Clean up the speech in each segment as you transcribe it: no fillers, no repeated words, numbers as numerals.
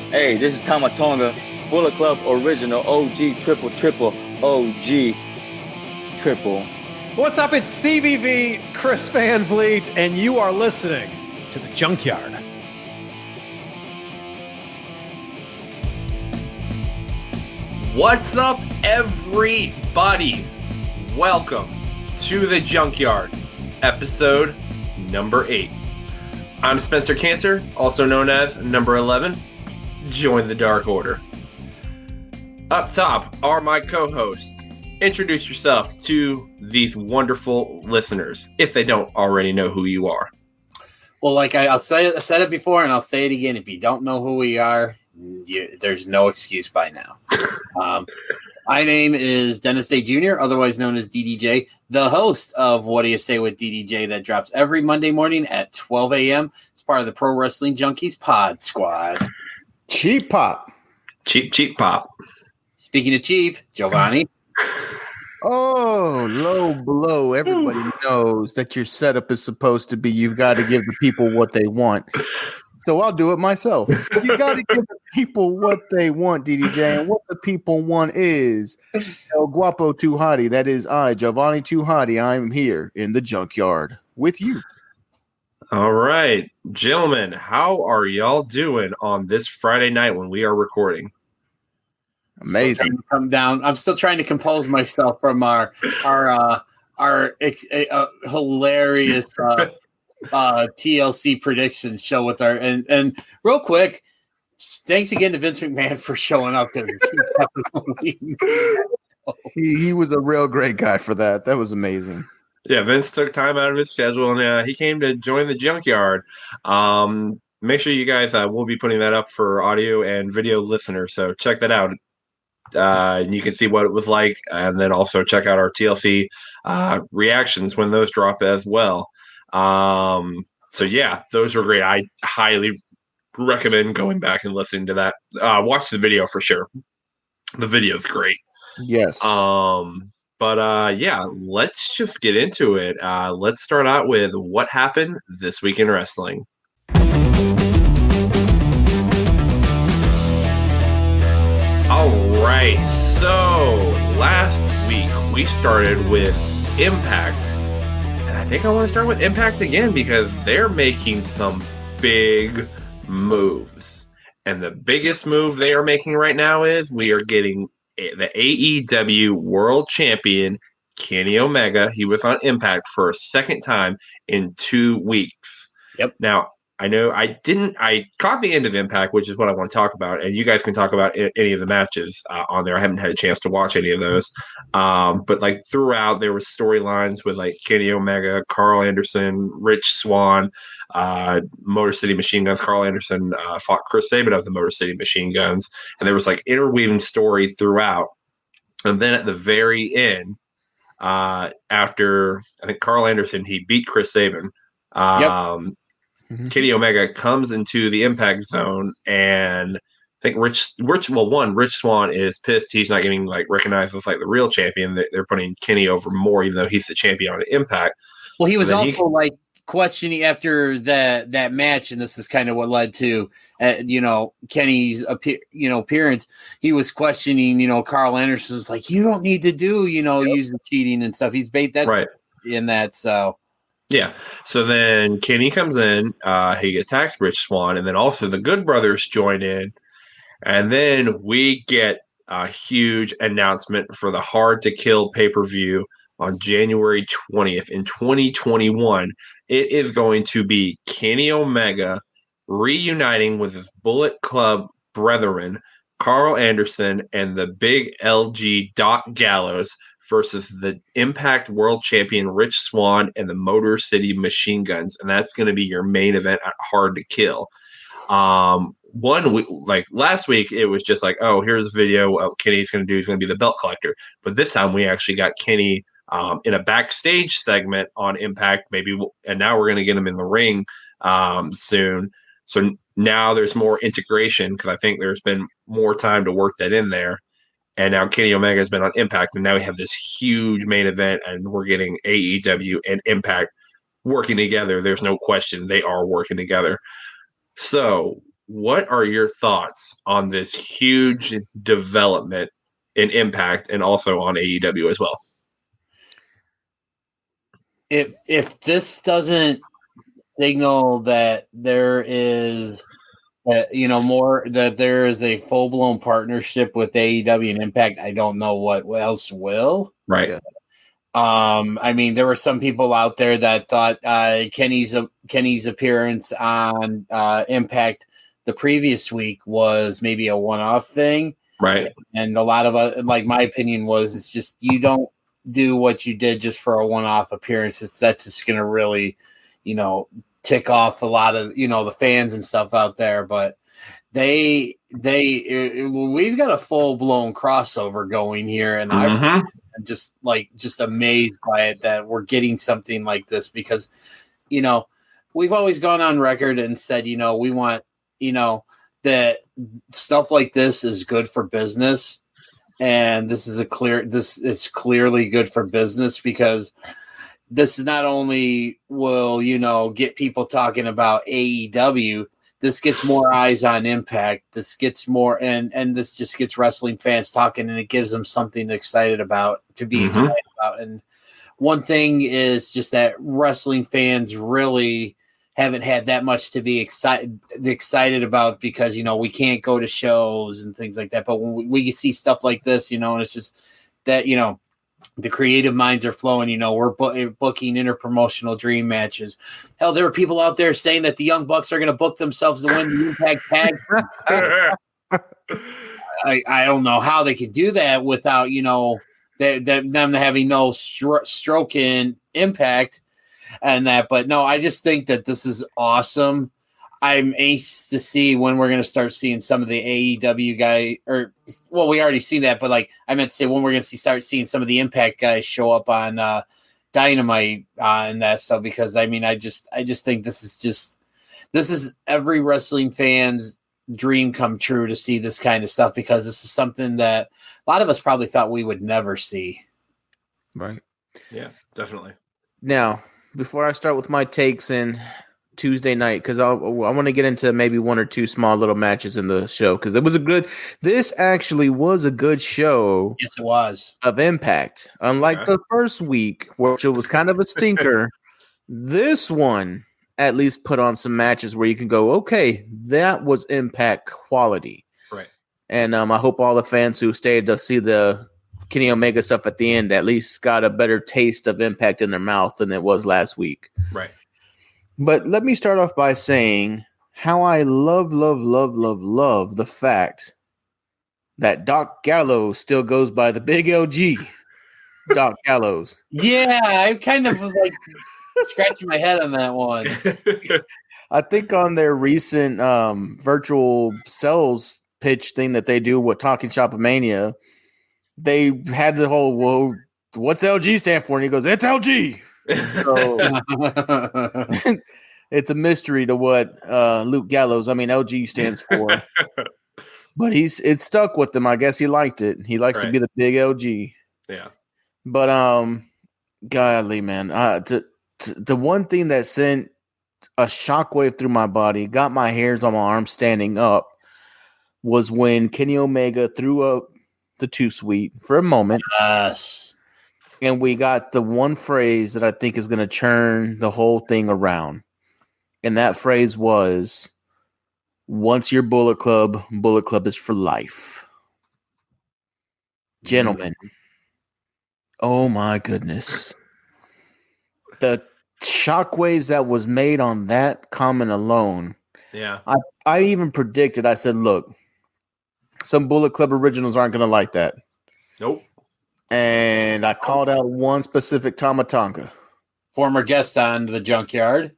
Hey, this is Tamatonga, Bullet Club original OG triple OG triple. What's up? It's CBV, Chris Van Vliet, and you are listening to the Junkyard. What's up, everybody? Welcome to the Junkyard, episode number 8. I'm Spencer Cantor, also known as number 11. Join the Dark Order. Up top are my co-hosts. Introduce yourself to these wonderful listeners, if they don't already know who you are. Well, like I said it before, and I'll say it again. If you don't know who we are, there's no excuse by now. My name is Dennis Day Jr., otherwise known as DDJ, the host of What Do You Say with DDJ that drops every Monday morning at 12 a.m. It's part of the Pro Wrestling Junkies Pod Squad. Cheap pop. Cheap pop. Speaking of cheap, Jovanni. Oh, low blow. Everybody knows that your setup is supposed to be you've got to give the people what they want. So I'll do it myself. You got to give the people what they want, DDJ. And what the people want is El Guapo Too Hotty. That is I, Jovanni Too Hotty. I'm here in the Junkyard with you. All right, gentlemen, how are y'all doing on this Friday night when we are recording? Amazing. Come down. I'm still trying to compose myself from our hilarious TLC prediction show with our and real quick, thanks again to Vince McMahon for showing up because he was a real great guy for that. That was amazing. Yeah, Vince took time out of his schedule, and he came to join the Junkyard. Make sure you guys, we'll be putting that up for audio and video listeners, so check that out. And you can see what it was like, and then also check out our TLC reactions when those drop as well. So, yeah, those were great. I highly recommend going back and listening to that. Watch the video for sure. The video's great. Yes. But yeah, let's just get into it. Let's start out with what happened this week in wrestling. All right, so last week we started with Impact, and I think I want to start with Impact again because they're making some big moves. And the biggest move they are making right now is we are getting the AEW World Champion, Kenny Omega. He was on Impact for a second time in 2 weeks. Yep. Now, I know I caught the end of Impact, which is what I want to talk about, and you guys can talk about any of the matches on there. I haven't had a chance to watch any of those. But like throughout, there were storylines with like Kenny Omega, Carl Anderson, Rich Swann, Motor City Machine Guns. Carl Anderson fought Chris Sabin of the Motor City Machine Guns, and there was like interweaving story throughout. And then at the very end, after I think Carl Anderson, he beat Chris Sabin. Kenny Omega comes into the Impact Zone, and I think Rich Swann is pissed he's not getting like recognized as like the real champion. They're putting Kenny over more, even though he's the champion on Impact. Well, he was also like questioning after that match, and this is kind of what led to Kenny's appearance. He was questioning, Carl Anderson's like, you don't need to do using cheating and stuff. He's bait that right in that so. Yeah. So then Kenny comes in, he attacks Rich Swann, and then also the Good Brothers join in. And then we get a huge announcement for the Hard to Kill pay-per-view on January 20th in 2021. It is going to be Kenny Omega reuniting with his Bullet Club brethren, Carl Anderson and the big LG Doc Gallows, versus the Impact World Champion Rich Swann and the Motor City Machine Guns, and that's going to be your main event at Hard to Kill. Last week, it was just like, oh, here's a video of Kenny's going to do. He's going to be the belt collector. But this time, we actually got Kenny in a backstage segment on Impact, and now we're going to get him in the ring soon. So now there's more integration because I think there's been more time to work that in there. And now Kenny Omega has been on Impact, and now we have this huge main event, and we're getting AEW and Impact working together. There's no question they are working together. So what are your thoughts on this huge development in Impact and also on AEW as well? If this doesn't signal that there is, more that there is a full blown partnership with AEW and Impact, I don't know what else will. Right. Yeah. I mean, there were some people out there that thought Kenny's appearance on Impact the previous week was maybe a one-off thing, Right. and a lot of my opinion was it's just you don't do what you did just for a one-off appearance. That's just going to really, tick off a lot of the fans and stuff out there. But we've got a full-blown crossover going here, and I'm just amazed by it that we're getting something like this, because we've always gone on record and said we want that stuff like this is good for business, and this is clearly good for business, because this is not only will get people talking about AEW, this gets more eyes on Impact. This gets more, and this just gets wrestling fans talking, and it gives them something to be excited about. And one thing is just that wrestling fans really haven't had that much to be excited about, because we can't go to shows and things like that. But when we see stuff like this, and it's just that the creative minds are flowing. We're booking interpromotional dream matches. Hell, there are people out there saying that the Young Bucks are going to book themselves to win the Impact Tag. I don't know how they could do that without them having no stroke in Impact and that. But no, I just think that this is awesome. I'm anxious to see when we're going to start seeing some of the AEW guy, we already seen that, but I meant to say when we're going to start seeing some of the Impact guys show up on Dynamite and that stuff, because I just think this is every wrestling fan's dream come true to see this kind of stuff, because this is something that a lot of us probably thought we would never see. Right. Yeah, definitely. Now, before I start with my takes in Tuesday night, because I want to get into maybe one or two small little matches in the show, because this actually was a good show. Yes, it was. Of Impact. Unlike the first week, which it was kind of a stinker, this one at least put on some matches where you can go, okay, that was Impact quality. Right. And I hope all the fans who stayed to see the Kenny Omega stuff at the end at least got a better taste of Impact in their mouth than it was last week. Right. But let me start off by saying how I love the fact that Doc Gallows still goes by the Big LG. Doc Gallows. Yeah, I kind of was scratching my head on that one. I think on their recent virtual sales pitch thing that they do with Talking Shop of Mania, they had the whole, well, what's LG stand for? And he goes, it's LG. So it's a mystery to what Luke Gallows, LG stands for. But it stuck with him. I guess he liked it. He likes to be the Big LG. Yeah. But godly man, the one thing that sent a shockwave through my body, got my hairs on my arms standing up, was when Kenny Omega threw up the 2-Sweet for a moment. Yes. And we got the one phrase that I think is going to turn the whole thing around. And that phrase was, once you're Bullet Club is for life. Gentlemen, oh my goodness. The shockwaves that was made on that comment alone. Yeah. I even predicted, I said, look, some Bullet Club originals aren't going to like that. Nope. And I called out one specific Tama Tonga. Former guest on the Junkyard.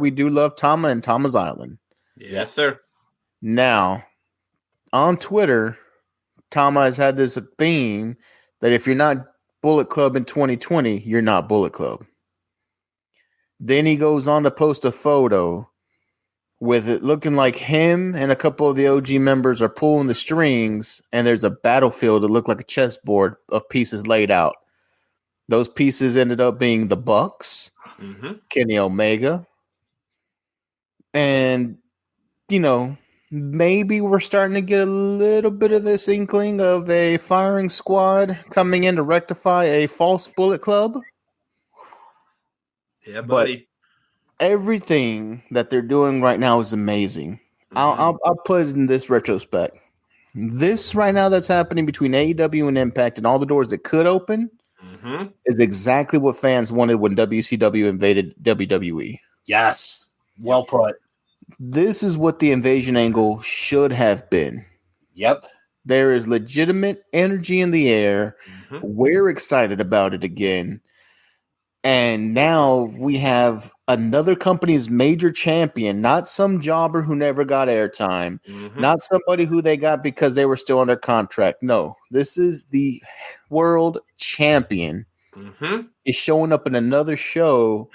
We do love Tama and Tama's Island. Yes, sir. Now, on Twitter, Tama has had this theme that if you're not Bullet Club in 2020, you're not Bullet Club. Then he goes on to post a photo with it looking like him and a couple of the OG members are pulling the strings, and there's a battlefield that looked like a chessboard of pieces laid out. Those pieces ended up being the Bucks, Kenny Omega, and maybe we're starting to get a little bit of this inkling of a firing squad coming in to rectify a false Bullet Club. Yeah, buddy. But everything that they're doing right now is amazing. I'll put it in this retrospect. This right now that's happening between AEW and Impact and all the doors that could open is exactly what fans wanted when WCW invaded WWE. Yes. Well put. This is what the invasion angle should have been. Yep. There is legitimate energy in the air. We're excited about it again. And now we have another company's major champion, not some jobber who never got airtime, not somebody who they got because they were still under contract. No, this is the world champion. Is showing up in another show,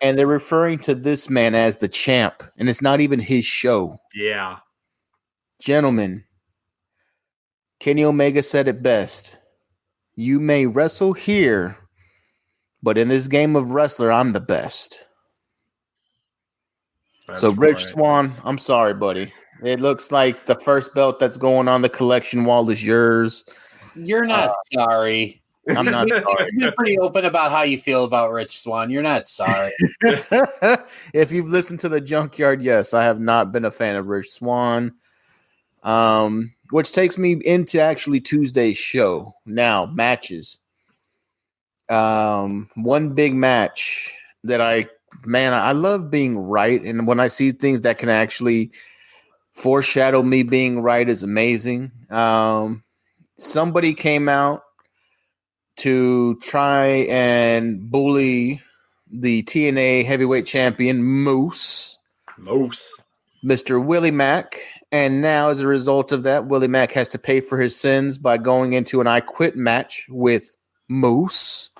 and they're referring to this man as the champ, and it's not even his show. Yeah. Gentlemen, Kenny Omega said it best. You may wrestle here, but in this game of wrestler, I'm the best. So, Rich Swann, I'm sorry, buddy. It looks like the first belt that's going on the collection wall is yours. You're not sorry. I'm not sorry. You're pretty open about how you feel about Rich Swann. You're not sorry. If you've listened to the Junkyard, yes, I have not been a fan of Rich Swann. Which takes me into actually Tuesday's show. Now, matches. One big match that I love being right, and when I see things that can actually foreshadow me being right is amazing. Somebody came out to try and bully the TNA heavyweight champion Moose, Mr. Willie Mack, and now as a result of that, Willie Mack has to pay for his sins by going into an I Quit match with Moose.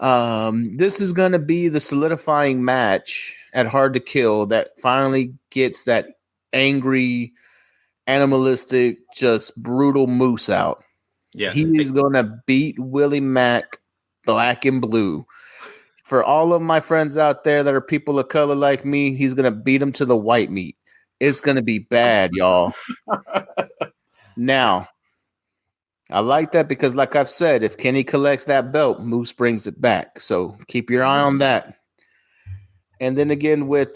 This is going to be the solidifying match at Hard to Kill that finally gets that angry, animalistic, just brutal Moose out. Yeah. He's going to beat Willie Mack black and blue. For all of my friends out there that are people of color like me, he's going to beat them to the white meat. It's going to be bad, y'all. Now, I like that because, like I've said, if Kenny collects that belt, Moose brings it back. So keep your eye on that. And then again, with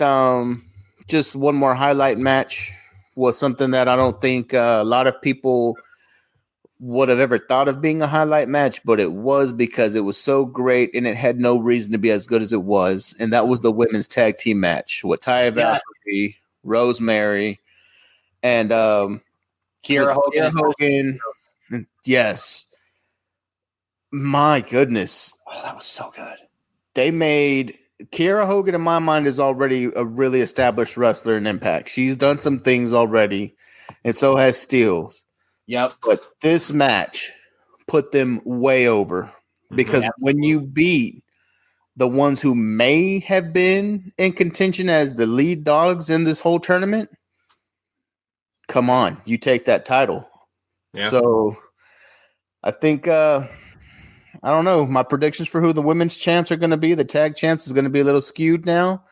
just one more highlight match was something that I don't think a lot of people would have ever thought of being a highlight match, but it was because it was so great and it had no reason to be as good as it was. And that was the women's tag team match with Taiva, Rosemary, and Kiera Hogan. Yes. My goodness. Oh, that was so good. They made Kiera Hogan, in my mind, is already a really established wrestler in Impact. She's done some things already, and so has Steels. Yep. But this match put them way over because when you beat the ones who may have been in contention as the lead dogs in this whole tournament, come on, you take that title. Yeah. So I think, I don't know, my predictions for who the women's champs are going to be, the tag champs, is going to be a little skewed now.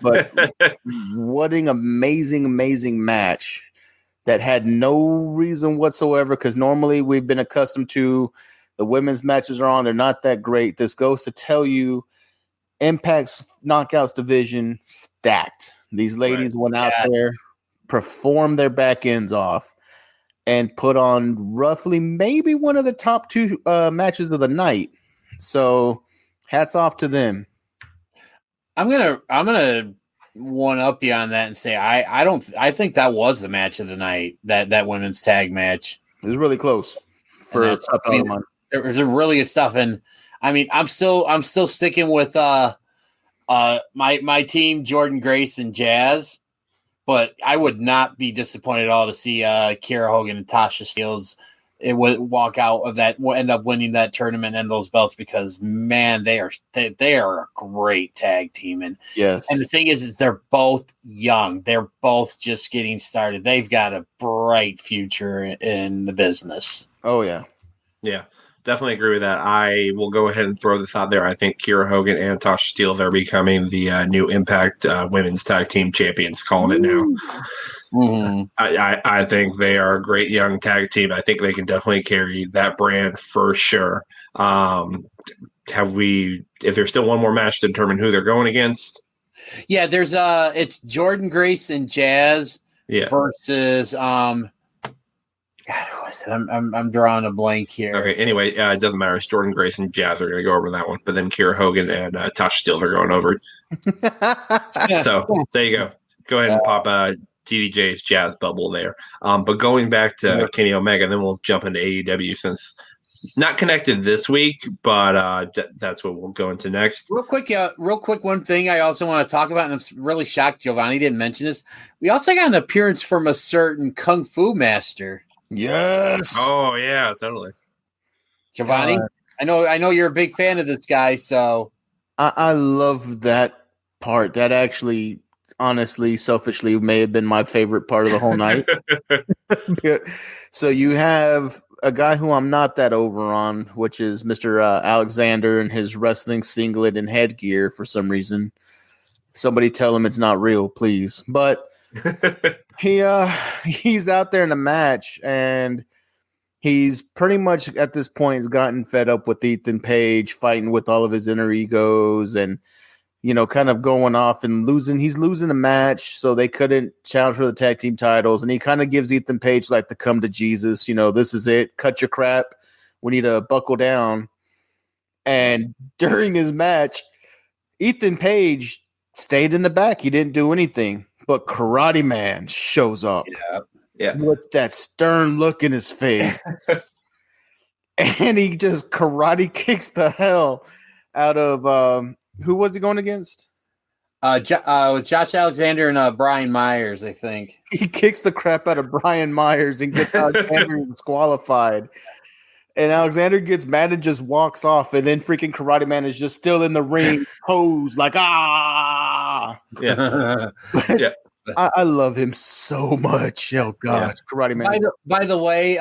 But what an amazing, amazing match that had no reason whatsoever, because normally we've been accustomed to the women's matches are on. They're not that great. This goes to tell you Impact's Knockouts division stacked. These ladies went out there, performed their back ends off, and put on roughly maybe one of the top two matches of the night. So hats off to them. I'm gonna one up you on that and say I think that was the match of the night, that women's tag match. It was really close for there was really good stuff, and I mean I'm still sticking with my team, Jordan Grace and Jazz, but I would not be disappointed at all to see Kiera Hogan and Tasha Steelz walk out of that, end up winning that tournament and those belts, because man, they are a great tag team. And yes, and the thing is they're both young. They're both just getting started. They've got a bright future in the business. Oh yeah. Yeah. definitely agree with that. I will go ahead and throw this out there. I think Kiera Hogan and Tasha Steelz are becoming the new Impact Women's Tag Team Champions, calling it now. Mhm. I think they are a great young tag team. I think they can definitely carry that brand for sure. If there's still one more match to determine who they're going against? Yeah, there's it's Jordan Grace and Jazz versus God, who is it? I'm drawing a blank here. Okay, anyway, it doesn't matter. It's Jordan Grace and Jazz are going to go over that one, but then Kiera Hogan and Tasha Steelz are going over. So there you go. Go ahead and pop TDJ's Jazz bubble there. But going back to Kenny Omega, then we'll jump into AEW since not connected this week, but that's what we'll go into next. Real quick, one thing I also want to talk about, and I'm really shocked Jovanni didn't mention this. We also got an appearance from a certain Kung Fu master. Yes. Oh yeah, totally. Jovanni, I know you're a big fan of this guy, so I love that part. That actually, honestly, selfishly, may have been my favorite part of the whole night. So you have a guy who I'm not that over on, which is Mr. Alexander and his wrestling singlet and headgear for some reason. Somebody tell him it's not real, please. But he's out there in a match, and he's pretty much at this point has gotten fed up with Ethan Page fighting with all of his inner egos and, you know, kind of going off and losing. He's losing a match, so they couldn't challenge for the tag team titles. And he kind of gives Ethan Page like the come to Jesus. You know, this is it. Cut your crap. We need to buckle down. And during his match, Ethan Page stayed in the back. He didn't do anything. But Karate Man shows up. Yeah. With that stern look in his face. And he just karate kicks the hell out of who was he going against? With Josh Alexander and Brian Myers, I think. He kicks the crap out of Brian Myers and gets Alexander disqualified. And Alexander gets mad and just walks off. And then freaking Karate Man is just still in the ring, posed like, ah. Yeah. Yeah. I love him so much. Oh, gosh. Yeah. Karate Man. By the way,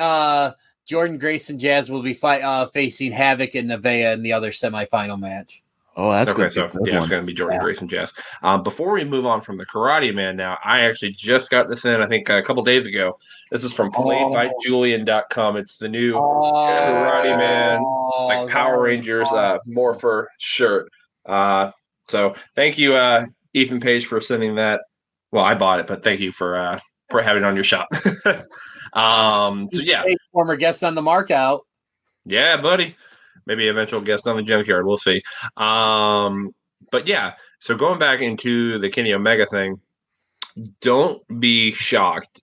Jordan Grace and Jazz will be facing Havoc and Nevaeh in the other semifinal match. Oh, that's okay. Good. So it's going to be Jordan Grace and Jazz. Before we move on from the Karate Man, now I actually just got this in. I think a couple days ago. This is from PlayedByJulian.com. It's the new Karate Man, like Power Rangers Morpher shirt. So thank you, Ethan Page, for sending that. Well, I bought it, but thank you for having it on your shop. So yeah, former guest on the Markout. Yeah, buddy. Maybe eventual guest on the Junkyard. We'll see. But yeah, so going back into the Kenny Omega thing, don't be shocked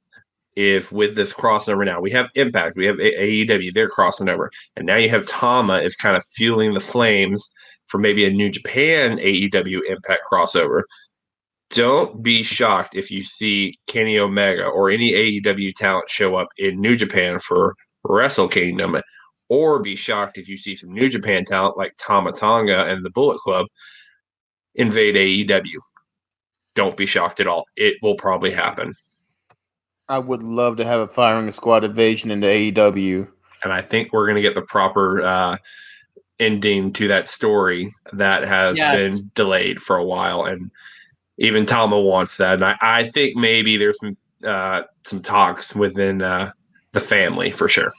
if with this crossover now, we have Impact, we have AEW, they're crossing over. And now you have Tama is kind of fueling the flames for maybe a New Japan AEW Impact crossover. Don't be shocked if you see Kenny Omega or any AEW talent show up in New Japan for Wrestle Kingdom, or be shocked if you see some New Japan talent like Tama Tonga and the Bullet Club invade AEW. Don't be shocked at all. It will probably happen. I would love to have a Firing Squad invasion into AEW. And I think we're going to get the proper ending to that story that has been delayed for a while. And even Tama wants that. And I think maybe there's some talks within the family for sure.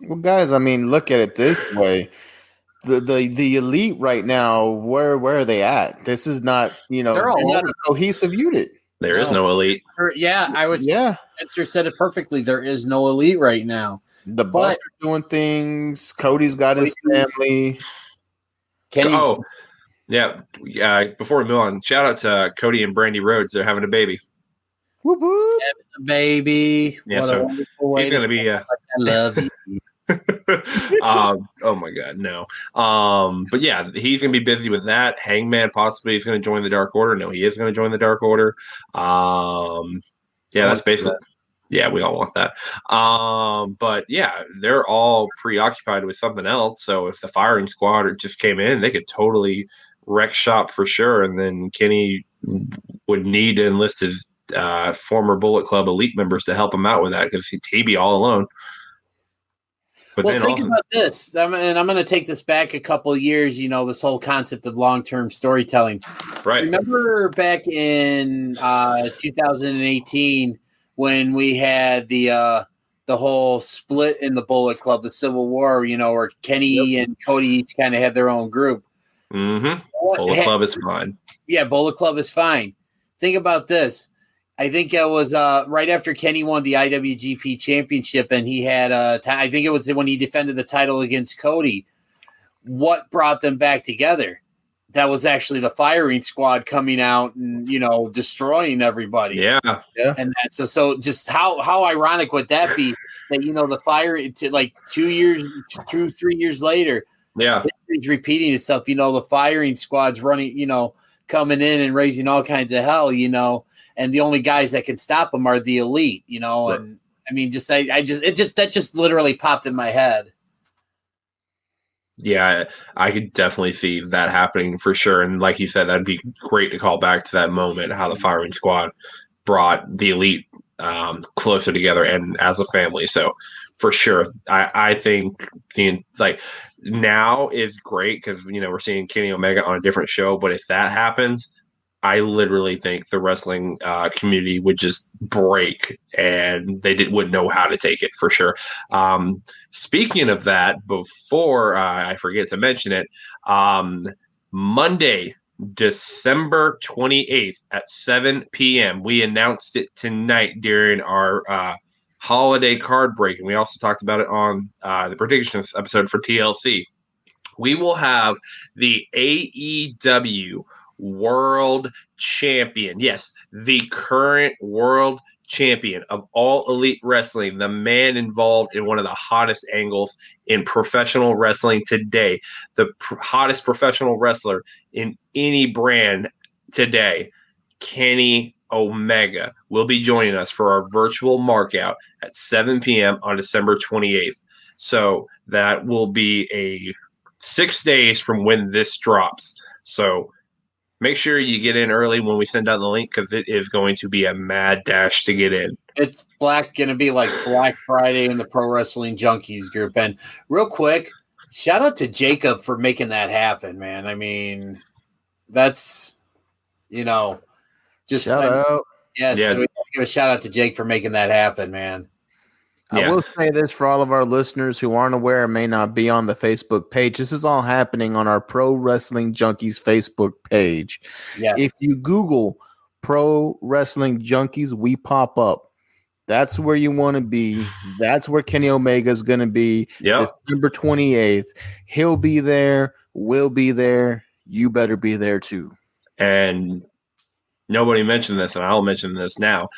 Well, guys, I mean, look at it this way. The elite right now, where are they at? This is not, they're not a cohesive unit. There is no elite. Spencer said it perfectly. There is no elite right now. The Bucks are doing things. Cody's got his family. Before we move on, shout out to Cody and Brandy Rhodes. They're having a baby. Whoop whoop. Having a baby. Yeah, so he's going to be. I love you. Oh my God, no. But yeah, he's gonna be busy with that. Hangman possibly is gonna join the Dark Order. No, he is gonna join the Dark Order. That's basically we all want that. But yeah, they're all preoccupied with something else. So if the Firing Squad just came in, they could totally wreck shop for sure. And then Kenny would need to enlist his former Bullet Club elite members to help him out with that because he'd be all alone. But well, then think also, about this, and I'm going to take this back a couple of years. This whole concept of long-term storytelling. right? Remember back in 2018 when we had the whole split in the Bullet Club, the Civil War. Where Kenny and Cody each kind of had their own group. Mm-hmm. Bullet Club is fine. Yeah, Bullet Club is fine. Think about this. I think it was right after Kenny won the IWGP Championship, and he had I think it was when he defended the title against Cody. What brought them back together? That was actually the firing squad coming out and destroying everybody. Yeah. And that, so just how ironic would that be that the fire to like 3 years later, Yeah, history's repeating itself. The firing squad's running, coming in and raising all kinds of hell, and the only guys that can stop them are the elite, Right. And I mean, that just literally popped in my head. Yeah, I could definitely see that happening for sure. And like you said, that'd be great to call back to that moment, how the firing squad brought the elite closer together and as a family. So for sure, I think now is great because we're seeing Kenny Omega on a different show. But if that happens, I literally think the wrestling community would just break and they wouldn't know how to take it for sure. Speaking of that, before I forget to mention it, Monday, December 28th at 7 p.m., we announced it tonight during our holiday card break. And we also talked about it on the predictions episode for TLC. We will have the AEW World Champion. Yes, the current world champion of all elite wrestling, the man involved in one of the hottest angles in professional wrestling today, the hottest professional wrestler in any brand today, Kenny Omega, will be joining us for our virtual markout at 7 p.m. on December 28th. So that will be 6 days from when this drops. So make sure you get in early when we send out the link because it is going to be a mad dash to get in. It's going to be like Black Friday in the Pro Wrestling Junkies group. And real quick, shout out to Jacob for making that happen, man. I mean, that's, just Shout out. Yes, Yeah. so we gotta give a shout out to Jake for making that happen, man. I Yeah. will say this for all of our listeners who aren't aware and may not be on the Facebook page. This is all happening on our Pro Wrestling Junkies Facebook page. Yeah. If you Google Pro Wrestling Junkies, we pop up. That's where you want to be. That's where Kenny Omega is going to be. Yep. December 28th. He'll be there. We'll be there. You better be there too. And nobody mentioned this, and I'll mention this now.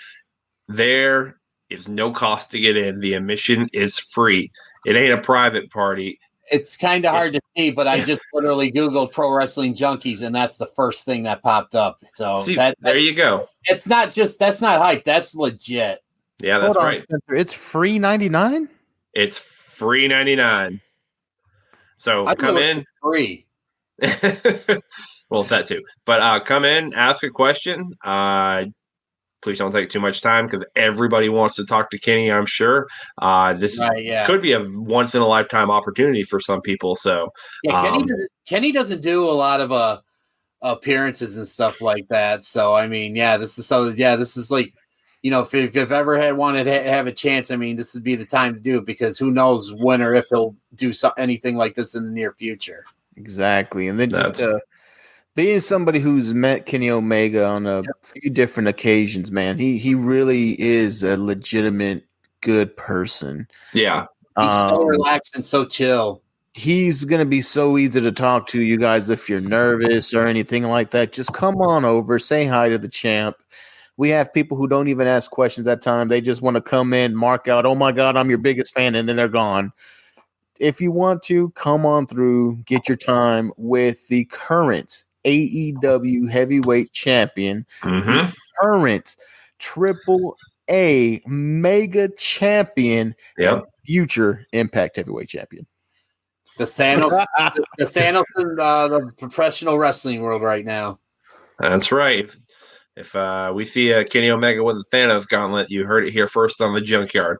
There is no cost to get in. The admission is free. It ain't a private party. It's kind of hard to see, but I just literally Googled Pro Wrestling Junkies, and that's the first thing that popped up. So See, there you go. It's not just that's not hype. That's legit. Yeah, that's Hold on, right. Spencer. It's free 99? It's free 99. So I come thought it in. was free. Well, it's that too. But come in, ask a question. Please don't take too much time because everybody wants to talk to Kenny, I'm sure. This Right, yeah. could be a once-in-a-lifetime opportunity for some people. So, Yeah, Kenny doesn't do a lot of appearances and stuff like that. So I mean, this is like, if you've ever wanted to have a chance, I mean, this would be the time to do it because who knows when or if he'll do anything like this in the near future. Exactly. And then just being somebody who's met Kenny Omega on a few different occasions, man, he really is a legitimate good person. yeah. He's so relaxed and so chill. He's going to be so easy to talk to, you guys. If you're nervous or anything like that, just come on over, say hi to the champ. We have people who don't even ask questions at time. They just want to come in, mark out, oh my God, I'm your biggest fan, and then they're gone. If you want to, come on through, get your time with the current AEW heavyweight champion, the current AAA mega champion, and future Impact heavyweight champion. The Thanos, the Thanos in the professional wrestling world right now. That's right. If we see Kenny Omega with the Thanos gauntlet, you heard it here first on the Junkyard.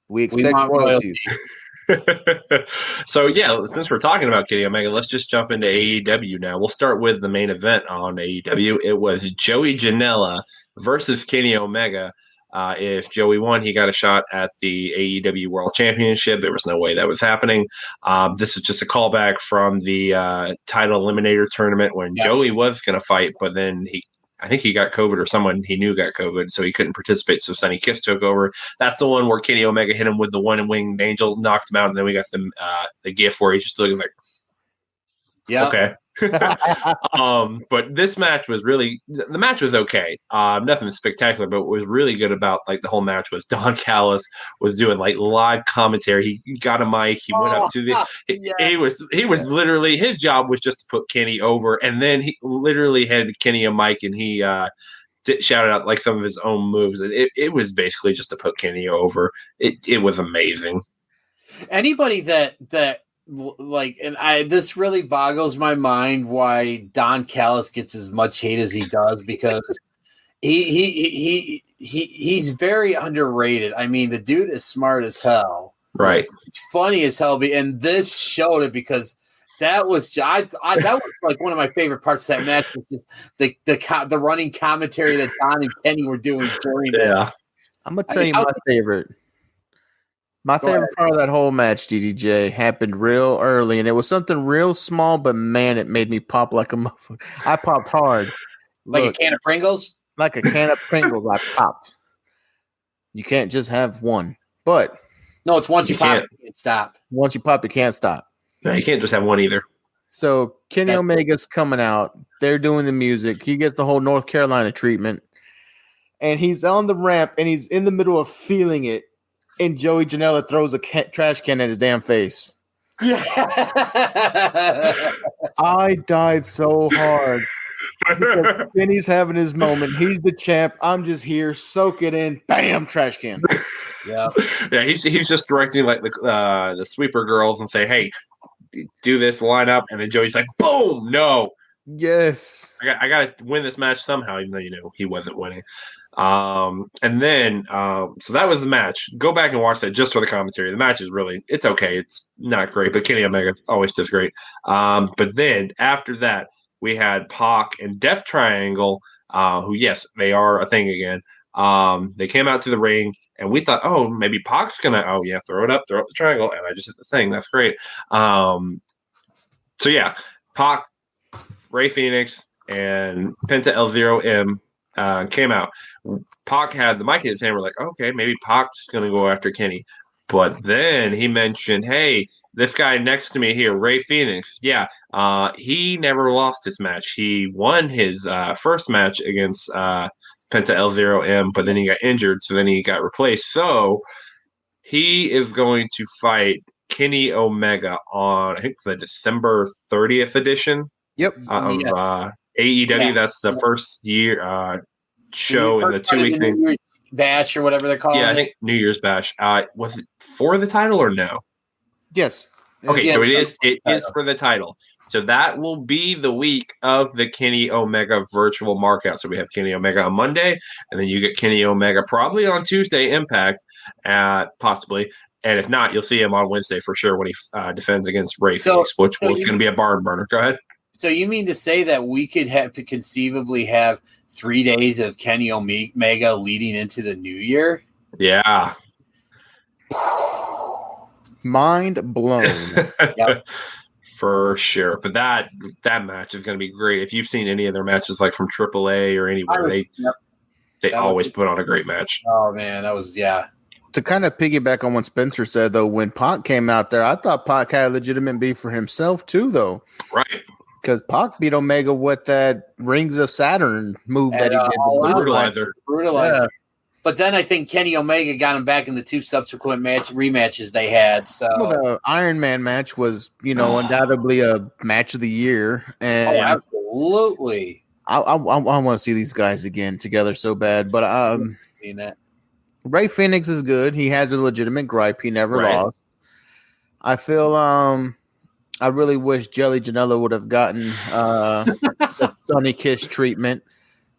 We expect royalties. So yeah, since we're talking about Kenny Omega, let's just jump into AEW now. We'll start with the main event on AEW. It was Joey Janella versus Kenny Omega. If Joey won, he got a shot at the AEW World Championship. There was no way that was happening. This is just a callback from the title eliminator tournament when Joey was going to fight, but then I think he got COVID or someone he knew got COVID, so he couldn't participate. So Sonny Kiss took over. That's the one where Kenny Omega hit him with the one-winged angel, knocked him out, and then we got the gif where he just looks like, okay. But this match was the match was okay. Nothing spectacular, but what was really good about like the whole match was Don Callis was doing like live commentary. He got a mic. He went up to he was literally, his job was just to put Kenny over, and then he literally handed Kenny a mic and he shouted out like some of his own moves, and it was basically just to put Kenny over. It was amazing. Anybody that like, and this really boggles my mind why Don Callis gets as much hate as he does, because he's very underrated. I mean, the dude is smart as hell, right? It's funny as hell, and this showed it, because that was that was like one of my favorite parts of that match, was just the running commentary that Don and Kenny were doing during that. I'm gonna tell you my favorite. My favorite part of that whole match, DDJ, happened real early, and it was something real small, but man, it made me pop like a motherfucker. I popped hard. Like a can of Pringles? Like a can of Pringles, I popped. You can't just have one. But no, it's once you pop, you can't stop. Once you pop, you can't stop. No, you can't just have one either. So Kenny Omega's coming out. They're doing the music. He gets the whole North Carolina treatment. And he's on the ramp, and he's in the middle of feeling it. And Joey Janela throws a trash can at his damn face. Yeah. I died so hard. Because Kenny's having his moment. He's the champ. I'm just here. Soak it in. Bam, trash can. Yeah. He's just directing like the sweeper girls and say, "Hey, do this, line up," and then Joey's like, "Boom, no." Yes. I got to win this match somehow, even though he wasn't winning. And then so that was the match. Go back and watch that just for the commentary. The match is it's okay. It's not great, but Kenny Omega always does great. But then after that, we had Pac and Death Triangle, who, yes, they are a thing again. They came out to the ring, and we thought, oh, maybe Pac's gonna, throw up the triangle, and I just hit the thing. That's great. So yeah, Pac, Ray Phoenix, and Penta El0M came out. Pac had the mic in his hand. We're like, okay, maybe Pac's going to go after Kenny. But then he mentioned, hey, this guy next to me here, Ray Phoenix, he never lost his match. He won his first match against Penta El0M, but then he got injured, so then he got replaced. So he is going to fight Kenny Omega on, I think, the December 30th edition. Yep. Of AEW. Yeah. That's the first year show in the 2-week thing. New Year's Bash or whatever they're calling it. Yeah, I think New Year's Bash. Was it for the title or no? Yes. Okay, so it is for the title. So that will be the week of the Kenny Omega virtual markout. So we have Kenny Omega on Monday, and then you get Kenny Omega probably on Tuesday, Impact, possibly. And if not, you'll see him on Wednesday for sure when he defends against Ray Phoenix, which is going to be a barn burner. Go ahead. So you mean to say that we could have to conceivably have 3 days of Kenny Omega leading into the new year? Yeah. Mind blown. Yep. For sure. But that match is going to be great. If you've seen any of their matches, like from AAA or anywhere, they always put on a great match. Oh, man, that was, To kind of piggyback on what Spencer said, though, when Pac came out there, I thought Pac had a legitimate beef for himself, too, though. Right. Because Pac beat Omega with that Rings of Saturn move that he did. Brutalizer. Yeah. But then I think Kenny Omega got him back in the 2 subsequent rematches they had. So the Iron Man match was, undoubtedly a match of the year. And absolutely. I want to see these guys again together so bad. But seen that. Ray Phoenix is good. He has a legitimate gripe. He never lost. I feel I really wish Jelly Janela would have gotten the Sonny Kiss treatment,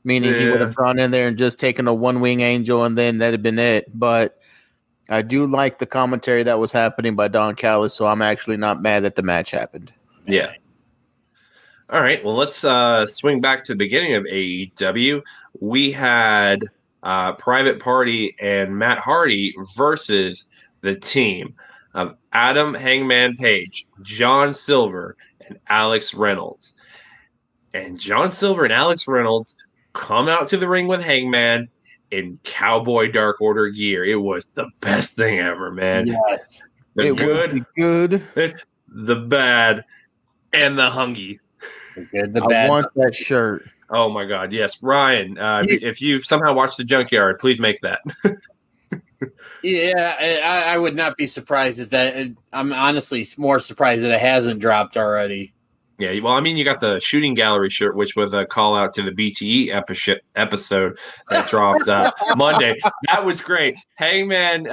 meaning he would have gone in there and just taken a one-wing angel, and then that'd have been it. But I do like the commentary that was happening by Don Callis, so I'm actually not mad that the match happened. Yeah. All right. Well, let's swing back to the beginning of AEW. We had Private Party and Matt Hardy versus the team of Adam Hangman Page, John Silver, and Alex Reynolds. And John Silver and Alex Reynolds come out to the ring with Hangman in Cowboy Dark Order gear. It was the best thing ever, man. Yes. The good, the bad, and the hungy. The good, the I bad. want that shirt. Oh my God, yes, Ryan. If you somehow watch the Junkyard, please make that. Yeah, I would not be surprised if that. I'm honestly more surprised that it hasn't dropped already. Yeah, well, I mean, you got the Shooting Gallery shirt, which was a call out to the BTE episode that dropped Monday. That was great. Hangman,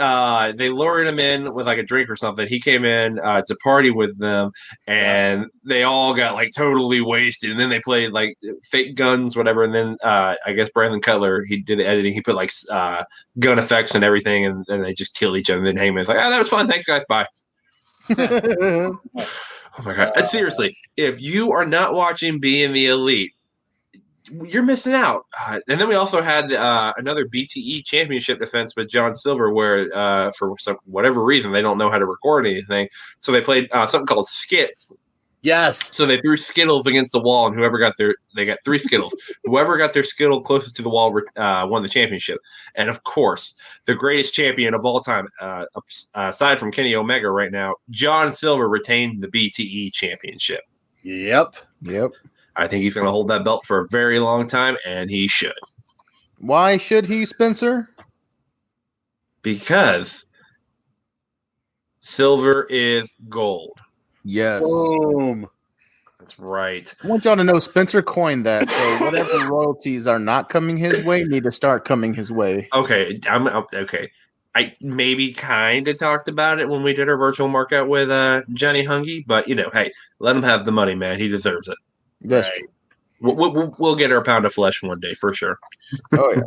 they lured him in with like a drink or something. He came in to party with them, and they all got like totally wasted. And then they played like fake guns, whatever. And then I guess Brandon Cutler, he did the editing. He put like gun effects and everything, and then they just killed each other. And then Hangman's like, "Oh, that was fun. Thanks, guys. Bye." Oh my God. And seriously, if you are not watching Being the Elite, you're missing out. And then we also had another BTE championship defense with John Silver where for whatever reason, they don't know how to record anything. So they played something called skits. Yes. So they threw Skittles against the wall, and they got 3 Skittles. Whoever got their Skittle closest to the wall won the championship. And of course, the greatest champion of all time, aside from Kenny Omega right now, John Silver retained the BTE championship. Yep. I think he's going to hold that belt for a very long time, and he should. Why should he, Spencer? Because silver is gold. Yes. Boom. That's right. I want y'all to know Spencer coined that, so whatever royalties are not coming his way need to start coming his way. Okay, okay. I maybe kind of talked about it when we did our virtual markout with Johnny Hungy, but hey, let him have the money, man. He deserves it. That's true. We'll get our pound of flesh one day for sure. Oh yeah.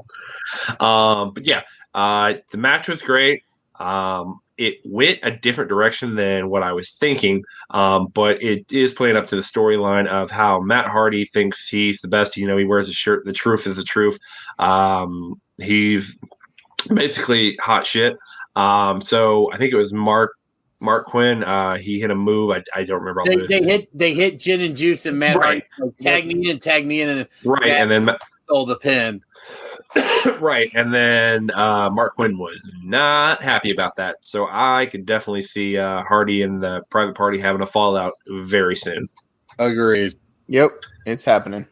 But yeah, the match was great. It went a different direction than what I was thinking, but it is playing up to the storyline of how Matt Hardy thinks he's the best. He wears a shirt. The truth is the truth. He's basically hot shit. So I think it was Mark Quinn. He hit a move. I don't remember. They hit Gin and Juice and Matt Hardy. Like, tag me in, and right, and then stole the pin. Right, and then Mark Quinn was not happy about that. So I could definitely see Hardy and the Private Party having a fallout very soon. Agreed. Yep, it's happening.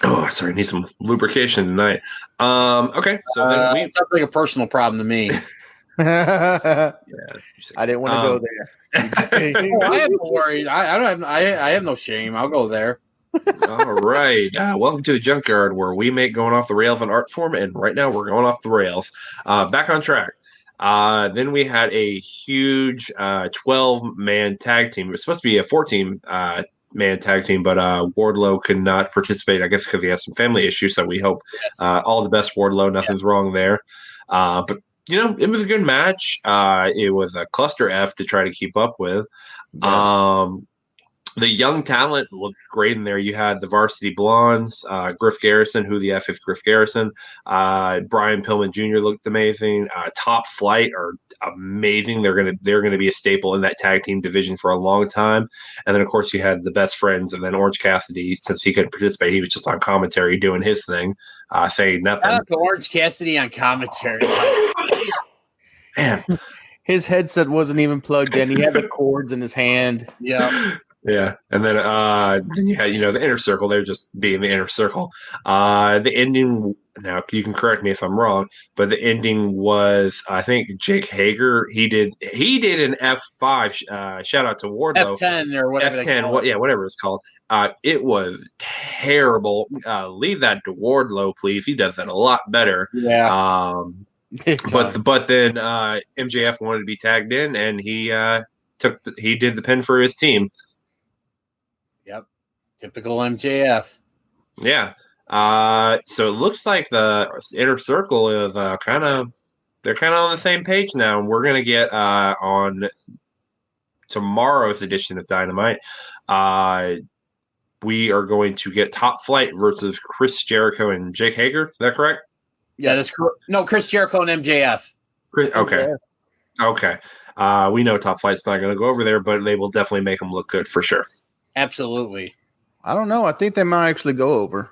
Oh, sorry, I need some lubrication tonight. Okay, so then it sounds like a personal problem to me. Yeah, I didn't want to go there. I have no worries. I have no shame. I'll go there. All right. Welcome to the Junkyard, where we make going off the rails an art form, and right now we're going off the rails. Back on track. Then we had a huge 12-man tag team. It was supposed to be a 14-man tag team, but Wardlow could not participate, I guess because he has some family issues, so we hope all the best, Wardlow. Nothing's wrong there. But, it was a good match. It was a cluster F to try to keep up with. Yes. The young talent looked great in there. You had the Varsity Blondes, Griff Garrison, who the F is Griff Garrison. Brian Pillman Jr. looked amazing. Top Flight are amazing. They're gonna be a staple in that tag team division for a long time. And then of course you had the Best Friends, and then Orange Cassidy, since he couldn't participate, he was just on commentary doing his thing, saying nothing. Shout out to Orange Cassidy on commentary. Man. His headset wasn't even plugged in. He had the cords in his hand. Yeah. Yeah, and then you had the Inner Circle. They're just being the Inner Circle. The ending. Now you can correct me if I'm wrong, but the ending was, I think, Jake Hager. He did an F5. Shout out to Wardlow. F10 or whatever. F10. Whatever it's called. It was terrible. Leave that to Wardlow, please. He does that a lot better. Yeah. But then MJF wanted to be tagged in, and he did the pin for his team. Yep. Typical MJF. Yeah. So it looks like the Inner Circle is kind of they're kind of on the same page now. And we're going to get on tomorrow's edition of Dynamite. We are going to get Top Flight versus Chris Jericho and Jake Hager. Is that correct? Yeah, that's correct. No, Chris Jericho and MJF. Okay. Okay. We know Top Flight's not going to go over there, but they will definitely make them look good for sure. Absolutely. I don't know. I think they might actually go over.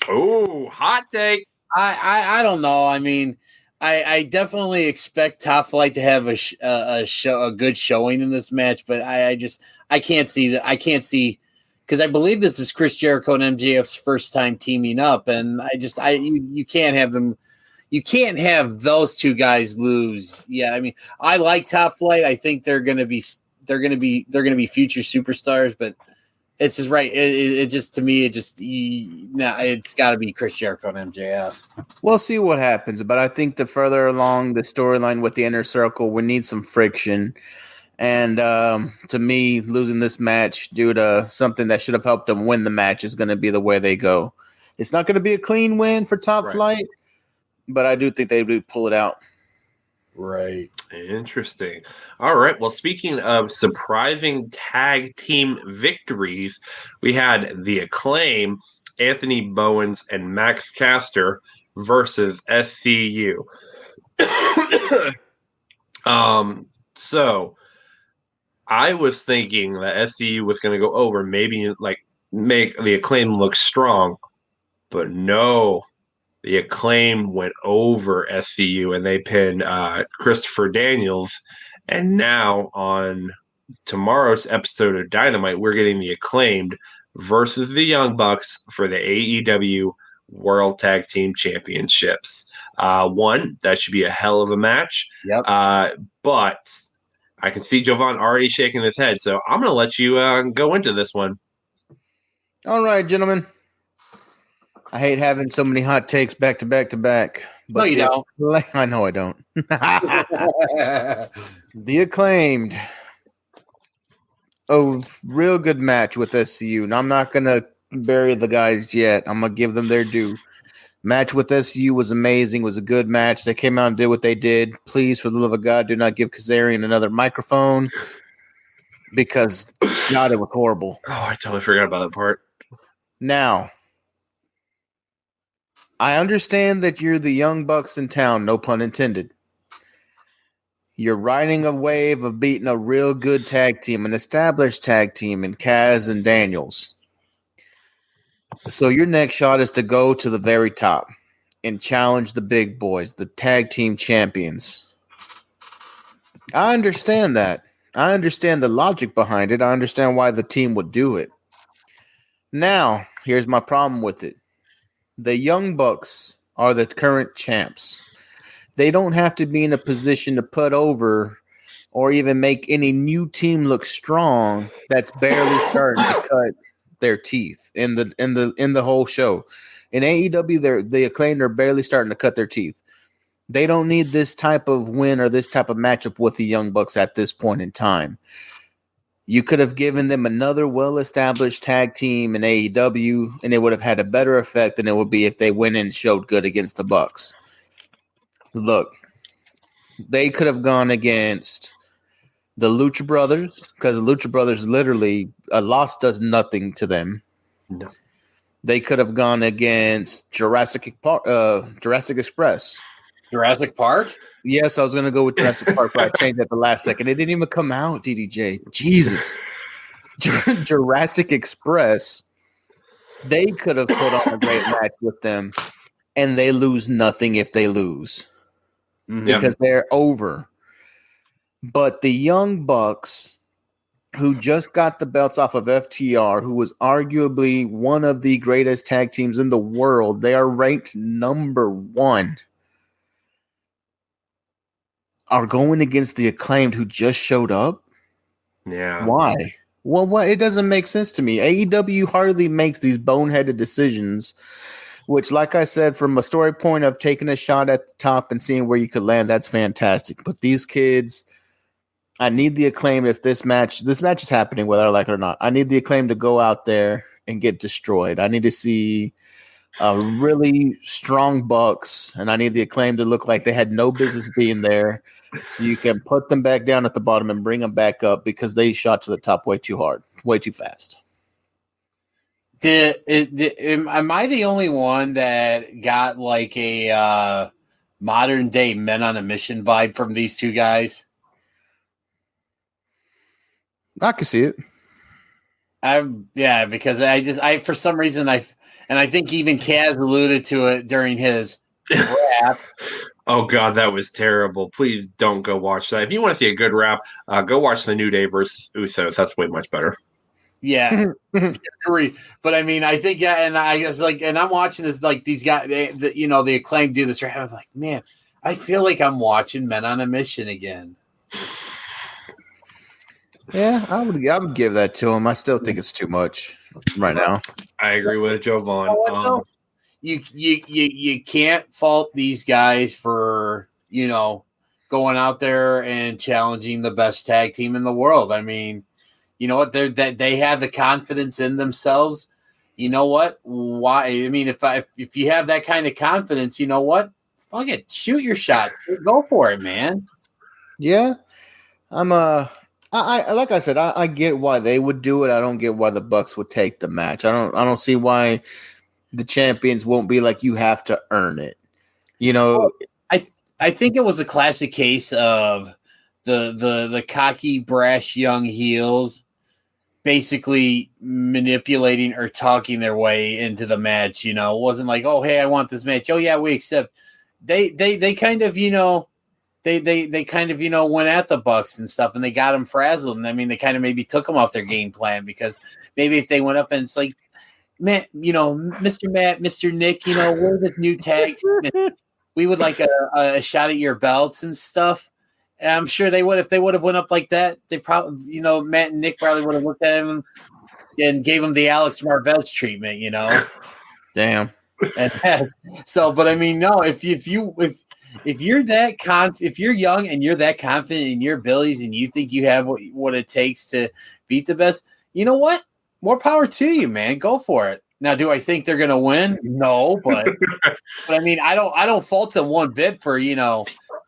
Oh, hot take. I don't know. I mean, I definitely expect Top Flight to have a good showing in this match, but I can't see that. I can't see, because I believe this is Chris Jericho and MJF's first time teaming up, and you can't have them. You can't have those two guys lose. Yeah, I mean, I like Top Flight. I think they're gonna be future superstars, but it's just right. It's got to be Chris Jericho and MJF. We'll see what happens, but I think the further along the storyline with the Inner Circle, we need some friction. And to me, losing this match due to something that should have helped them win the match is going to be the way they go. It's not going to be a clean win for Top Flight, but I do think they would pull it out. Right. Interesting. All right. Well, speaking of surprising tag team victories, we had the Acclaim, Anthony Bowens and Max Caster versus SCU. So I was thinking that SCU was going to go over, maybe like make the Acclaim look strong, but no. The Acclaim went over SCU and they pinned Christopher Daniels. And now on tomorrow's episode of Dynamite, we're getting the Acclaimed versus the Young Bucks for the AEW World Tag Team Championships. That should be a hell of a match. Yep. But I can see Jovan already shaking his head. So I'm going to let you go into this one. All right, gentlemen. I hate having so many hot takes back to back to back. But no, you don't. I know I don't. The Acclaimed. A real good match with SCU. And I'm not going to bury the guys yet. I'm going to give them their due. Match with SCU was amazing. It was a good match. They came out and did what they did. Please, for the love of God, do not give Kazarian another microphone because, God, it was horrible. Oh, I totally forgot about that part. Now, I understand that you're the Young Bucks in town, no pun intended. You're riding a wave of beating a real good tag team, an established tag team in Kaz and Daniels. So your next shot is to go to the very top and challenge the big boys, the tag team champions. I understand that. I understand the logic behind it. I understand why the team would do it. Now, here's my problem with it. The Young Bucks are the current champs. They don't have to be in a position to put over or even make any new team look strong that's barely starting to cut their teeth in the whole show. In AEW, the Acclaimed are barely starting to cut their teeth. They don't need this type of win or this type of matchup with the Young Bucks at this point in time. You could have given them another well-established tag team in AEW, and it would have had a better effect than it would be if they went in and showed good against the Bucks. Look, they could have gone against the Lucha Brothers, because the Lucha Brothers literally, a loss does nothing to them. No. They could have gone against Jurassic Express. Jurassic Park? Yes, I was going to go with Jurassic Park, but I changed at the last second. It didn't even come out, DDJ. Jesus. Jurassic Express, they could have put on a great match with them, and they lose nothing if they lose. Because they're over. But the Young Bucks, who just got the belts off of FTR, who was arguably one of the greatest tag teams in the world, they are ranked number 1. Are going against the Acclaimed who just showed up? Yeah. Why? Well, it doesn't make sense to me. AEW hardly makes these boneheaded decisions, which, like I said, from a story point of taking a shot at the top and seeing where you could land, that's fantastic. But these kids, I need the Acclaim if this match is happening, whether I like it or not. I need the Acclaim to go out there and get destroyed. I need to see really strong Bucks, and I need the Acclaim to look like they had no business being there. So you can put them back down at the bottom and bring them back up because they shot to the top way too hard, way too fast. Am I the only one that got like a modern day Men on a Mission vibe from these two guys? I can see it. Because I for some reason I think even Kaz alluded to it during his rap. Oh God, that was terrible. Please don't go watch that. If you want to see a good rap, go watch the New Day versus Usos. That's way much better. Yeah, agree. But I mean, I think and I guess and I'm watching this these guys, the Acclaim do this. Right, I'm like, man, I feel like I'm watching Men on a Mission again. Yeah, I would give that to him. I still think it's too much right now. I agree with Jovan. You can't fault these guys for going out there and challenging the best tag team in the world. I mean, you know what? They have the confidence in themselves. You know what? Why? I mean, if you have that kind of confidence, you know what? Fuck it, shoot your shot. Go for it, man. Yeah, I like I said, I get why they would do it. I don't get why the Bucks would take the match. I don't see why the champions won't be like, you have to earn it. Well, I think it was a classic case of the cocky, brash young heels basically manipulating or talking their way into the match. It wasn't like, oh, hey, I want this match. Oh yeah, we accept. They kind of They kind of went at the Bucks and stuff, and they got them frazzled. And I mean, they kind of maybe took them off their game plan, because maybe if they went up and it's like, man, Mr. Matt, Mr. Nick, we're this new tag team, and we would like a shot at your belts and stuff. And I'm sure they would, if they would have went up like that. They probably, Matt and Nick probably would have looked at him and gave him the Alex Marvez treatment, Damn. And so, but I mean, no, if you're if you're young and you're that confident in your abilities and you think you have what it takes to beat the best, you know what? More power to you, man. Go for it. Now, do I think they're going to win? No, but I mean, I don't fault them one bit for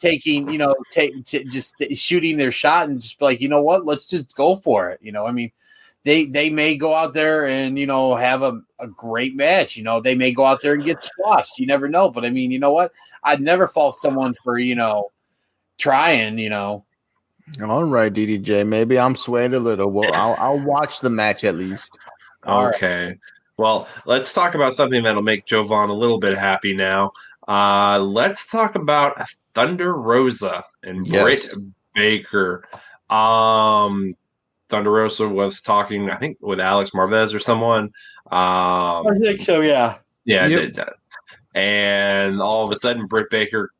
taking just shooting their shot and just be like, you know what? Let's just go for it. I mean, they may go out there and have a great match. They may go out there and get squashed. You never know. But I mean, you know what? I'd never fault someone for trying. All right, DDJ. Maybe I'm swayed a little. Well, I'll watch the match at least. Okay. Right. Well, let's talk about something that'll make Jovan a little bit happy now. Let's talk about Thunder Rosa and Britt Baker. Thunder Rosa was talking, I think, with Alex Marvez or someone. I think so, yeah. Yeah, yep. And all of a sudden, Britt Baker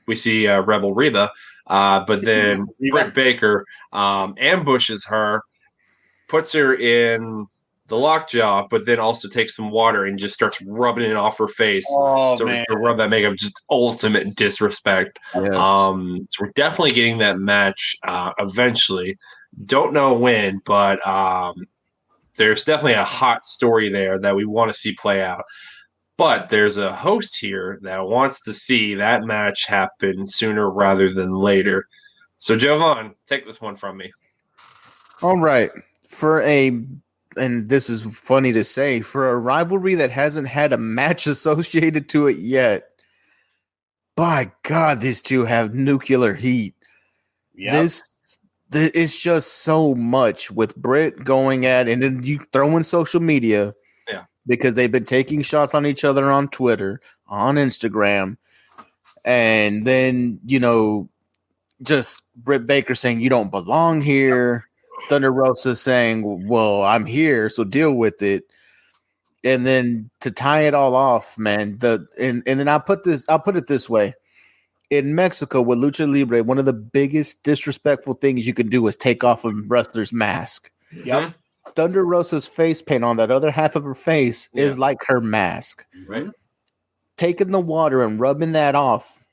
we see Rebel Reba, but then Britt Baker ambushes her, puts her in the lockjaw, but then also takes some water and just starts rubbing it off her face to rub that makeup. Just ultimate disrespect. Yes. So we're definitely getting that match eventually. Don't know when, but there's definitely a hot story there that we want to see play out. But there's a host here that wants to see that match happen sooner rather than later. So, Jovan, take this one from me. All right. And this is funny to say, for a rivalry that hasn't had a match associated to it yet, by God, these two have nuclear heat. Yeah. It's just so much with Britt going at, and then you throw in social media. Yeah. Because they've been taking shots on each other on Twitter, on Instagram, and then, just Britt Baker saying, you don't belong here. Thunder Rosa saying, well, I'm here, so deal with it. And then to tie it all off, man, and then I'll put it this way. In Mexico, with Lucha Libre, one of the biggest disrespectful things you can do is take off a wrestler's mask. Yep. Thunder Rosa's face paint on that other half of her face is like her mask. Right. Taking the water and rubbing that off,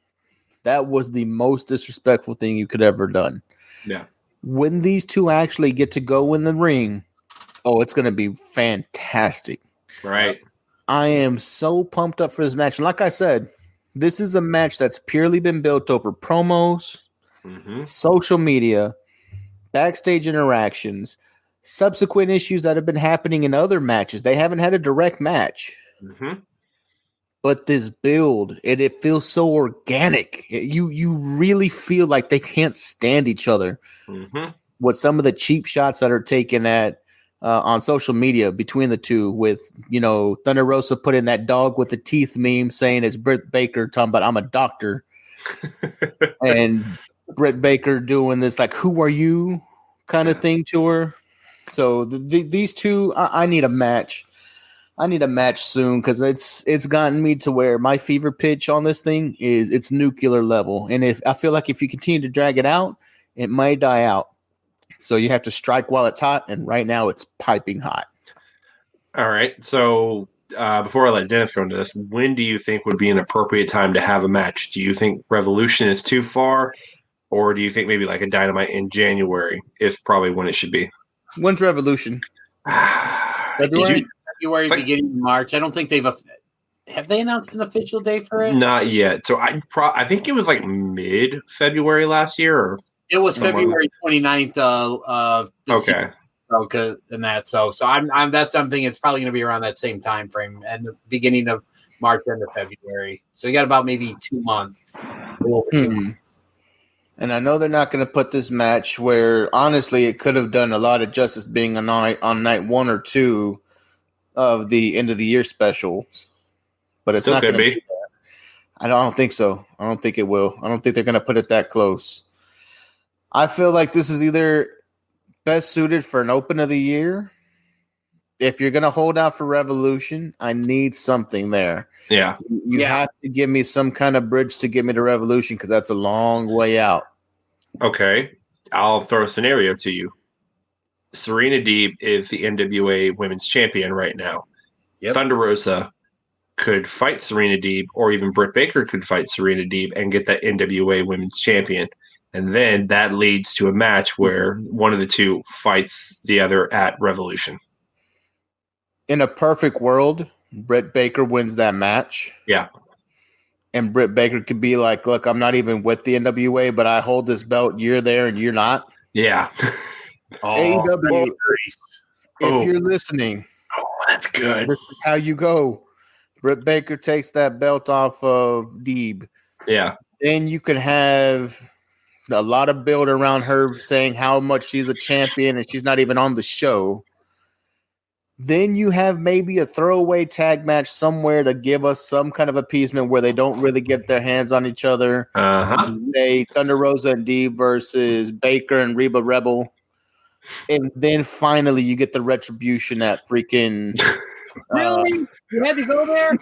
that was the most disrespectful thing you could ever done. Yeah. When these two actually get to go in the ring, it's going to be fantastic. Right. I am so pumped up for this match. And like I said, this is a match that's purely been built over promos, social media, backstage interactions, subsequent issues that have been happening in other matches. They haven't had a direct match. But this build, it feels so organic. You really feel like they can't stand each other. With some of the cheap shots that are taken at on social media between the two, with Thunder Rosa putting that dog with the teeth meme saying it's Britt Baker talking about I'm a doctor, and Britt Baker doing this like who are you kind of thing to her. So these two, I need a match. I need a match soon because it's gotten me to where my fever pitch on this thing is it's nuclear level, and if I feel like if you continue to drag it out, it might die out. So you have to strike while it's hot, and right now it's piping hot. All right. So before I let Dennis go into this, when do you think would be an appropriate time to have a match? Do you think Revolution is too far, or do you think maybe like a Dynamite in January is probably when it should be? When's Revolution? February, beginning of March. I don't think have they announced an official date for it? Not yet. So I think it was like mid-February last year. Or it was February 29th of this year. And that. So I'm thinking it's probably going to be around that same time frame and the beginning of March, end of February. So you got about maybe 2 months. And I know they're not going to put this match where honestly it could have done a lot of justice being on night 1 or 2 of the end of the year specials, but it's still not going to be. I don't think so. I don't think it will. I don't think they're going to put it that close. I feel like this is either best suited for an open of the year. If you're going to hold out for Revolution, I need something there. Yeah. You have to give me some kind of bridge to get me to Revolution because that's a long way out. Okay. I'll throw a scenario to you. Serena Deeb is the NWA Women's Champion right now. Yep. Thunder Rosa could fight Serena Deeb, or even Britt Baker could fight Serena Deeb and get that NWA Women's Champion. And then that leads to a match where one of the two fights the other at Revolution. In a perfect world, Britt Baker wins that match. Yeah. And Britt Baker could be like, look, I'm not even with the NWA, but I hold this belt. You're there and you're not. Yeah. AEW, if you're listening. Oh, that's good. This is how you go. Britt Baker takes that belt off of Deeb. Yeah. Then you could have a lot of build around her saying how much she's a champion and she's not even on the show. Then you have maybe a throwaway tag match somewhere to give us some kind of appeasement where they don't really get their hands on each other. Say Thunder Rosa and Deeb versus Baker and Reba Rebel. And then finally you get the retribution at freaking really? You had to go there?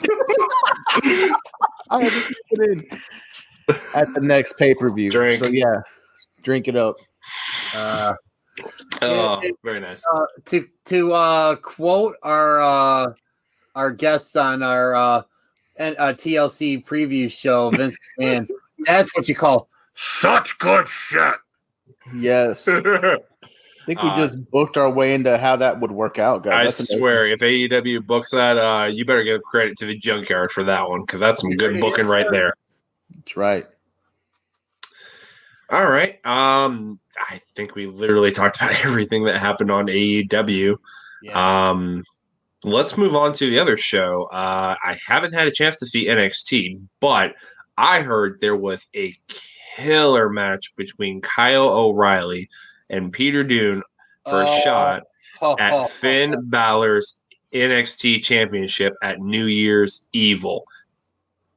I had to stick it in at the next pay-per-view. Drink. So yeah, drink it up. Very nice. To quote our guests on our TLC preview show, Vince McMahon, that's what you call such good shit. Yes. I think we just booked our way into how that would work out, guys. I swear, if AEW books that, you better give credit to the Junkyard for that one, because that's some good booking right there. That's right. All right. I think we literally talked about everything that happened on AEW. Yeah. Let's move on to the other show. I haven't had a chance to see NXT, but I heard there was a killer match between Kyle O'Reilly and Peter Dune for a shot at Finn Balor's NXT Championship at New Year's Evil.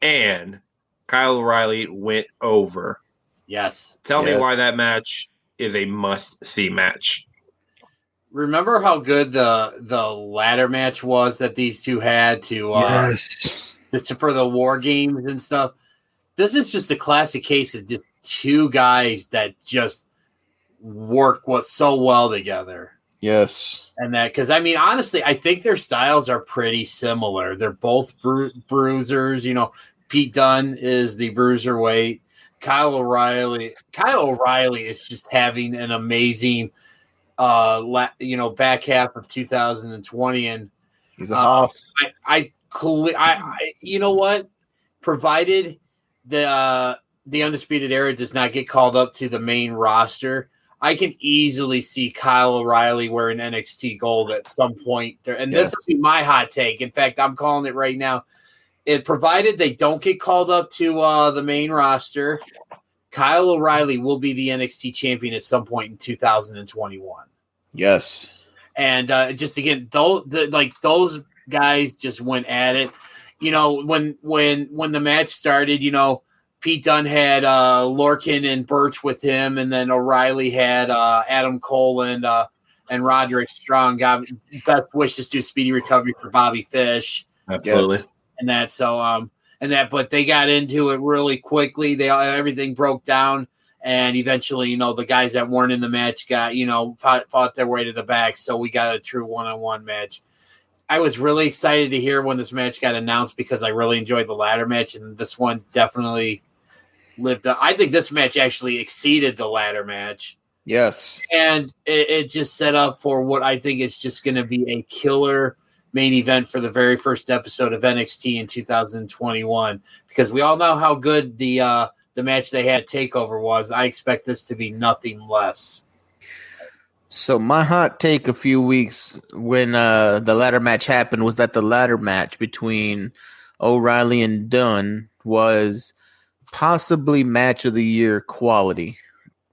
And Kyle O'Reilly went over. Yes. Tell me why that match is a must-see match. Remember how good the ladder match was that these two had to just for the War Games and stuff? This is just a classic case of just two guys that just work so well together. Yes. And that, because I mean, honestly, I think their styles are pretty similar. They're both bruisers. Pete Dunne is the bruiserweight. Kyle O'Reilly is just having an amazing, back half of 2020, and he's a hoss. You know what? Provided the Undisputed Era does not get called up to the main roster, I can easily see Kyle O'Reilly wearing NXT gold at some point there. And this will be my hot take. In fact, I'm calling it right now. Provided they don't get called up to the main roster, Kyle O'Reilly will be the NXT champion at some point in 2021. Yes. And just again, those guys just went at it. You know, when the match started, you know, Pete Dunne had Lorcan and Birch with him, and then O'Reilly had Adam Cole and Roderick Strong. Got best wishes to a speedy recovery for Bobby Fish. Absolutely. Yes. But they got into it really quickly. Everything broke down, and eventually, you know, the guys that weren't in the match got, you know, fought their way to the back. So we got a true one-on-one match. I was really excited to hear when this match got announced because I really enjoyed the ladder match, and this one definitely lived up. I think this match actually exceeded the ladder match. Yes. And it just set up for what I think is just going to be a killer main event for the very first episode of NXT in 2021, because we all know how good the match they had TakeOver was. I expect this to be nothing less. So my hot take a few weeks when the ladder match happened was that the ladder match between O'Reilly and Dunne was possibly match of the year quality.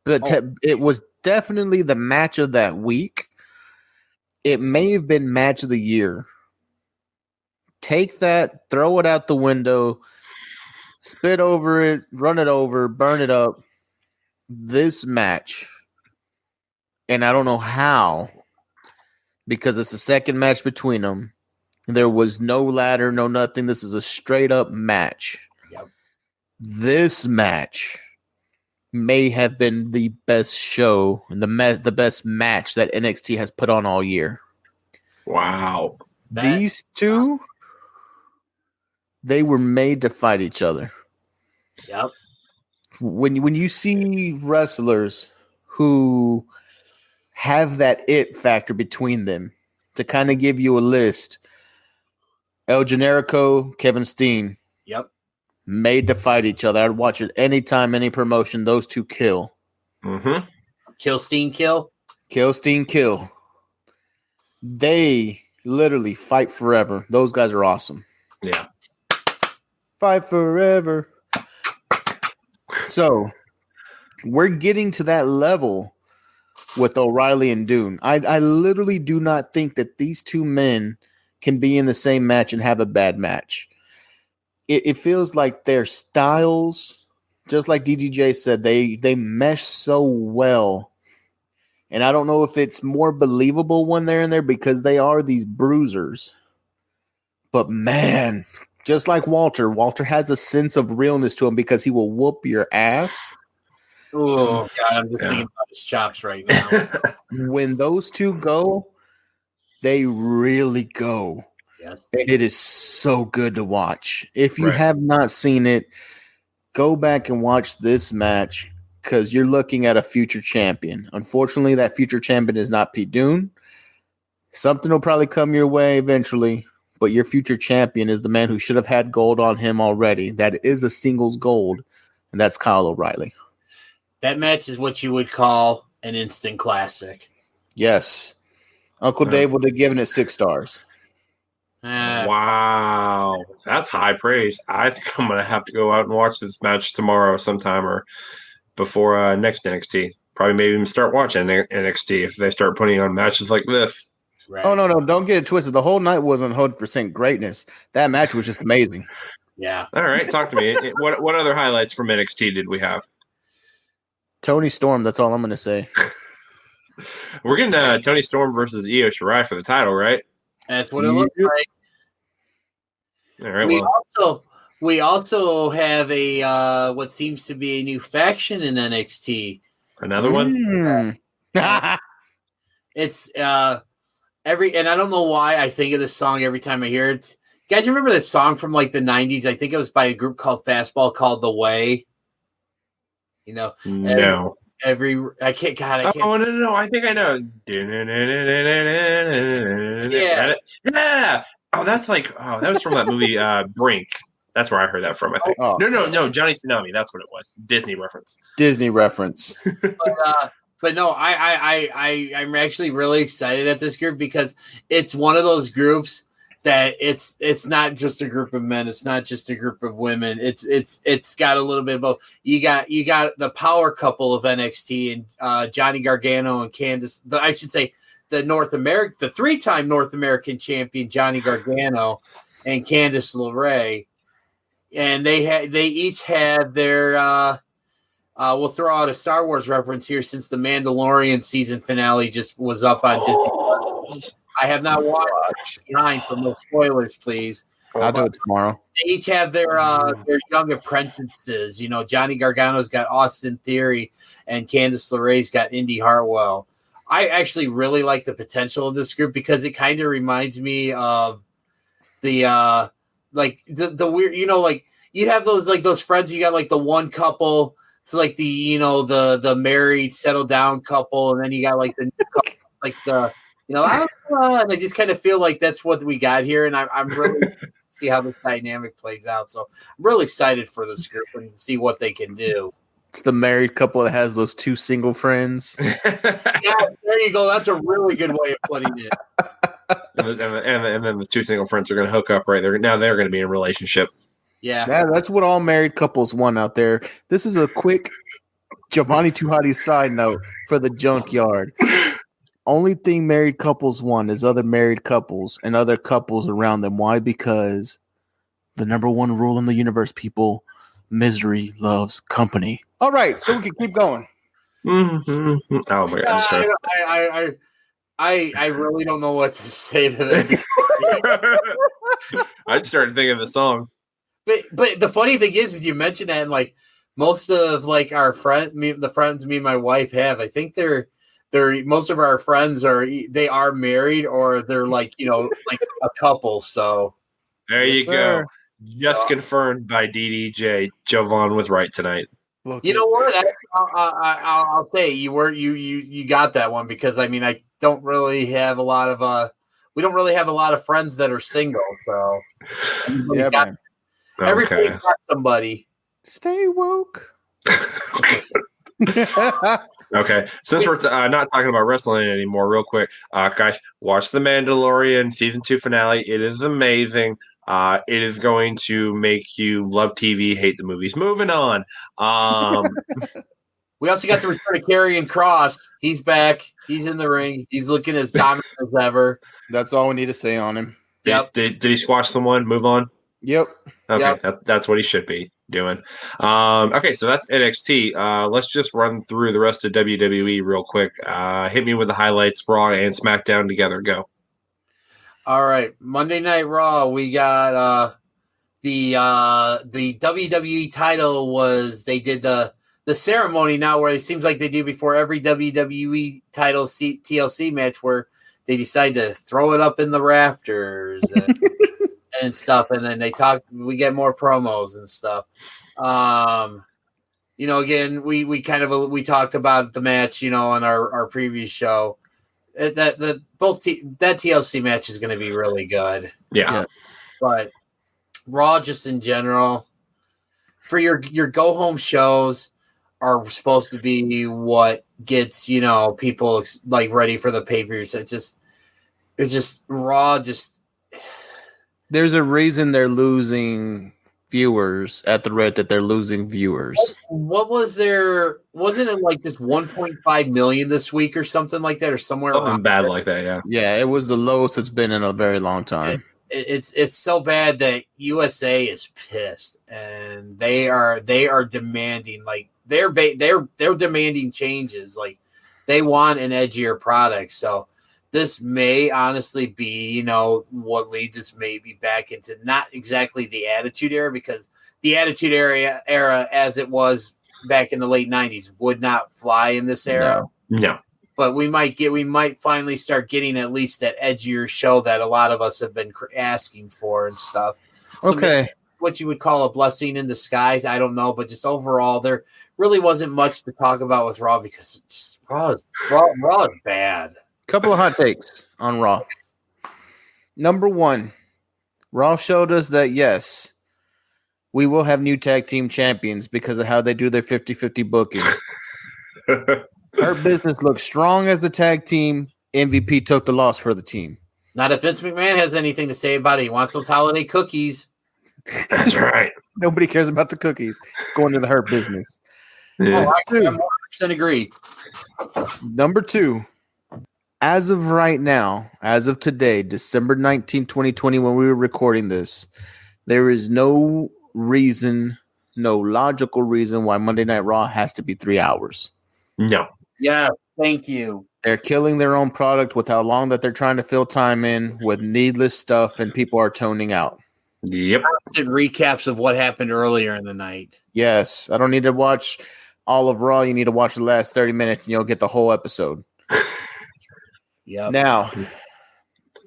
But it was definitely the match of that week. It may have been match of the year. Take that, throw it out the window, spit over it, run it over, burn it up. This match, and I don't know how, because it's the second match between them. There was no ladder, no nothing. This is a straight up match. Yep. This match may have been the best show and the best match that NXT has put on all year. Wow. These two, they were made to fight each other. Yep. When you see wrestlers who have that it factor between them, to kind of give you a list, El Generico, Kevin Steen. Yep. Made to fight each other. I'd watch it anytime, any promotion. Those two kill. Mm-hmm. Kill Steen kill. Kill Steen kill. They literally fight forever. Those guys are awesome. Yeah. Fight forever. So we're getting to that level with O'Reilly and Dunne. I literally do not think that these two men can be in the same match and have a bad match. It feels like their styles, just like DDJ said, they mesh so well. And I don't know if it's more believable when they're in there because they are these bruisers. But man, just like Walter has a sense of realness to him because he will whoop your ass. Oh, God, I'm just thinking about his chops right now. When those two go, they really go. Yes. And it is so good to watch. If you have not seen it, go back and watch this match because you're looking at a future champion. Unfortunately, that future champion is not Pete Dunne. Something will probably come your way eventually, but your future champion is the man who should have had gold on him already. That is a singles gold, and that's Kyle O'Reilly. That match is what you would call an instant classic. Yes. Uncle Dave would have given it 6 stars. Wow. That's high praise. I think I'm going to have to go out and watch this match tomorrow sometime or before next NXT. Probably maybe even start watching NXT if they start putting on matches like this. Right. Oh, no. Don't get it twisted. The whole night wasn't 100% greatness. That match was just amazing. Yeah. All right. Talk to me. What other highlights from NXT did we have? Tony Storm. That's all I'm going to say. We're getting Tony Storm versus Io Shirai for the title, right? That's what it looks like. All right. We also have a what seems to be a new faction in NXT. Another one? It's and I don't know why I think of this song every time I hear it. You guys remember this song from like the 90s? I think it was by a group called Fastball called The Way. You know? No. I can't. Oh, no. I think I know. Yeah. Oh, that was from that movie Brink. That's where I heard that from, I think. Oh. No, Johnny Tsunami. That's what it was. Disney reference. But no, I'm actually really excited at this group because it's one of those groups that it's not just a group of men, it's not just a group of women. It's got a little bit of both. You got the power couple of NXT and Johnny Gargano and Candice. I should say the three-time North American champion Johnny Gargano and Candice LeRae, and they each had their. We'll throw out a Star Wars reference here since the Mandalorian season finale just was up on Disney. I have not watched behind for no spoilers, please. I'll do it tomorrow. They each have their young apprentices. You know, Johnny Gargano's got Austin Theory, and Candice LeRae's got Indy Hartwell. I actually really like the potential of this group because it kind of reminds me of the weird. You know, like you have those friends. You got like the one couple. It's like the married, settled down couple, and then you got like the new couple, like the and I just kind of feel like that's what we got here, and I'm really see how this dynamic plays out. So I'm really excited for this group and see what they can do. It's the married couple that has those two single friends. Yeah, there you go. That's a really good way of putting it. And then the two single friends are going to hook up right there. Now they're going to be in a relationship. Yeah, that's what all married couples want out there. This is a quick Jovanni Too Hotty side note for the Junkyard. Only thing married couples want is other married couples and other couples around them. Why? Because the number one rule in the universe, people, misery loves company. All right, so we can keep going. Mm-hmm. Oh my God! I really don't know what to say to that. I started thinking of the song. But the funny thing is you mentioned that, and like most of like the friends me and my wife have, I think they're most of our friends are married or they're like like a couple. So there you go. Just confirmed by DDJ. Jovan was right tonight. You know what? I'll say you got that one because I mean I don't really have a lot of we don't really have a lot of friends that are single. So everybody's got somebody. Stay woke. Okay, since we're not talking about wrestling anymore, real quick, guys, watch The Mandalorian season 2 finale. It is amazing. It is going to make you love TV, hate the movies. Moving on. We also got the return of Karrion Kross. He's back. He's in the ring. He's looking as dominant as ever. That's all we need to say on him. Yep. Did he squash someone? Move on. Yep. Okay, yep. That's what he should be doing. Okay, so that's NXT. Let's just run through the rest of WWE real quick. Hit me with the highlights, Raw and SmackDown together. Go. All right, Monday Night Raw. We got the WWE title was they did the ceremony now where it seems like they do before every WWE title TLC match where they decide to throw it up in the rafters and stuff, and then we get more promos and stuff. Again, we talked about the match, on our previous show. That TLC match is going to be really good. Yeah. But Raw just in general for your go home shows are supposed to be what gets, people like ready for the pay-per-views. It's just Raw. There's a reason they're losing viewers at the rate that they're losing viewers. What was there? Wasn't it like just 1.5 million this week or something like that, or somewhere something bad like that? Yeah. Yeah, it was the lowest it's been in a very long time. It's so bad that USA is pissed and they are demanding like they're demanding changes. Like they want an edgier product. So this may honestly be, what leads us maybe back into not exactly the Attitude Era, because the Attitude Era as it was back in the late 90s would not fly in this era. No. But we might finally start getting at least that edgier show that a lot of us have been asking for and stuff. So okay. What you would call a blessing in disguise, I don't know, but just overall, there really wasn't much to talk about with Raw because Raw is bad. Couple of hot takes on Raw. Number one, Raw showed us that, yes, we will have new tag team champions because of how they do their 50-50 booking. Hurt Business looks strong as the tag team. MVP took the loss for the team. Not if Vince McMahon has anything to say about it. He wants those holiday cookies. That's right. Nobody cares about the cookies. It's going to the Hurt Business. Yeah. Oh, I 100% agree. Number 2. As of right now, as of today, December 19, 2020, when we were recording this, there is no reason, no logical reason why Monday Night Raw has to be 3 hours. No. Yeah, thank you. They're killing their own product with how long that they're trying to fill time in with needless stuff, and people are toning out. Yep. Recaps of what happened earlier in the night. Yes, I don't need to watch all of Raw. You need to watch the last 30 minutes, and you'll get the whole episode. Yeah. Now,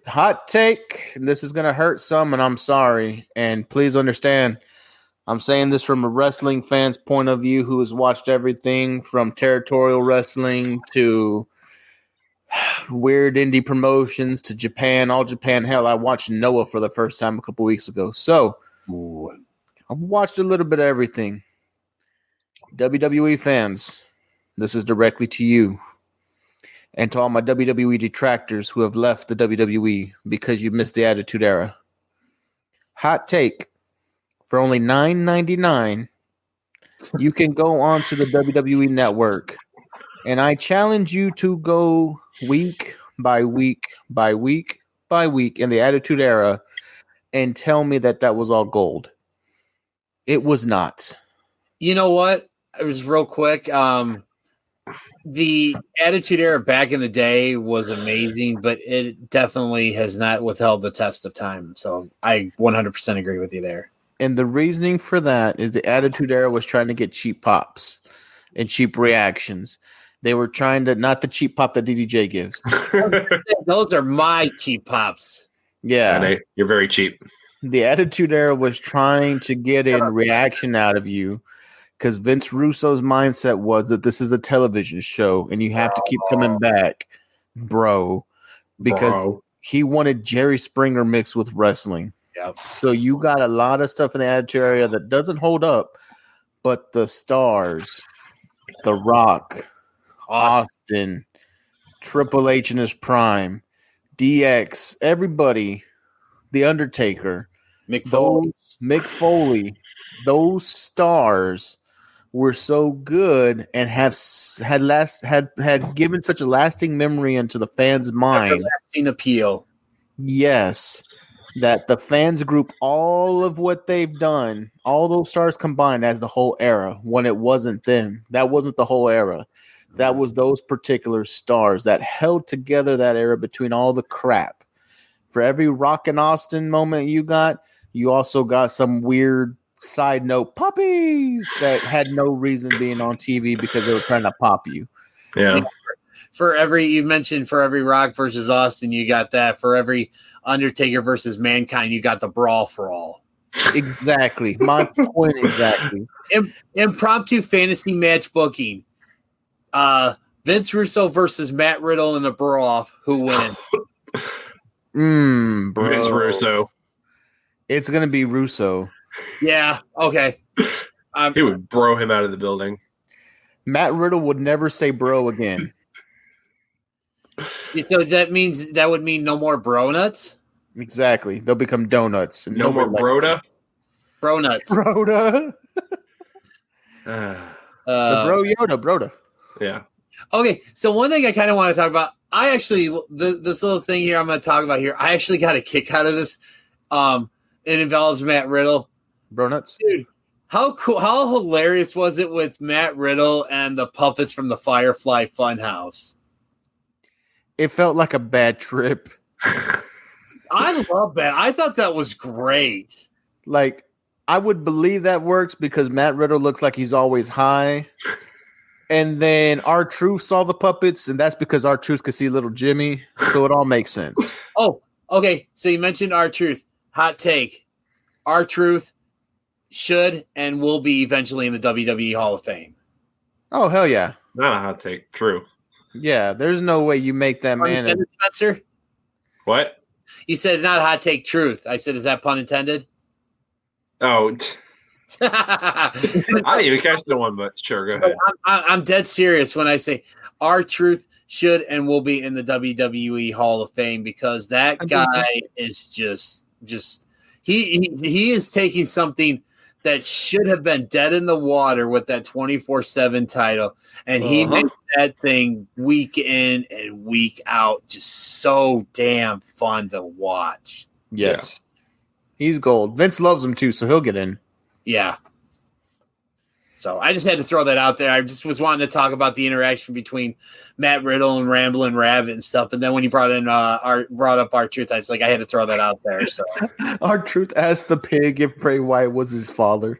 hot take. This is going to hurt some, and I'm sorry. And please understand, I'm saying this from a wrestling fan's point of view who has watched everything from territorial wrestling to weird indie promotions to Japan, all Japan. Hell, I watched Noah for the first time a couple weeks ago. So I've watched a little bit of everything. WWE fans, this is directly to you. And to all my WWE detractors who have left the WWE because you missed the Attitude Era. Hot take. For only $9.99, you can go onto the WWE Network. And I challenge you to go week by week by week by week in the Attitude Era and tell me that that was all gold. It was not. You know what? It was real quick. The Attitude Era back in the day was amazing, but it definitely has not withheld the test of time. So I 100% agree with you there. And the reasoning for that is the Attitude Era was trying to get cheap pops and cheap reactions. They were trying to, not the cheap pop that DDJ gives. Those are my cheap pops. Yeah. You're very cheap. The Attitude Era was trying to get in reaction out of you because Vince Russo's mindset was that this is a television show and you have to keep coming back, bro, because he wanted Jerry Springer mixed with wrestling. Yep. So you got a lot of stuff in the Attitude Era that doesn't hold up, but the stars, The Rock, Austin, Triple H in his prime, DX, everybody, The Undertaker, Mick Foley, those stars were so good and had given such a lasting memory into the fans' mind. Lasting appeal. Yes. That the fans group all of what they've done, all those stars combined as the whole era, when it wasn't them. That wasn't the whole era. That was those particular stars that held together that era between all the crap. For every Rock and Austin moment you got, you also got some weird side note puppies that had no reason being on TV because they were trying to pop you. Yeah. For every Rock versus Austin, you got that. For every Undertaker versus Mankind, you got the Brawl for All. Exactly. My point exactly. Impromptu fantasy match booking. Vince Russo versus Matt Riddle in a brawl. Who wins? Bro. Vince Russo. It's going to be Russo. Yeah, okay. He would bro him out of the building. Matt Riddle would never say bro again. So that would mean no more bro nuts? Exactly. They'll become donuts. No more broda? Bro nuts. Broda. The bro Yoda, Broda. Yeah. Okay, so one thing I kind of want to talk about, I actually, this little thing here I'm going to talk about here, I actually got a kick out of this. It involves Matt Riddle. Bro nuts. Dude, how cool, how hilarious was it with Matt Riddle and the puppets from the Firefly Funhouse? It felt like a bad trip. I love that. I thought that was great. Like, I would believe that works because Matt Riddle looks like he's always high. And then R-Truth saw the puppets, and that's because R-Truth could see little Jimmy. So it all makes sense. Oh, okay. So you mentioned R-Truth. Hot take. R-Truth should and will be eventually in the WWE Hall of Fame. Oh, hell yeah. Not a hot take. True. Yeah, there's no way you make that man. Spencer? What? You said not hot take truth. I said, is that pun intended? Oh, I didn't even catch the one, but sure, go ahead. I'm dead serious when I say our truth should and will be in the WWE Hall of Fame, because that guy is just he is taking something that should have been dead in the water with that 24/7 title, and he makes that thing week in and week out just so damn fun to watch. Yes. Yeah. He's gold. Vince loves him too, so he'll get in. Yeah. So I just had to throw that out there. I just was wanting to talk about the interaction between Matt Riddle and Ramblin' Rabbit and stuff. And then when you brought up R-Truth, I was like, I had to throw that out there. So R-Truth asked the pig if Bray Wyatt was his father.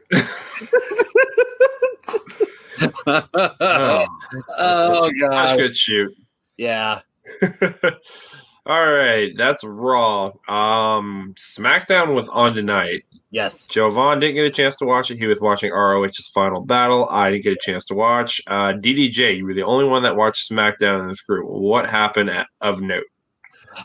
Oh God, that's a good shoot. Yeah. All right, that's Raw. SmackDown was on tonight. Yes. Jovan didn't get a chance to watch it. He was watching ROH's Final Battle. I didn't get a chance to watch. DDJ, you were the only one that watched SmackDown in this group. What happened of note?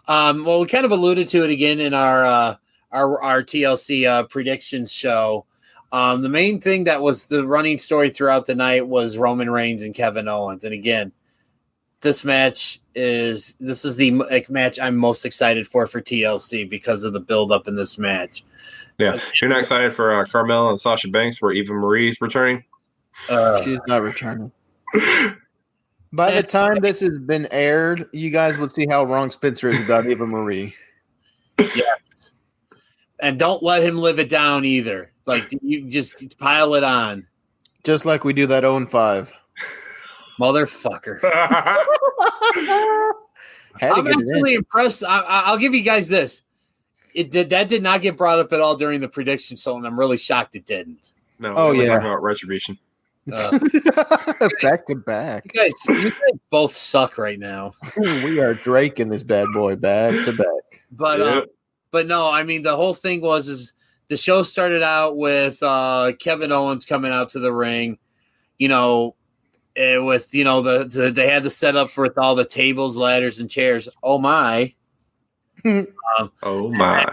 Well, we kind of alluded to it again in our TLC predictions show. The main thing that was the running story throughout the night was Roman Reigns and Kevin Owens. And again, this is the match I'm most excited for TLC because of the build-up in this match. Yeah, you're not excited for Carmella and Sasha Banks, where Eva Marie's returning? She's not returning. By the time this has been aired, you guys will see how wrong Spencer is about Eva Marie. Yes. And don't let him live it down either. Like, you just pile it on. Just like we do that 0-5. Motherfucker. I'm actually impressed. I'll give you guys this. That did not get brought up at all during the prediction show, and I'm really shocked it didn't. No, we're talking about Retribution. Back to back. You guys both suck right now. We are Drake in this bad boy, back to back. But no, I mean, the whole thing is the show started out with Kevin Owens coming out to the ring, they had the setup for all the tables, ladders, and chairs. Oh my. Oh my.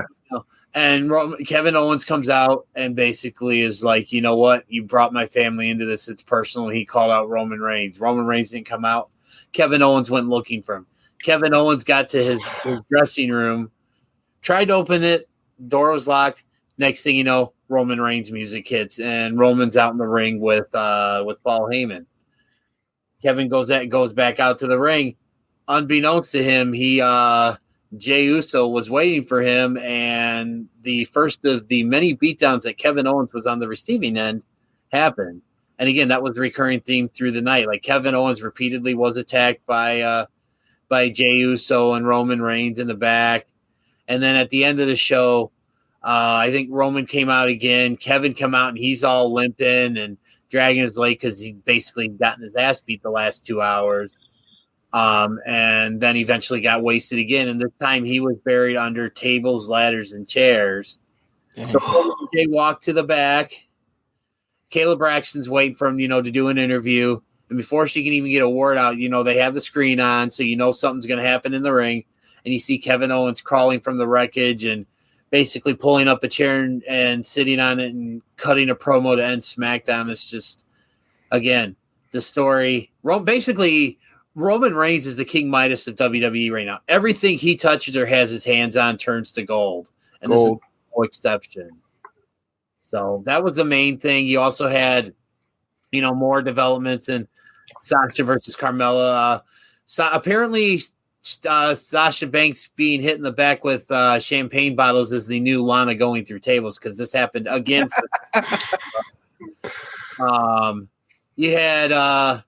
And Kevin Owens comes out and basically is like, you know what? You brought my family into this. It's personal. He called out Roman Reigns. Roman Reigns didn't come out. Kevin Owens went looking for him. Kevin Owens got to his dressing room, tried to open it. Door was locked. Next thing you know, Roman Reigns music hits, and Roman's out in the ring with Paul Heyman. Kevin goes back out to the ring. Unbeknownst to him, Jey Uso was waiting for him, and the first of the many beatdowns that Kevin Owens was on the receiving end happened. And again, that was a recurring theme through the night. Like, Kevin Owens repeatedly was attacked by Jey Uso and Roman Reigns in the back. And then at the end of the show, I think Roman came out again. Kevin come out, and he's all limping and dragging his leg because he's basically gotten his ass beat the last 2 hours. And then eventually got wasted again. And this time he was buried under tables, ladders, and chairs. So they walked to the back. Kayla Braxton's waiting for him, to do an interview. And before she can even get a word out, they have the screen on, so something's going to happen in the ring. And you see Kevin Owens crawling from the wreckage and basically pulling up a chair and sitting on it and cutting a promo to end SmackDown. It's just, again, the story. Basically, Roman Reigns is the King Midas of WWE right now. Everything he touches or has his hands on turns to gold. And this is no exception. So that was the main thing. You also had, more developments in Sasha versus Carmella. Apparently, Sasha Banks being hit in the back with champagne bottles is the new Lana going through tables, because this happened again. You had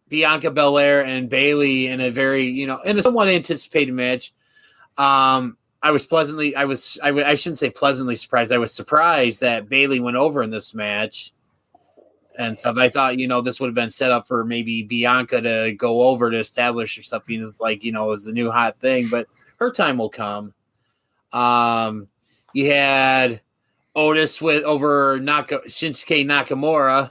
Bianca Belair and Bayley in a very, in a somewhat anticipated match. I shouldn't say pleasantly surprised. I was surprised that Bayley went over in this match and stuff. I thought, this would have been set up for maybe Bianca to go over to establish herself, as the new hot thing, but her time will come. You had Otis over Shinsuke Nakamura.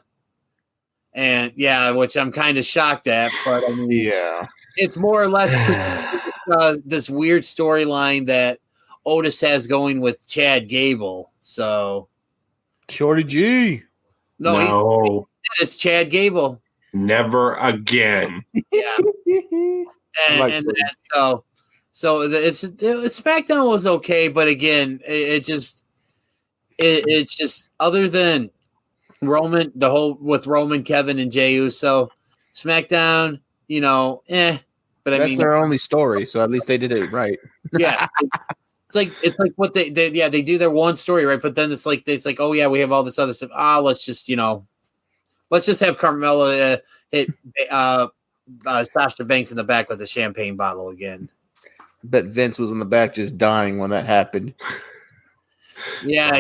And which I'm kind of shocked at, but I mean, yeah, it's more or less this weird storyline that Otis has going with Chad Gable. So Shorty G. No, it's Chad Gable. never again. Yeah, so SmackDown was okay, but again, it's just other than Roman, the whole with Roman, Kevin, and Jey Uso, SmackDown, But That's their only story, so at least they did it right. Yeah. It's like what they do their one story, right? But then it's like oh yeah, we have all this other stuff. Let's just have Carmella hit Sasha Banks in the back with a champagne bottle again. Bet Vince was in the back just dying when that happened. Yeah,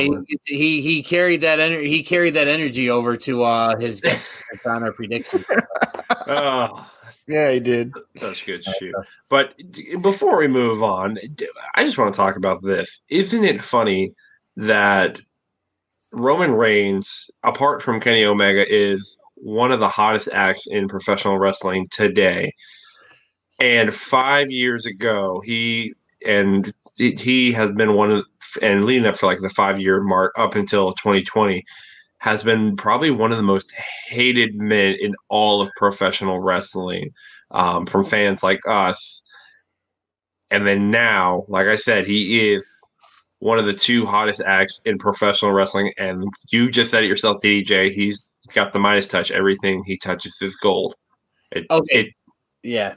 he carried that energy. He carried that energy over to his guest on our prediction. Oh, Yeah, he did. such good shoot. But before we move on, I just want to talk about this. Isn't it funny that Roman Reigns, apart from Kenny Omega, is one of the hottest acts in professional wrestling today? And 5 years ago, he has been one of, and leading up for like the 5 year mark up until 2020, has been probably one of the most hated men in all of professional wrestling, from fans like us. And then now, like I said, he is one of the two hottest acts in professional wrestling. And you just said it yourself, DJ. He's got the Midas touch. Everything he touches is gold. Yeah.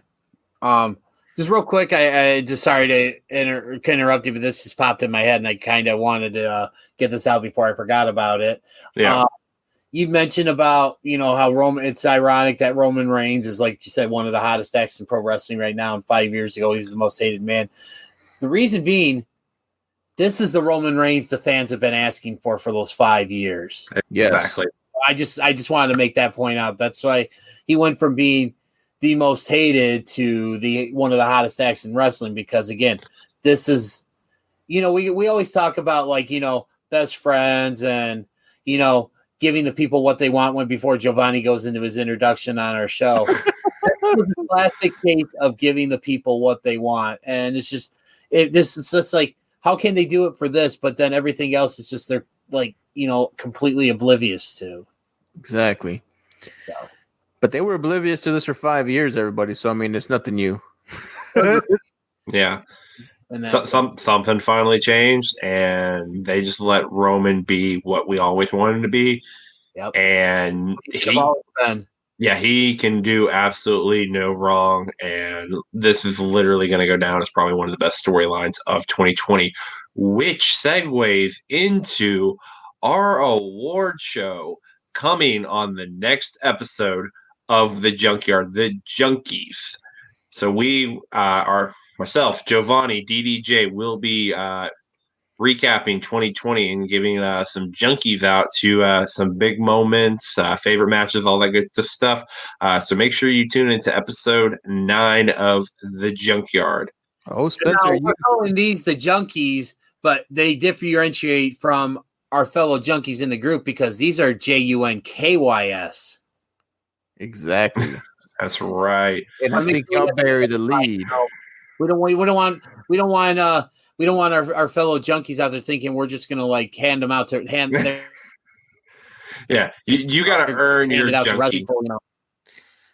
Just real quick, I just sorry to interrupt you, but this just popped in my head, and I kind of wanted to get this out before I forgot about it. Yeah. You mentioned about how Roman. It's ironic that Roman Reigns is, like you said, one of the hottest acts in pro wrestling right now. And 5 years ago, he was the most hated man. The reason being, this is the Roman Reigns the fans have been asking for those 5 years. Yes. Exactly. I just wanted to make that point out. That's why he went from being the most hated to one of the hottest acts in wrestling, because again, this is, we always talk about best friends and, giving the people what they want before Jovanni goes into his introduction on our show. This is a classic case of giving the people what they want. And it's just, this is just like, how can they do it for this? But then everything else is just, they're like, completely oblivious to. Exactly. So. But they were oblivious to this for 5 years, everybody. So, I mean, it's nothing new. Yeah. And something finally changed, and they just let Roman be what we always wanted him to be. Yep. And he can do absolutely no wrong. And this is literally going to go down as probably one of the best storylines of 2020, which segues into our award show coming on the next episode of the Junkyard, the Junkies. So we myself, Jovanni, DDJ, will be recapping 2020 and giving some junkies out to some big moments, favorite matches, all that good stuff. So make sure you tune into episode 9 of the Junkyard. Oh, Spencer, we're calling these the Junkies, but they differentiate from our fellow junkies in the group because these are JUNKYS. Exactly. That's right. And I think y'all bury the lead. We don't want our fellow junkies out there thinking we're just gonna hand them out to hand. Yeah, you got to earn your junkie. People,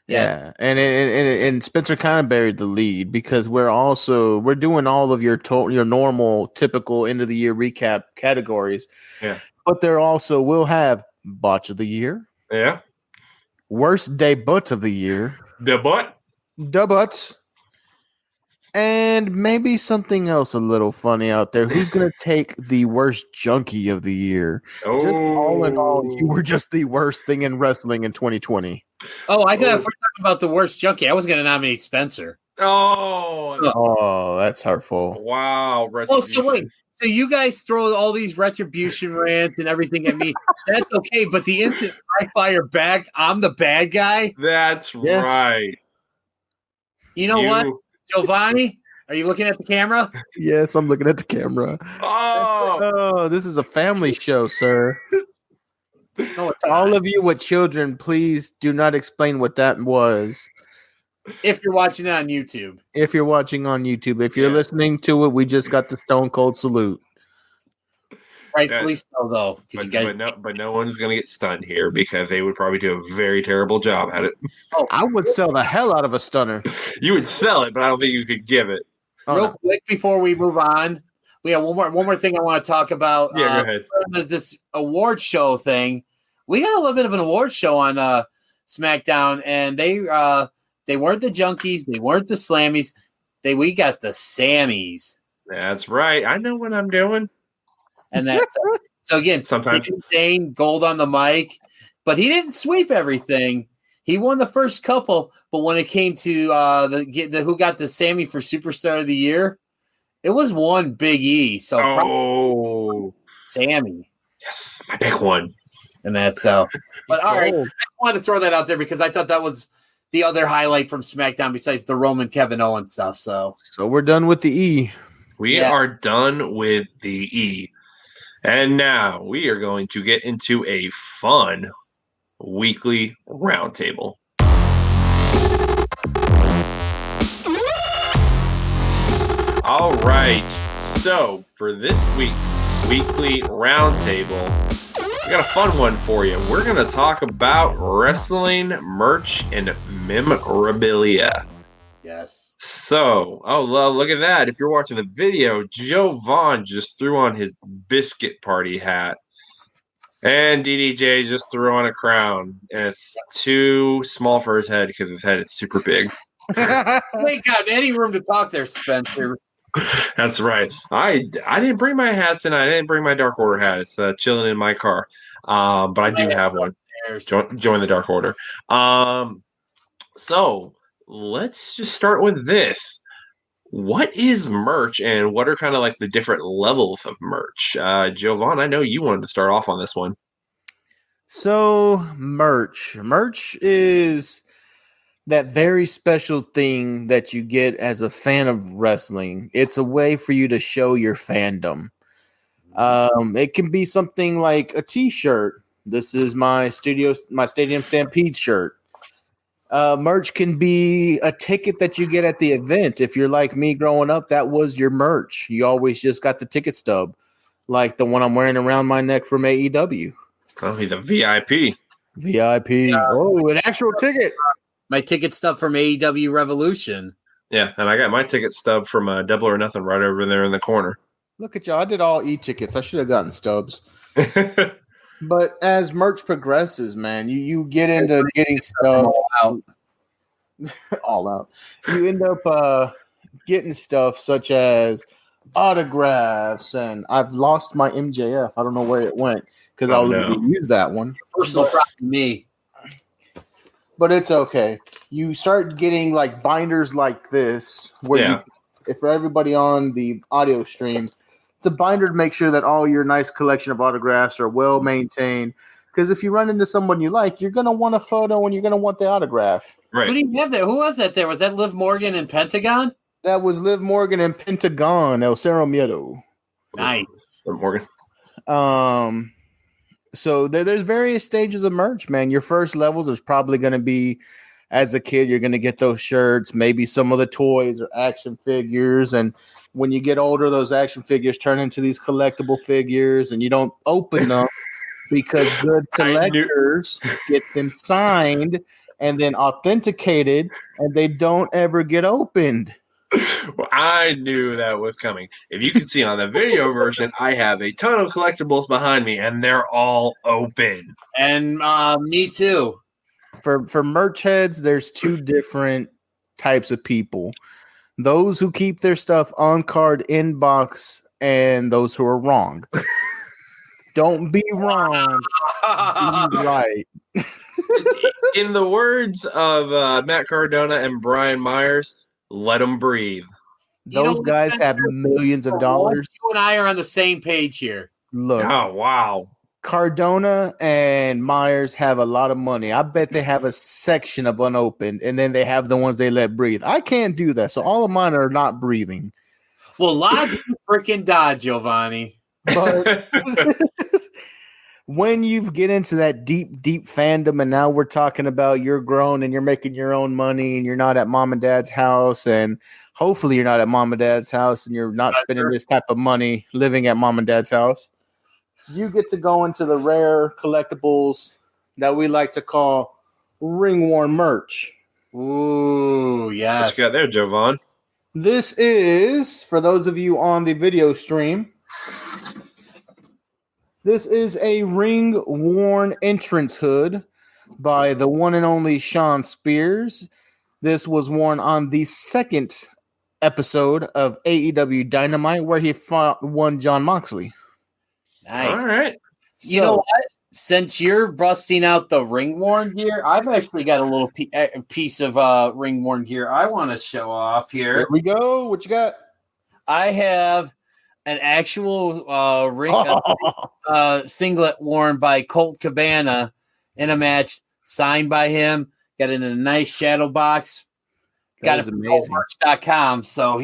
Yeah, and Spencer kind of buried the lead because we're doing all of your normal typical end of the year recap categories. Yeah, but there also will have botch of the year. Yeah. Worst debut of the year. Debut. And maybe something else a little funny out there. Who's going to take the worst junkie of the year? Oh. Just all in all, you were just the worst thing in wrestling in 2020. Oh, I thought if we're talking about the worst junkie, I was going to nominate Spencer. Oh, that's hurtful. Wow. Oh, so wait. So you guys throw all these retribution rants and everything at me. That's okay, but the instant I fire back, I'm the bad guy. That's right. You know what, Jovanni? Are you looking at the camera? Yes, I'm looking at the camera. Oh, this is a family show, sir. No, all of you with children, please do not explain what that was. If you're watching it on YouTube. If you're watching on YouTube, if you're listening to it, we just got the Stone Cold salute. Rightfully so, though. But no one's going to get stunned here because they would probably do a very terrible job at it. Oh, I would sell the hell out of a stunner. You would sell it, but I don't think you could give it. Real quick before we move on, we have one more thing I want to talk about. Yeah, go ahead. This award show thing. We got a little bit of an award show on SmackDown, and they weren't the Junkies, they weren't the Slammies, we got the Sammies. That's right. I know what I'm doing. And that's so again, sometimes Dane, gold on the mic, but he didn't sweep everything. He won the first couple, but when it came to the who got the Sammy for Superstar of the Year, it was one Big E. So Sammy. Yes, my big one. And that's But all right, I just wanted to throw that out there because I thought that was the other highlight from SmackDown besides the Roman Kevin Owens stuff. So we're done with the E. We are done with the E. And now we are going to get into a fun weekly roundtable. All right. So for this week's weekly roundtable, we got a fun one for you. We're going to talk about wrestling merch and memorabilia. Yes. So, look at that. If you're watching the video, Jovan just threw on his Biscuit Party Hat. And DDJ just threw on a crown. And it's too small for his head because his head is super big. We ain't got any room to talk there, Spencer. That's right. I didn't bring my hat tonight. I didn't bring my Dark Order hat. It's chilling in my car. But I do have one. Join the Dark Order. So let's just start with this. What is merch and what are kind of like the different levels of merch? Jovan, I know you wanted to start off on this one. So merch is that very special thing that you get as a fan of wrestling. It's a way for you to show your fandom. It can be something like a t-shirt. This is my Stadium Stampede shirt. Merch can be a ticket that you get at the event. If you're like me growing up, that was your merch. You always just got the ticket stub, like the one I'm wearing around my neck from AEW. Oh, he's a VIP. Oh, an actual ticket. My ticket stub from AEW Revolution. Yeah, and I got my ticket stub from Double or Nothing right over there in the corner. Look at y'all. I did all e-tickets. I should have gotten stubs. But as merch progresses, man, you get into getting stuff all out. You end up getting stuff such as autographs, and I've lost my MJF. I don't know where it went because I was going to use that one. Personal problem to me. But it's okay. You start getting like binders like this, where if for everybody on the audio stream, it's a binder to make sure that all your nice collection of autographs are well maintained. Because if you run into someone you like, you're going to want a photo and you're going to want the autograph. Right. Who do you have there? Who was that there? Was that Liv Morgan and Pentagon? That was Liv Morgan and Pentagon, El Cerro Miedo. Nice. Liv Morgan. So there's various stages of merch, man. Your first levels is probably going to be, as a kid, you're going to get those shirts, maybe some of the toys or action figures. And when you get older, those action figures turn into these collectible figures, and you don't open them because good collectors get them signed and then authenticated, and they don't ever get opened. Well, I knew that was coming. If you can see on the video version, I have a ton of collectibles behind me, and they're all open. And me too. For merch heads, there's two different types of people. Those who keep their stuff on card inbox and those who are wrong. Don't be wrong. Be right. In the words of Matt Cardona and Brian Myers, let them breathe. Those guys have millions of dollars. You and I are on the same page here. Look. Oh, wow. Cardona and Myers have a lot of money. I bet they have a section of unopened, and then they have the ones they let breathe. I can't do that, so all of mine are not breathing. Well, lie to freaking die, Jovanni. when you get into that deep fandom, and now we're talking about you're grown and you're making your own money and you're not at mom and dad's house, and hopefully you're not at mom and dad's house and you're not spending this type of money living at mom and dad's house, you get to go into the rare collectibles that we like to call ring worn merch. Ooh, What yes. you got there, Jovan? This is, for those of you on the video stream, this is a ring-worn entrance hood by the one and only Shawn Spears. This was worn on the second episode of AEW Dynamite, where he fought one Jon Moxley. Nice. All right. You know what? Since you're busting out the ring worn gear, I've actually got a little piece of ring worn gear I want to show off here. Here we go. What you got? I have an actual ring singlet worn by Colt Cabana in a match, signed by him. Got it in a nice shadow box. Got it from merch.com. So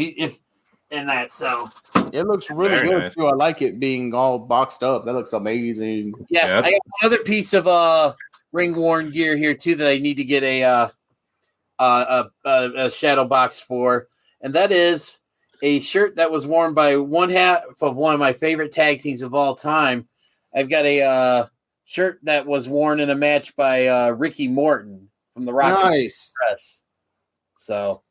so it looks really Very good nice. too. I like it being all boxed up. That looks amazing. yeah, I got another piece of ring worn gear here too that I need to get a shadow box for, and that is a shirt that was worn by one half of one of my favorite tag teams of all time. I've got a shirt that was worn in a match by Ricky Morton from the Rocket Express. So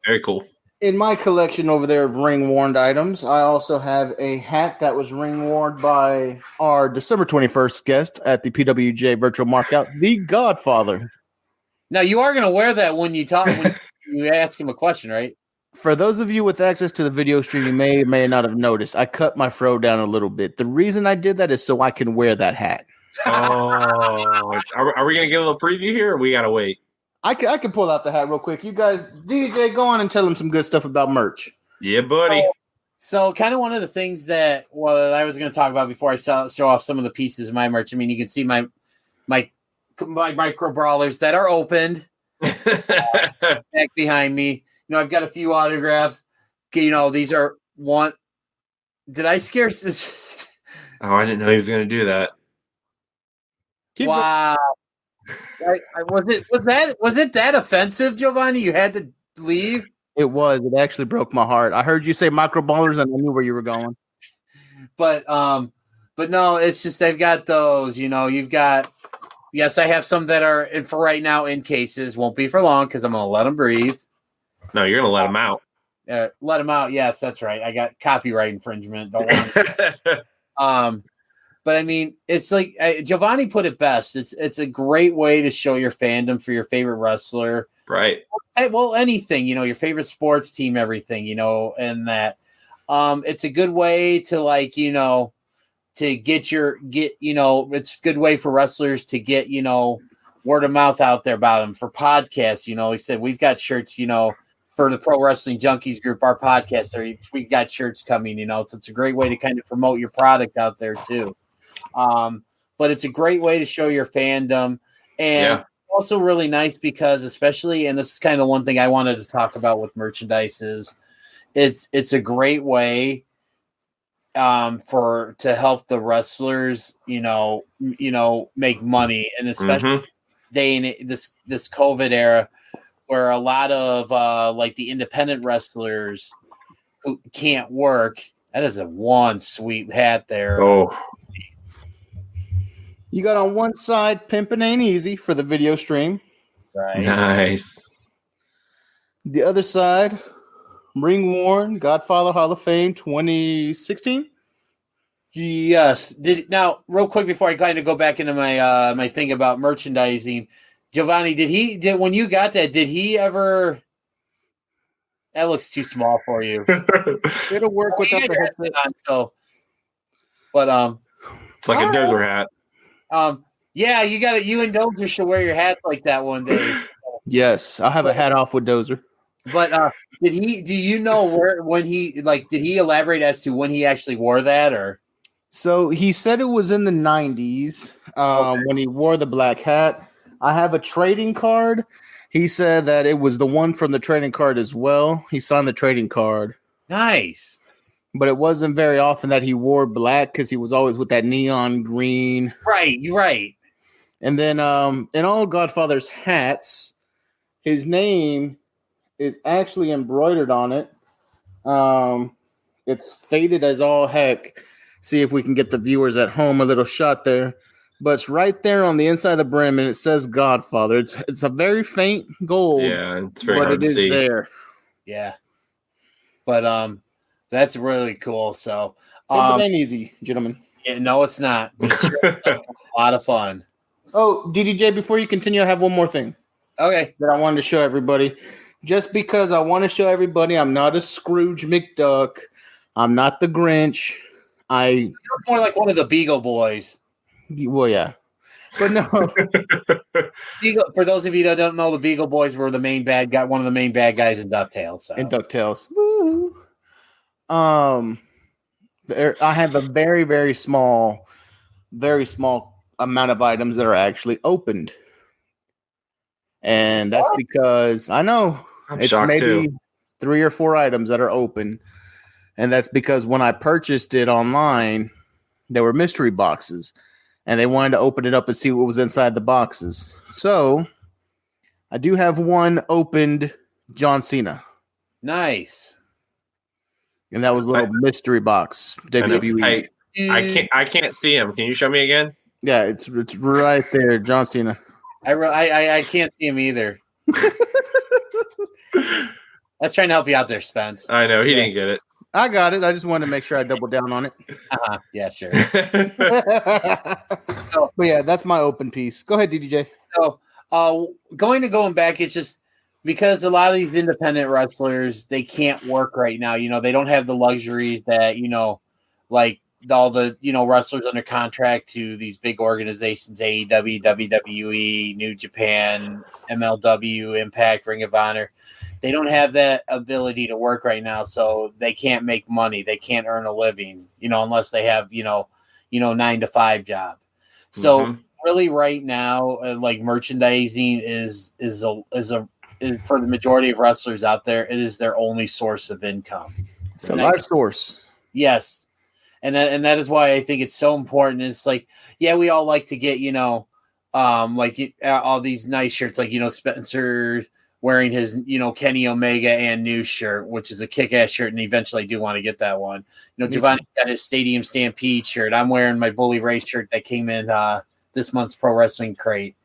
very cool. In my collection over there of ring-worn items, I also have a hat that was ring-worn by our December 21st guest at the PWJ Virtual Markout, the Godfather. Now, you are going to wear that when you talk, when you ask him a question, right? For those of you with access to the video stream, you may or may not have noticed, I cut my fro down a little bit. The reason I did that is so I can wear that hat. Oh, are we going to give a little preview here, or we got to wait? I can pull out the hat real quick. You guys, DJ, go on and tell them some good stuff about merch. Yeah, buddy. So kind of one of the things that I was going to talk about before I show off some of the pieces of my merch. I mean, you can see my micro brawlers that are opened back behind me. You know, I've got a few autographs. You know, these are one. Did I scare this? Oh, I didn't know he was going to do that. Wow. Was it that offensive, Jovanni? You had to leave? It was. It actually broke my heart. I heard you say micro ballers and I knew where you were going. But no, it's just they've got those. You know, you've got. Yes, I have some that are for right now in cases. Won't be for long because I'm gonna let them breathe. No, you're gonna let him out. Let them out. Yes, that's right. I got copyright infringement. Don't want. But I mean, it's like Jovanni put it best. It's a great way to show your fandom for your favorite wrestler, right? Well, anything, you know, your favorite sports team, everything, you know, and that. It's a good way to to get, it's a good way for wrestlers to get, word of mouth out there about them for podcasts. You know, he said, we've got shirts, for the Pro Wrestling Junkies group, our podcast, we got shirts coming, so it's a great way to kind of promote your product out there too. But it's a great way to show your fandom, and also really nice because especially, and this is kind of one thing I wanted to talk about with merchandise is it's a great way to help the wrestlers, make money, and especially this COVID era where a lot of like the independent wrestlers who can't work. That is a one sweet hat there. Oh, you got on one side Pimpin' Ain't Easy for the video stream. Right. Nice. The other side, Ring Worn Godfather Hall of Fame 2016. Yes. Now, real quick before I kind of go back into my my thing about merchandising, Jovanni, did when you got that, did he ever? That looks too small for you. It'll work without the headset on. So, but it's like a Dozer hat. Yeah, you got it. You and Dozer should wear your hats like that one day. Yes, I'll have a hat off with Dozer. But did he? Do you know when he did he elaborate as to when he actually wore that or? So he said it was in the 90s when he wore the black hat. I have a trading card. He said that it was the one from the trading card as well. He signed the trading card. Nice. but it wasn't very often that he wore black because he was always with that neon green. Right, you're right. And then in all Godfather's hats, his name is actually embroidered on it. It's faded as all heck. See if we can get the viewers at home a little shot there. But it's right there on the inside of the brim, and it says Godfather. It's a very faint gold. Yeah, it's very but hard it to is see. there. Yeah. But that's really cool. So It ain't easy, gentlemen. yeah, no, it's not. But it's sure a lot of fun. Oh, DDJ, before you continue, I have one more thing Okay. that I wanted to show everybody. Just because I want to show everybody I'm not a Scrooge McDuck. I'm not the Grinch. You're more like one of the Beagle Boys. Well, yeah. But no. For those of you that don't know, the Beagle Boys were the main bad guy, one of the main bad guys in DuckTales. So. In DuckTales. Woo. I have a very, very small amount of items that are actually opened. And that's because I know I'm it's shocked maybe too. 3 or 4 items that are open. And that's because when I purchased it online, there were mystery boxes. And they wanted to open it up and see what was inside the boxes. So I do have one opened John Cena. Nice. And that was a little mystery box. WWE. I can't see him. Can you show me again? Yeah, it's right there, John Cena. I can't see him either. Let's try and help you out there, Spence. I know he didn't get it. I got it. I just wanted to make sure I double down on it. Yeah, sure. But yeah, that's my open piece. Go ahead, DDJ. So, going back, it's just because a lot of these independent wrestlers, they can't work right now. You know, they don't have the luxuries that, you know, like all the, you know, wrestlers under contract to these big organizations, AEW, WWE, New Japan, MLW, Impact, Ring of Honor. They don't have that ability to work right now, so they can't make money. They can't earn a living, you know, unless they have, 9-to-5 job. So really right now, like merchandising is for the majority of wrestlers out there, it is their only source of income. It's a life source. Yes. And that is why I think it's so important. It's like, yeah, we all like to get, all these nice shirts, like, Spencer wearing his, Kenny Omega and New shirt, which is a kick-ass shirt, and eventually I do want to get that one. Jovanni got his Stadium Stampede shirt. I'm wearing my Bully Ray shirt that came in this month's Pro Wrestling Crate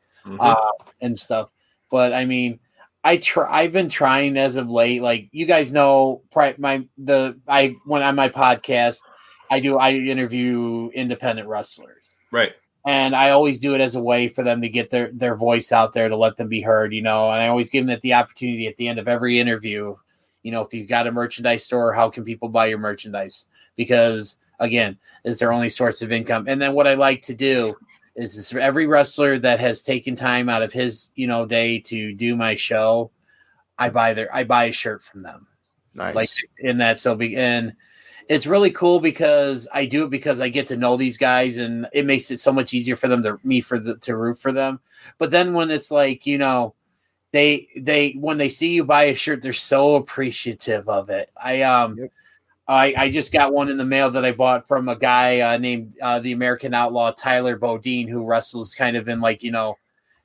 and stuff. But I mean, I've been trying as of late. Like you guys know, when on my podcast, I interview independent wrestlers, right? And I always do it as a way for them to get their voice out there, to let them be heard, and I always give them the opportunity at the end of every interview, if you've got a merchandise store, how can people buy your merchandise? Because again, it's their only source of income. And then what I like to do is every wrestler that has taken time out of his, day to do my show, I buy a shirt from them. Nice. Like in that. And it's really cool because I do it because I get to know these guys, and it makes it so much easier for them to root for them. But then when it's like, they when they see you buy a shirt, they're so appreciative of it. I just got one in the mail that I bought from a guy named the American Outlaw Tyler Bodine, who wrestles kind of in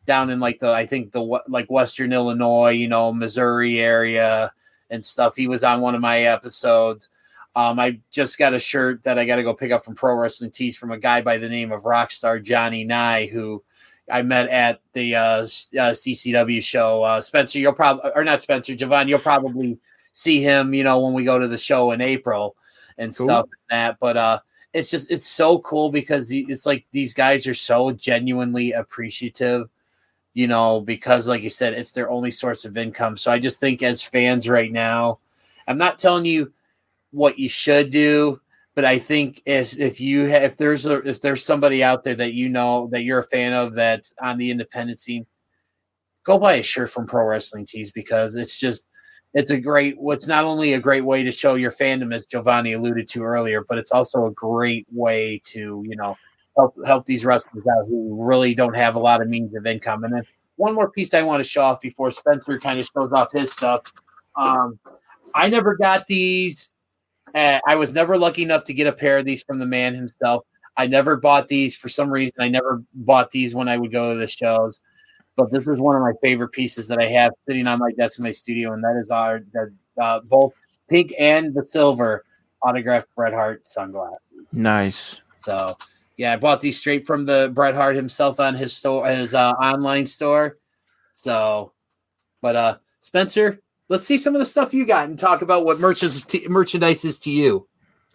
down in the Western Illinois, Missouri area and stuff. He was on one of my episodes. I just got a shirt that I got to go pick up from Pro Wrestling Tees from a guy by the name of Rockstar Johnny Nye, who I met at the CCW show. Spencer, Jovanni, you'll probably see him, when we go to the show in April and stuff like that. But it's so cool because it's like these guys are so genuinely appreciative, because like you said, it's their only source of income. So I just think as fans right now, I'm not telling you what you should do, but I think if there's somebody out there that that you're a fan of that's on the independent scene, go buy a shirt from Pro Wrestling Tees, because it's not only a great way to show your fandom, as Jovanni alluded to earlier, but it's also a great way to help these wrestlers out who really don't have a lot of means of income. And then one more piece I want to show off before Spencer kind of shows off his stuff. I never got these. I was never lucky enough to get a pair of these from the man himself. I never bought these for some reason. I never bought these when I would go to the shows. But this is one of my favorite pieces that I have sitting on my desk in my studio, and that is both pink and the silver autographed Bret Hart sunglasses. Nice. So, yeah, I bought these straight from the Bret Hart himself on his store, his online store. So, but Spencer, let's see some of the stuff you got and talk about what merchandise is to you.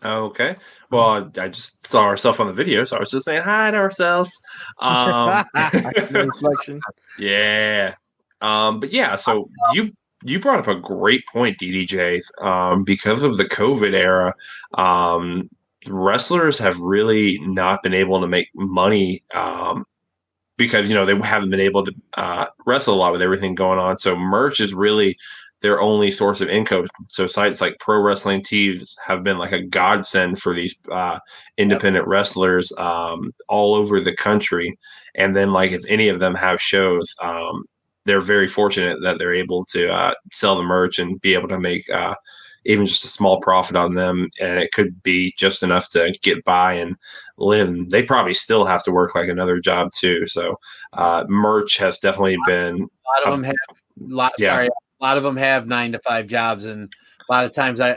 Okay. Well, I just saw ourselves on the video, so I was just saying hi to ourselves. Reflection. Yeah. But yeah, so you brought up a great point, DDJ. Because of the COVID era, wrestlers have really not been able to make money because they haven't been able to wrestle a lot with everything going on. So merch is really their only source of income. So sites like Pro Wrestling Tees have been like a godsend for these independent wrestlers all over the country. And then like if any of them have shows, they're very fortunate that they're able to sell the merch and be able to make even just a small profit on them. And it could be just enough to get by and live. And they probably still have to work like another job too. So merch has definitely been a lot of them have a lot of them have 9-to-5 jobs, and a lot of times I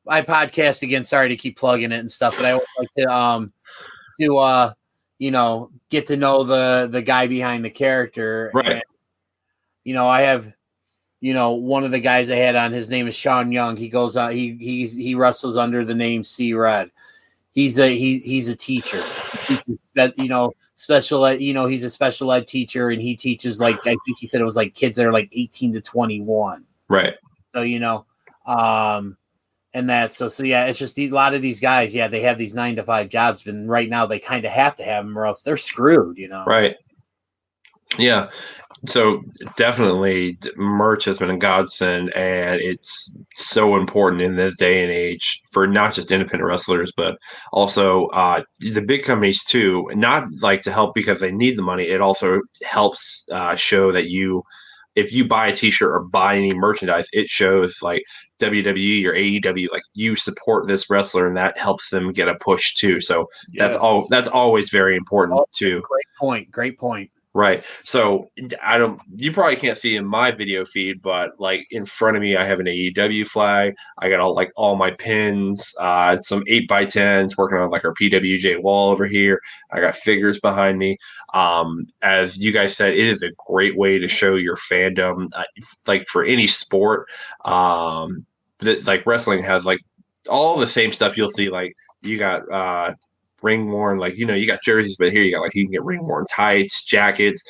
podcast again. Sorry to keep plugging it and stuff, but I always like to get to know the guy behind the character. Right. And, I have one of the guys I had on. His name is Sean Young. He goes on. He wrestles under the name C Red. He's a teacher that special ed, he's a special ed teacher, and he teaches I think he said it was like kids that are like 18 to 21. Right. So, and that's so yeah, it's just a lot of these guys, they have these 9-to-5 jobs, and right now they kind of have to have them or else they're screwed, Right. Yeah. So definitely merch has been a godsend, and it's so important in this day and age for not just independent wrestlers, but also the big companies too, not like to help because they need the money. It also helps show that if you buy a t-shirt or buy any merchandise, it shows like WWE or AEW, like you support this wrestler, and that helps them get a push too. So that's always very important too. Great point. Right. So you probably can't see in my video feed, but like in front of me, I have an AEW flag. I got all my pins, some 8x10s, working on like our PWJ wall over here. I got figures behind me. As you guys said, it is a great way to show your fandom, like for any sport. Like wrestling has like all the same stuff you'll see. Like you got, ring worn, you got jerseys, but here you can get ring worn tights, jackets,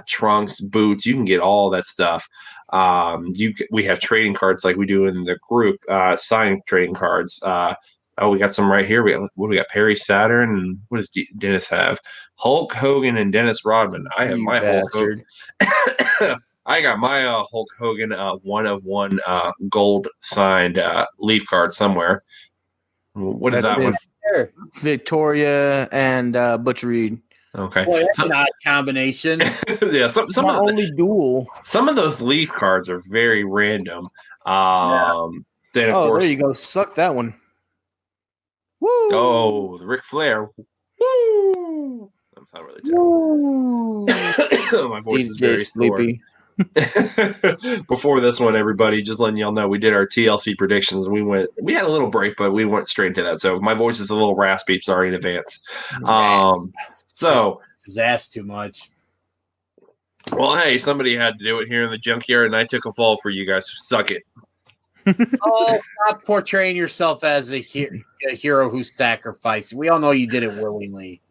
trunks, boots. You can get all that stuff. We have trading cards like we do in the group, signed trading cards. We got some right here. We got Perry Saturn, and what does Dennis have? Hulk Hogan and Dennis Rodman. I have my Hulk Hogan. I got my Hulk Hogan 1/1 gold signed leaf card somewhere. What is that one? Victoria and Butch Reed. Okay. Boy, that's an odd combination. Yeah, some only duel. Some of those leaf cards are very random. Then of course, there you go. Suck that one. Woo! Oh, the Ric Flair. Woo! I'm not really terrible. My voice is very sleepy. Before this one, everybody, just letting y'all know, we did our TLC predictions. We had a little break, but we went straight into that. So if my voice is a little raspy, sorry in advance. So it's asked too much. Well, hey, somebody had to do it here in the Junkyard, and I took a fall for you guys. Suck it. Stop portraying yourself as a hero who sacrificed. We all know you did it willingly.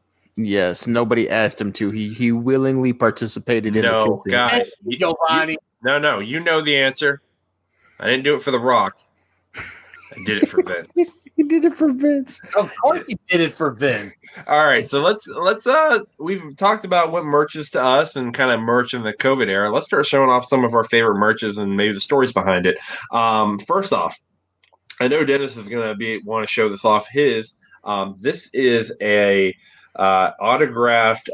Yes, nobody asked him to. He willingly participated in the kill. Guys, Jovanni. No, you know the answer. I didn't do it for The Rock. I did it for Vince. He did it for Vince. Of course he did it for Vince. All right, so let's we've talked about what merch is to us and kind of merch in the COVID era. Let's start showing off some of our favorite merches and maybe the stories behind it. First off, I know Dennis is going to want to show this off his. This is a autographed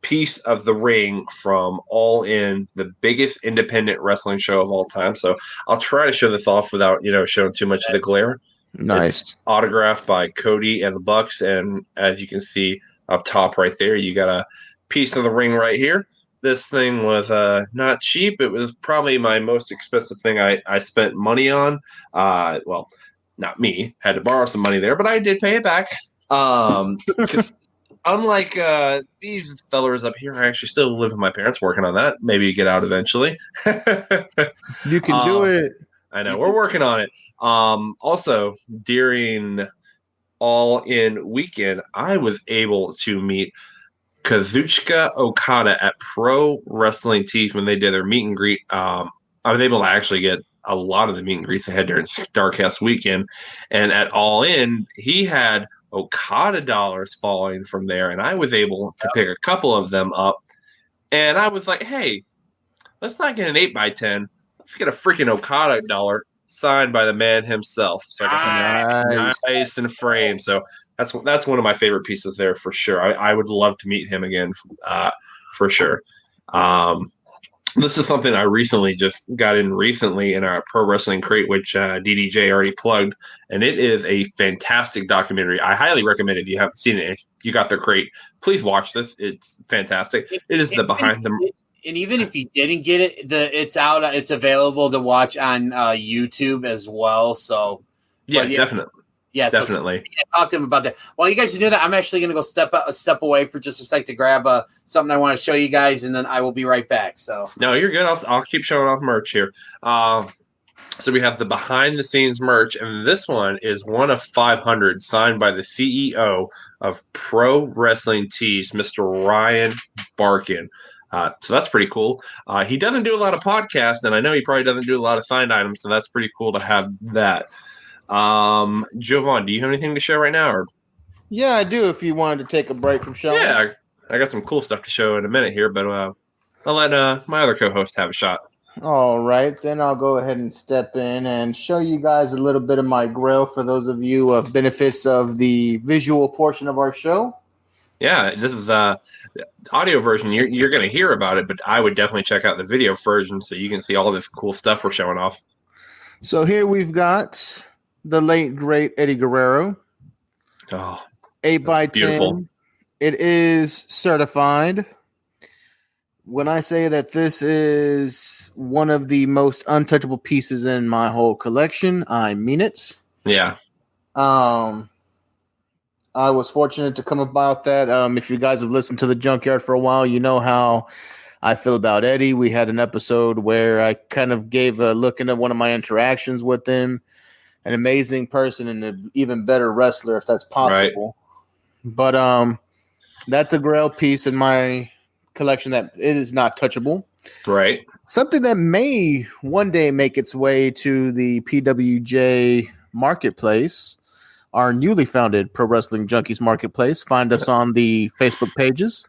piece of the ring from All In, the biggest independent wrestling show of all time. So I'll try to show this off without, showing too much of the glare. Nice. It's autographed by Cody and the Bucks. And as you can see up top right there, you got a piece of the ring right here. This thing was not cheap. It was probably my most expensive thing I spent money on. Well, not me. Had to borrow some money there, but I did pay it back. 'Cause unlike these fellers up here, I actually still live with my parents, working on that. Maybe get out eventually. You can do it. I know. We're working on it. Also, during All In weekend, I was able to meet Kazuchika Okada at Pro Wrestling Tees when they did their meet and greet. I was able to actually get a lot of the meet and greets they had during Starrcast weekend. And at All In, he had Okada dollars falling from there, and I was able to pick a couple of them up. And I was like, hey, let's not get an 8x10. Let's get a freaking Okada dollar signed by the man himself. So I got nice and framed. So that's one of my favorite pieces there for sure. I would love to meet him again for sure. This is something I recently just got in in our Pro Wrestling Crate, which DDJ already plugged, and it is a fantastic documentary. I highly recommend it if you haven't seen it. If you got their crate, please watch this. It's fantastic. It is the behind the. And even if you didn't get it, it's out. It's available to watch on YouTube as well. So yeah, definitely. Yeah, definitely. So talk to him about that. While you guys are doing that, I'm actually going to go step away for just a sec to grab something I want to show you guys, and then I will be right back. So no, you're good. I'll keep showing off merch here. So we have the behind the scenes merch, and this one is one of 500 signed by the CEO of Pro Wrestling Tees, Mr. Ryan Barkin. So that's pretty cool. He doesn't do a lot of podcasts, and I know he probably doesn't do a lot of signed items, so that's pretty cool to have that. Jovan, do you have anything to share right now? Or? Yeah, I do. If you wanted to take a break from showing. Yeah, I got some cool stuff to show in a minute here, but I'll let my other co-host have a shot. All right, then I'll go ahead and step in and show you guys a little bit of my grill for those of you of benefits of the visual portion of our show. Yeah, this is the audio version. You're going to hear about it, but I would definitely check out the video version so you can see all this cool stuff we're showing off. So here we've got the late, great Eddie Guerrero. Oh, 8x10. Beautiful. It is certified. When I say that this is one of the most untouchable pieces in my whole collection, I mean it. Yeah. I was fortunate to come about that. If you guys have listened to the Junkyard for a while, you know how I feel about Eddie. We had an episode where I kind of gave a look into one of my interactions with him. An amazing person and an even better wrestler, if that's possible. Right. But that's a grail piece in my collection that it is not touchable. Right. Something that may one day make its way to the PWJ marketplace, our newly founded Pro Wrestling Junkies marketplace. Find us on the Facebook pages.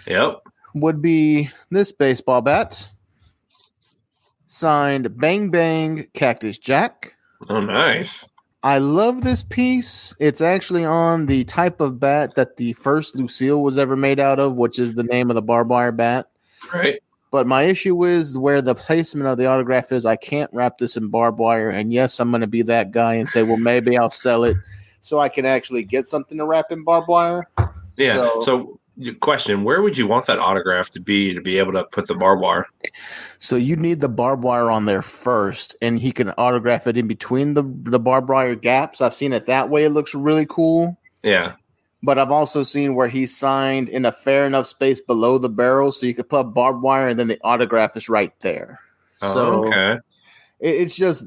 Yep. Would be this baseball bat signed Bang Bang Cactus Jack. Oh, nice. I love this piece. It's actually on the type of bat that the first Lucille was ever made out of, which is the name of the barbed wire bat. Right. But my issue is where the placement of the autograph is. I can't wrap this in barbed wire. And yes, I'm going to be that guy and say, well, maybe I'll sell it so I can actually get something to wrap in barbed wire. Yeah. So question, where would you want that autograph to be able to put the barbed wire? So you need the barbed wire on there first, and he can autograph it in between the barbed wire gaps. I've seen it that way. It looks really cool. Yeah. But I've also seen where he's signed in a fair enough space below the barrel, so you could put barbed wire, and then the autograph is right there. Okay. It's just,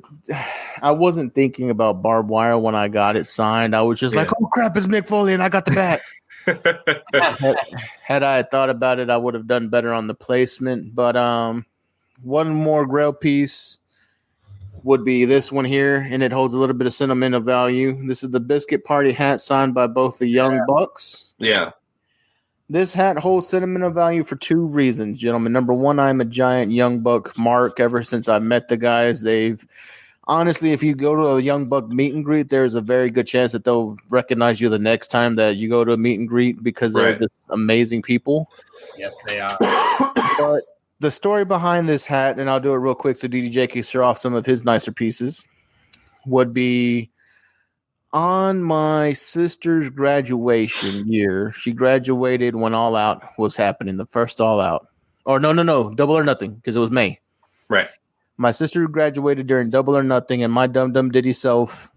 I wasn't thinking about barbed wire when I got it signed. I was just like, oh, crap, it's Mick Foley, and I got the bat. Had I thought about it, I would have done better on the placement. But one more grail piece would be this one here, and it holds a little bit of sentimental value. This is the Biscuit Party Hat signed by both the Young Bucks. Yeah. This hat holds sentimental value for two reasons, gentlemen. Number one, I'm a giant Young Buck mark. Ever since I met the guys, they've honestly, if you go to a Young Buck meet and greet, there's a very good chance that they'll recognize you the next time that you go to a meet and greet because they're just amazing people. Yes, they are. But the story behind this hat, and I'll do it real quick so DDJ can show off some of his nicer pieces, would be on my sister's graduation year. She graduated when All Out was happening, the first All Out. Or no, Double or Nothing, because it was May. Right. My sister graduated during Double or Nothing, and my dumb ditty self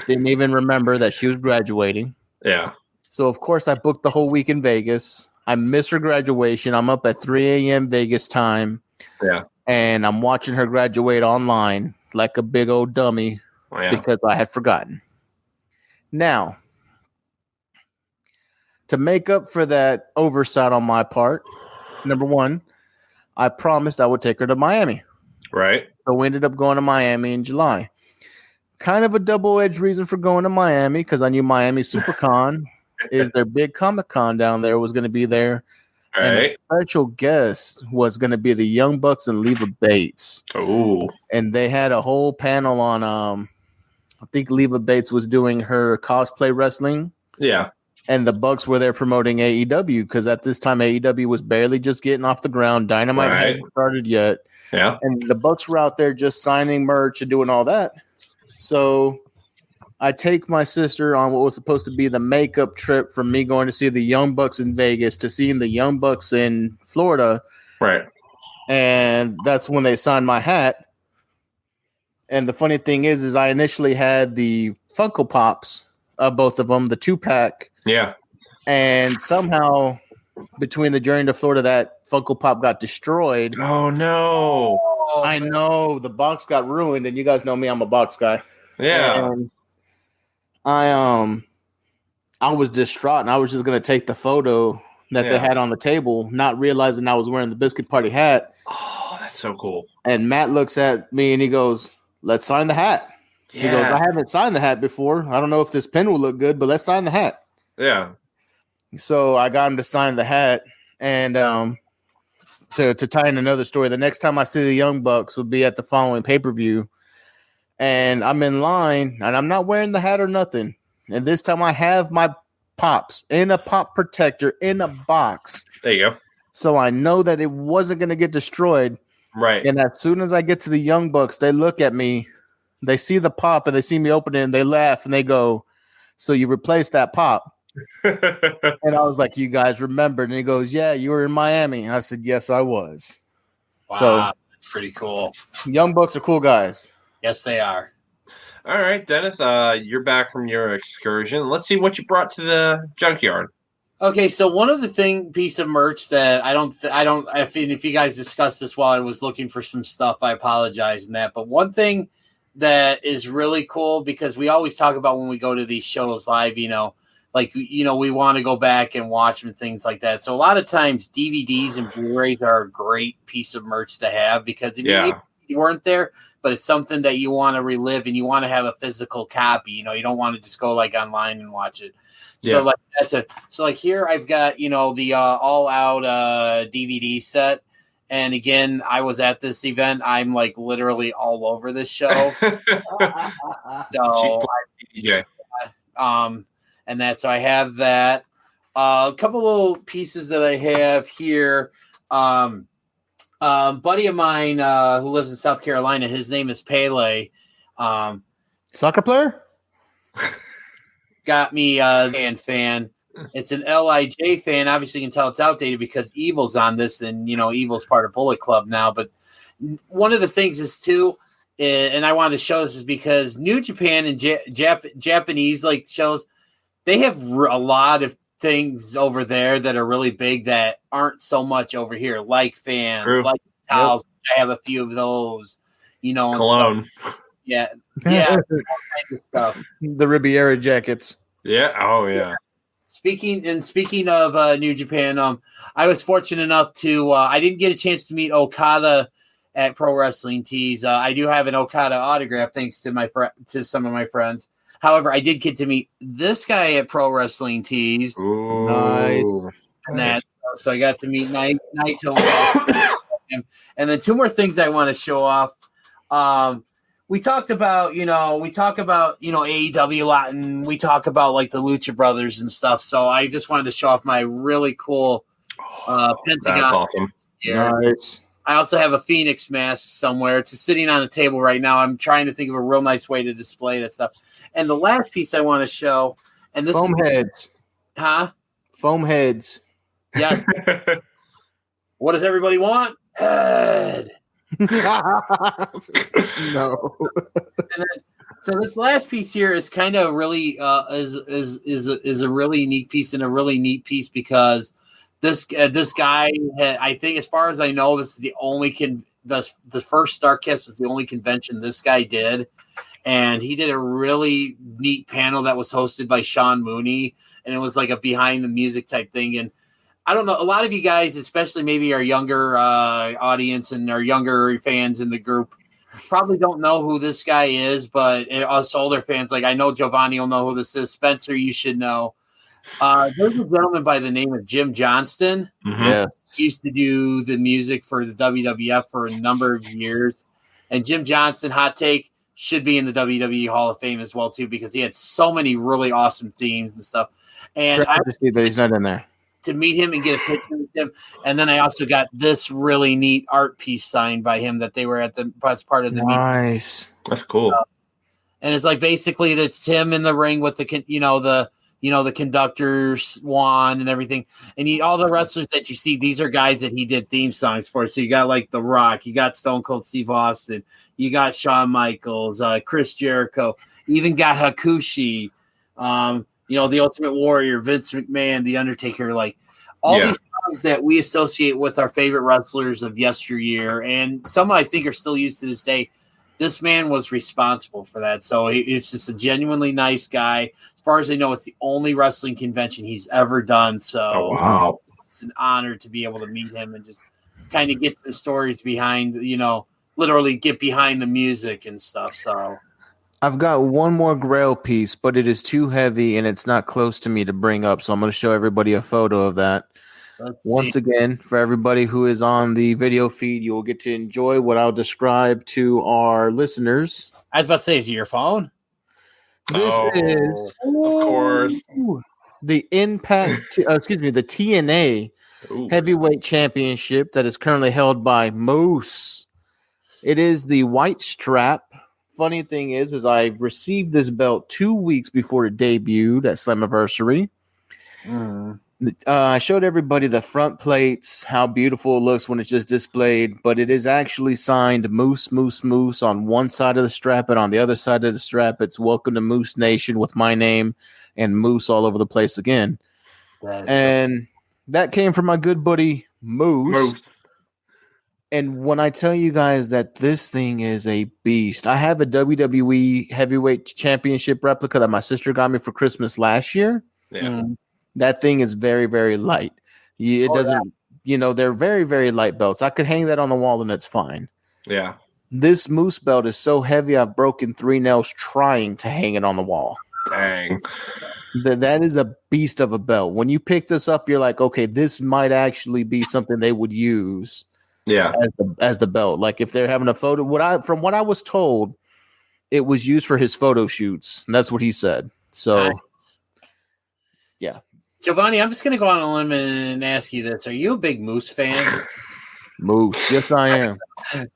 didn't even remember that she was graduating. Yeah. So, of course, I booked the whole week in Vegas. I missed her graduation. I'm up at 3 a.m. Vegas time. Yeah. And I'm watching her graduate online like a big old dummy because I had forgotten. Now, to make up for that oversight on my part, number one, I promised I would take her to Miami. Right. So we ended up going to Miami in July. Kind of a double-edged reason for going to Miami because I knew Miami SuperCon is their big Comic-Con down there was going to be there. Right. And a special guest was going to be the Young Bucks and Leva Bates. Oh. And they had a whole panel on, I think Leva Bates was doing her cosplay wrestling. Yeah. And the Bucks were there promoting AEW because at this time AEW was barely just getting off the ground. Dynamite hadn't started yet. Yeah. And the Bucks were out there just signing merch and doing all that. So I take my sister on what was supposed to be the makeup trip from me going to see the Young Bucks in Vegas to seeing the Young Bucks in Florida. Right. And that's when they signed my hat. And the funny thing is I initially had the Funko Pops of both of them, the 2-pack. Yeah. And somehow between the journey to Florida, that Funko Pop got destroyed. Oh, no. I know. The box got ruined, and you guys know me. I'm a box guy. Yeah. And I was distraught, and I was just going to take the photo that they had on the table, not realizing I was wearing the Biscuit Party hat. Oh, that's so cool. And Matt looks at me, and he goes, let's sign the hat. Yeah. He goes, I haven't signed the hat before. I don't know if this pen will look good, but let's sign the hat. Yeah. So I got him to sign the hat, and to tie in another story, the next time I see the Young Bucks would be at the following pay-per-view, and I'm in line, and I'm not wearing the hat or nothing. And this time I have my pops in a pop protector in a box. There you go. So I know that it wasn't going to get destroyed. Right. And as soon as I get to the Young Bucks, they look at me, they see the pop, and they see me open it, and they laugh, and they go, so you replaced that pop. And I was like, you guys remembered? And he goes, yeah, you were in Miami. And I said, yes, I was. Wow, So that's pretty cool. Young Bucks are cool guys. Yes, they are. All right, Dennis, you're back from your excursion. Let's see what you brought to the junkyard. Okay, so one of the piece of merch that if you guys discussed this while I was looking for some stuff, I apologize in that. But one thing that is really cool, because we always talk about when we go to these shows live, we want to go back and watch them and things like that. So a lot of times DVDs and Blu-rays are a great piece of merch to have because you weren't there, but it's something that you want to relive and you want to have a physical copy. You don't want to just go like online and watch it. So like that's it. So like here I've got, the All Out DVD set. And again, I was at this event. I'm like literally all over this show. So I have that. A couple little pieces that I have here. Buddy of mine who lives in South Carolina, his name is Pele. Soccer player? Got me a fan. It's an LIJ fan. Obviously, you can tell it's outdated because Evil's on this, and Evil's part of Bullet Club now. But one of the things is too, and I wanted to show this is because New Japan and Japanese like shows, they have a lot of things over there that are really big that aren't so much over here, like fans, like towels. Yep. I have a few of those, Cologne. Yeah, all kinds of stuff. The Riviera jackets. Yeah. Oh yeah. Speaking of New Japan, I was fortunate enough to I didn't get a chance to meet Okada at Pro Wrestling Tees. I do have an Okada autograph thanks to some of my friends. However, I did get to meet this guy at Pro Wrestling Tees. Ooh. Nice. And so I got to meet Naito. And then two more things I want to show off. we talk about AEW a lot, and we talk about like the Lucha Brothers and stuff. So I just wanted to show off my really cool Pentagon. That's awesome. Here. Nice. I also have a Phoenix mask somewhere. It's just sitting on a table right now. I'm trying to think of a real nice way to display that stuff. And the last piece I want to show, and this Foam heads. Huh? Foam heads. Yes. What does everybody want? Head. No. So this last piece here is kind of really is a really unique piece, and a really neat piece because this guy I think, as far as I know, this is the only the first Starcast was the only convention this guy did, and he did a really neat panel that was hosted by Sean Mooney, and it was like a behind the music type thing. And I don't know, a lot of you guys, especially maybe our younger audience and our younger fans in the group, probably don't know who this guy is, but us older fans, like I know Jovanni will know who this is. Spencer, you should know. There's a gentleman by the name of Jim Johnston. Mm-hmm. Yes. He used to do the music for the WWF for a number of years. And Jim Johnston, hot take, should be in the WWE Hall of Fame as well, too, because he had so many really awesome themes and stuff. And I just see that he's not in there. To meet him and get a picture with him. And then I also got this really neat art piece signed by him that they were at as part of the meeting. Nice. That's cool. And it's like basically that's him in the ring with the conductor Swan and everything. And all the wrestlers that you see, these are guys that he did theme songs for. So you got like The Rock, you got Stone Cold Steve Austin, you got Shawn Michaels, Chris Jericho, you even got Hakushi, the Ultimate Warrior, Vince McMahon, The Undertaker, like all these songs that we associate with our favorite wrestlers of yesteryear. And some I think are still used to this day. This man was responsible for that. So he's just a genuinely nice guy. As far as I know, it's the only wrestling convention he's ever done. So wow. It's an honor to be able to meet him and just kind of get some stories behind, literally get behind the music and stuff. So I've got one more Grail piece, but it is too heavy and it's not close to me to bring up. So I'm going to show everybody a photo of that. Once again, for everybody who is on the video feed, you will get to enjoy what I'll describe to our listeners. I was about to say, is it your phone? This is, of course, the Impact, the TNA Heavyweight Championship that is currently held by Moose. It is the white strap. Funny thing is I received this belt 2 weeks before it debuted at Slammiversary. I showed everybody the front plates, how beautiful it looks when it's just displayed, but it is actually signed Moose, Moose, Moose on one side of the strap, and on the other side of the strap, it's Welcome to Moose Nation with my name and Moose all over the place again. That came from my good buddy Moose. And when I tell you guys that this thing is a beast, I have a WWE Heavyweight Championship replica that my sister got me for Christmas last year. Yeah. That thing is very, very light. It doesn't, they're very, very light belts. I could hang that on the wall and it's fine. Yeah. This Moose belt is so heavy, I've broken 3 nails trying to hang it on the wall. Dang. That is a beast of a belt. When you pick this up, you're like, okay, this might actually be something they would use. Yeah. As the belt. Like if they're having a photo, from what I was told, it was used for his photo shoots. And that's what he said. So, nice. Yeah. Jovanni, I'm just going to go on a limb and ask you this. Are you a big Moose fan? Moose. Yes, I am.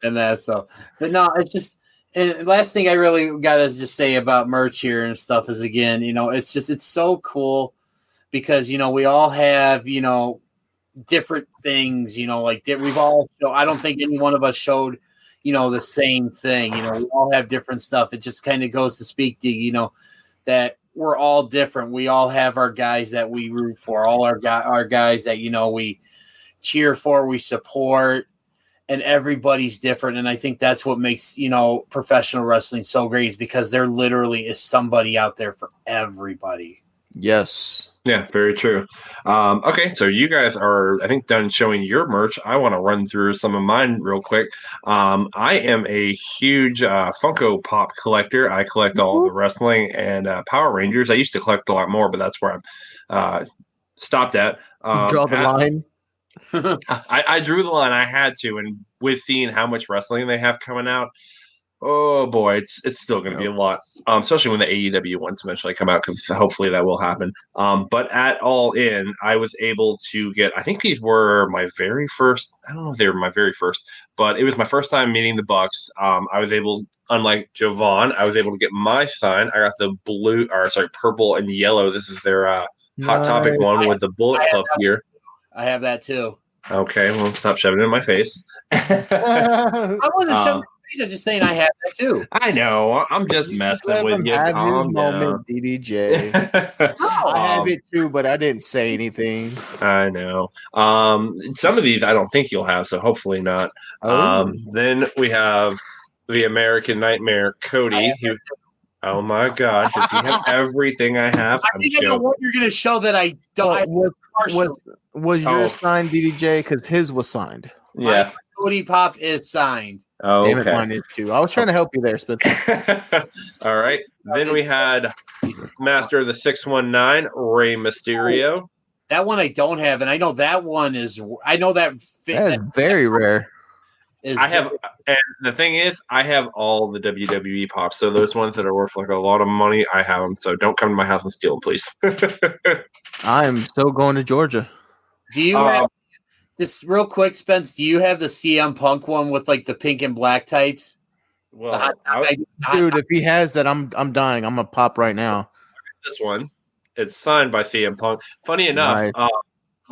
And that's so. But no, it's just, and last thing I really got to just say about merch here and stuff is, again, it's so cool because, we all have, different things, like we've all, I don't think any one of us showed, the same thing. We all have different stuff. It just kind of goes to speak to, that we're all different. We all have our guys that we root for, all our guys that, we cheer for, we support, and everybody's different. And I think that's what makes, professional wrestling so great, is because there literally is somebody out there for everybody. Yes. Yeah, very true. Okay, so you guys are, I think, done showing your merch. I want to run through some of mine real quick. I am a huge Funko Pop collector. I collect all the wrestling and Power Rangers. I used to collect a lot more, but that's where I'm stopped at. Draw the line. I drew the line. I had to, and with seeing how much wrestling they have coming out, Oh boy, it's still going to be a lot, especially when the AEW ones eventually come out, because hopefully that will happen. But at All In, I was able to get. I think these were my very first. I don't know if they were my very first, but it was my first time meeting the Bucks. I was able, unlike Jovan, I was able to get my sign. I got the purple and yellow. This is their Hot Topic one with the Bullet Club here. I have that too. Okay, well, stop shoving it in my face. I wasn't shoving. I'm just saying I have that too. I know. I'm just messing with you. Have Calm his down. moment, DDJ. I have it too, but I didn't say anything. I know. Some of these I don't think you'll have, so hopefully not. Oh. Then we have the American Nightmare, Cody. Oh my God! Does he have everything I have? I think I know what you're going to show that I don't. Was yours signed, DDJ? Because his was signed. Yeah. My Cody Pop is signed. Oh, Damn okay. it, mine is too. I was trying to help you there, Spencer. All right. Then we had Master of the 619, Rey Mysterio. That one I don't have, and I know that one is. I know that. That is very rare. I have, and the thing is, I have all the WWE pops. So those ones that are worth like a lot of money, I have them. So don't come to my house and steal them, please. I am still going to Georgia. Do you have this real quick, Spence? Do you have the CM Punk one with like the pink and black tights? Well, dude, if he has that, I'm dying. I'm gonna pop right now. This one, it's signed by CM Punk. Funny enough,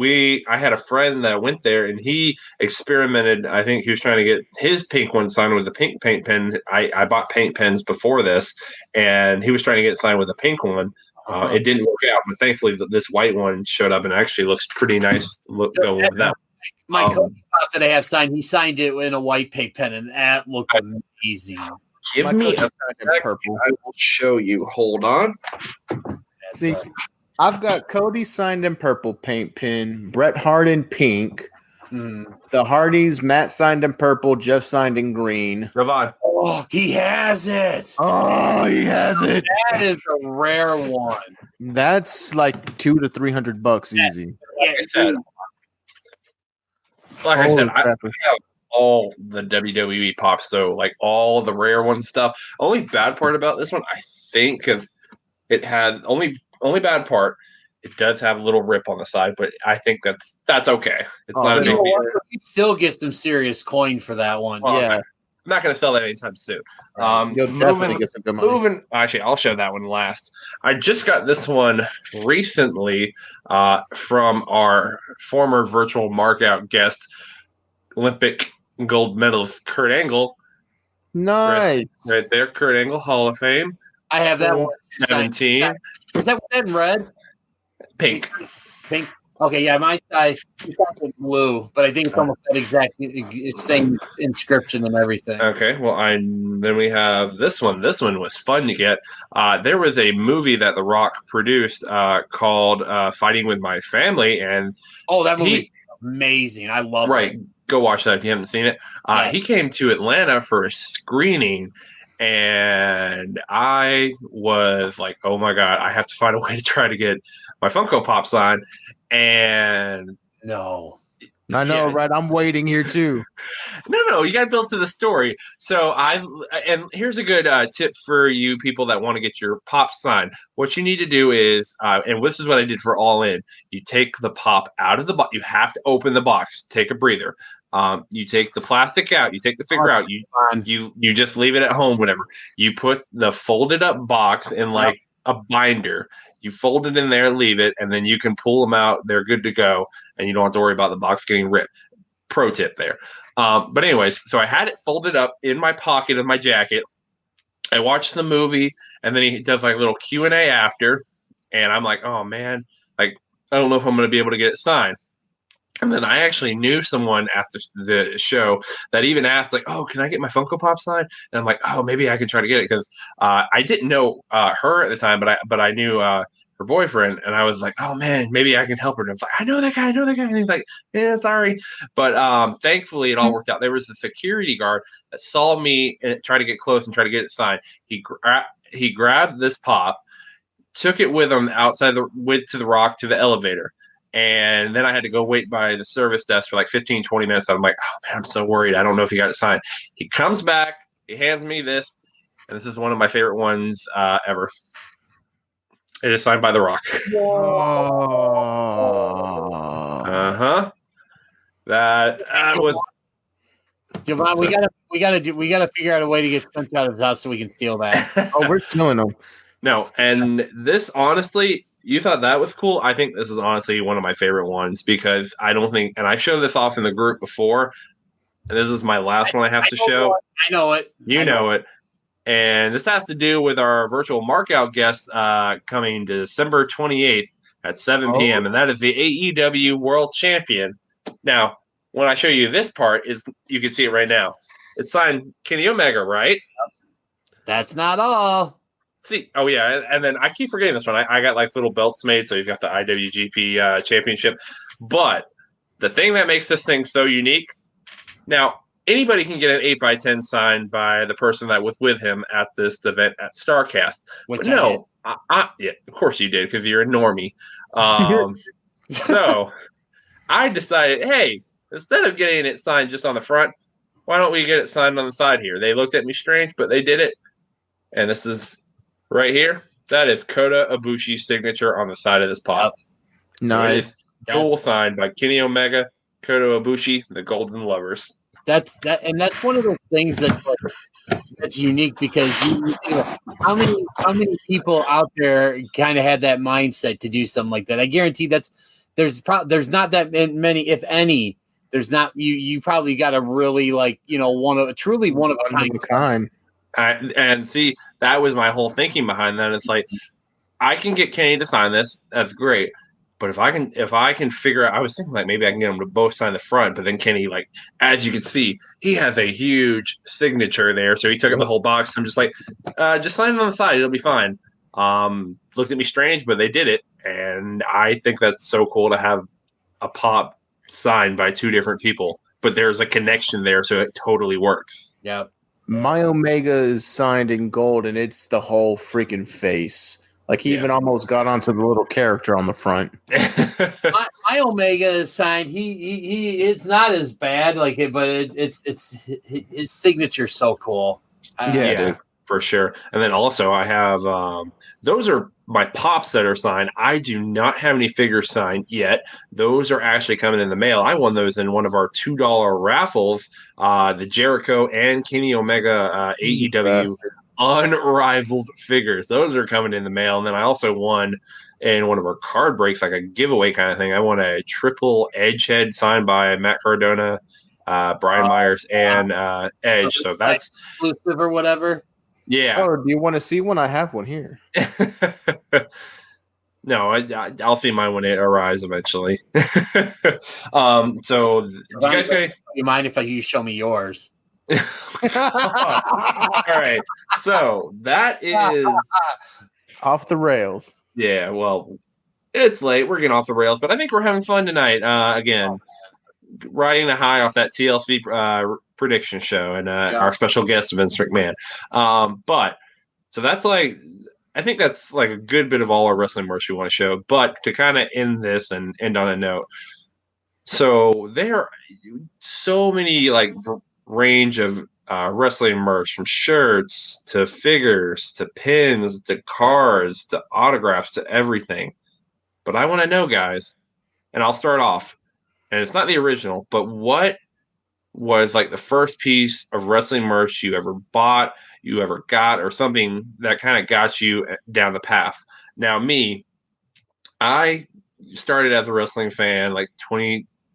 I had a friend that went there and he experimented. I think he was trying to get his pink one signed with a pink paint pen. I bought paint pens before this, and he was trying to get it signed with a pink one. It didn't work out, but thankfully this white one showed up and actually looks pretty nice. Going with that. My Cody Pop that I have signed, he signed it in a white paint pen, and that looked amazing. Give me a purple. I will show you. Hold on. See, I've got Cody signed in purple paint pen, Bret Hart in pink, the Hardys, Matt signed in purple, Jeff signed in green. Jovan. Oh, he has it. Oh, he has it. That is a rare one. That's like $200 to $300 easy. Like I said, I have all the WWE pops, though, like all the rare one stuff. Only bad part about this one, I think, because it has only bad part. It does have a little rip on the side, but I think that's okay. It's not a big deal. You still get some serious coin for that one. Yeah. I'm not going to sell that anytime soon. You'll definitely get some good money. Actually, I'll show that one last. I just got this one recently from our former virtual markout guest, Olympic gold medalist Kurt Angle. Nice. Right there, Kurt Angle, Hall of Fame. I have that one. 17. Is that in red? Pink. Pink. Okay, yeah, I thought it blue, but I think it's almost that exact same inscription and everything. Okay, well, then we have this one. This one was fun to get. There was a movie that The Rock produced called "Fighting with My Family," and that movie is amazing. I love it. Right, go watch that if you haven't seen it. He came to Atlanta for a screening. And I was like, oh my God, I have to find a way to try to get my Funko Pop signed. And no. I know, right? I'm waiting here too. No, you got to build to the story. So and here's a good tip for you people that want to get your pop signed. What you need to do is, and this is what I did for All In. You take the pop out of the box. You have to open the box. Take a breather. You take the plastic out. You take the figure out. You just leave it at home. Whatever. You put the folded up box in like a binder. You fold it in there, leave it, and then you can pull them out. They're good to go, and you don't have to worry about the box getting ripped. Pro tip there. But anyways, so I had it folded up in my pocket of my jacket. I watched the movie, and then he does like a little Q&A after, and I'm like, oh man, like I don't know if I'm going to be able to get it signed. And then I actually knew someone at the show that even asked, like, oh, can I get my Funko Pop signed? And I'm like, oh, maybe I could try to get it because I didn't know her at the time, but I knew her boyfriend. And I was like, oh, man, maybe I can help her. And I was like, I know that guy. And he's like, yeah, sorry. But thankfully, it all worked out. There was a security guard that saw me and tried to get close and try to get it signed. He grabbed this pop, took it with him went to the Rock to the elevator. And then I had to go wait by the service desk for like 15, 20 minutes. I'm like, oh, man, I'm so worried. I don't know if he got it signed. He comes back, he hands me this, and this is one of my favorite ones ever. It is signed by The Rock. Oh. That was. Jovan, we gotta figure out a way to get Spencer out of his house so we can steal that. Oh, we're stealing them. No, and this honestly, you thought that was cool. I think this is honestly one of my favorite ones because I don't think, and I showed this off in the group before, and this is my last one I have to show. I know it. You know it. And this has to do with our virtual markout guest coming December 28th at 7 p.m., and that is the AEW World Champion. Now, when I show you this part, you can see it right now. It's signed Kenny Omega, right? That's not all. See, oh yeah, and then I keep forgetting this one. I got like little belts made, so you've got the IWGP Championship. But the thing that makes this thing so unique, now anybody can get an 8x10 signed by the person that was with him at this event at StarCast. Which but no, yeah, of course you did because you're a normie. So I decided, hey, instead of getting it signed just on the front, why don't we get it signed on the side here? They looked at me strange, but they did it. And this is right here. That is Kota Ibushi's signature on the side of this pop. Nice. Dual signed by Kenny Omega, Kota Ibushi, the Golden Lovers. That's one of those things that's unique because you know, how many people out there kind of had that mindset to do something like that? I guarantee there's not that many, if any. There's not you probably got a really one of a kind. And see, that was my whole thinking behind that. It's like I can get Kenny to sign this. That's great. But if I can figure out, I was thinking like maybe I can get them to both sign the front, but then Kenny, like, as you can see, he has a huge signature there. So he took up the whole box. I'm just like, just sign it on the side. It'll be fine. Looked at me strange, but they did it. And I think that's so cool to have a pop signed by two different people, but there's a connection there. So it totally works. Yeah. My Omega is signed in gold, and it's the whole freaking face. Like he even almost got onto the little character on the front. my Omega is signed. He it's not as bad but it's his signature's so cool. Yeah, for sure. And then also I have those are my pops that are signed. I do not have any figures signed yet. Those are actually coming in the mail. I won those in one of our $2 raffles. The Jericho and Kenny Omega AEW unrivaled figures. Those are coming in the mail. And then I also won in one of our card breaks, like a giveaway kind of thing. I won a triple Edge head signed by Matt Cardona, Brian Myers, and Edge. So that's exclusive or whatever. Yeah. Oh, do you want to see one? I have one here. No, I'll see mine when it arrives eventually. So do you guys you mind if you show me yours? All right. So that is off the rails. Yeah, well, it's late. We're getting off the rails, but I think we're having fun tonight. Again, riding the high off that TLC prediction show and our special guest, Vince McMahon. But so that's I think that's like a good bit of all our wrestling merch we want to show. But to kind of end this and end on a note, so there are so many range of wrestling merch, from shirts to figures to pins to cards to autographs to everything. But I want to know, guys, and I'll start off, and it's not the original, but what was the first piece of wrestling merch you ever bought, you ever got, or something that kind of got you down the path? Now, me, I started as a wrestling fan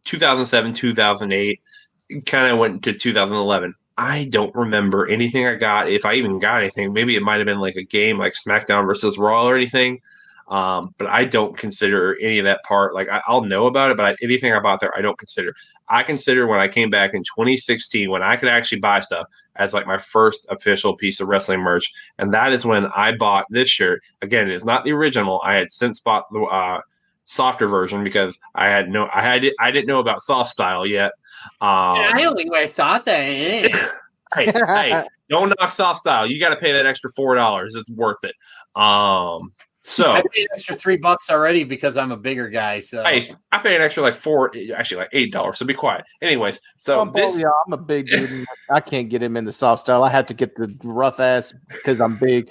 2007, 2008, kind of went to 2011. I don't remember anything I got. If I even got anything, maybe it might have been a game like SmackDown versus Raw or anything. But I don't consider any of that part. I'll know about it, but anything I bought there, I don't consider. I consider when I came back in 2016, when I could actually buy stuff, as my first official piece of wrestling merch. And that is when I bought this shirt. Again, it's not the original. I had since bought the softer version because I didn't know about soft style yet. I only wear soft. Hey, don't knock soft style. You got to pay that extra $4. It's worth it. So I paid an extra $3 already because I'm a bigger guy. So I paid an extra like $8. So be quiet. Anyways, so yeah, I'm a big dude. And I can't get him in the soft style. I have to get the rough ass because I'm big.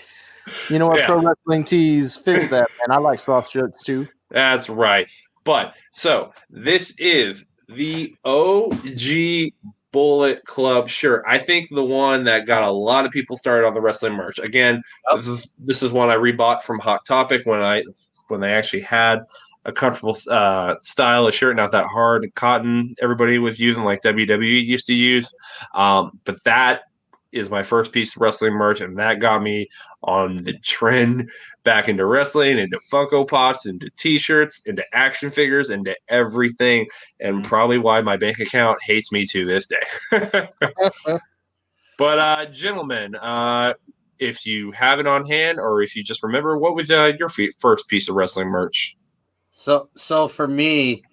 You know what? Yeah. Pro Wrestling Tees fix that, man. I like soft shirts too. That's right. But so this is the OG Bullet Club shirt. I think the one that got a lot of people started on the wrestling merch. Again, this is one I rebought from Hot Topic when they actually had a comfortable style of shirt, not that hard cotton everybody was using like WWE used to use. But that is my first piece of wrestling merch, and that got me on the trend back into wrestling, into Funko Pops, into T-shirts, into action figures, into everything, and probably why my bank account hates me to this day. But gentlemen, if you have it on hand, or if you just remember, what was your first piece of wrestling merch? So for me,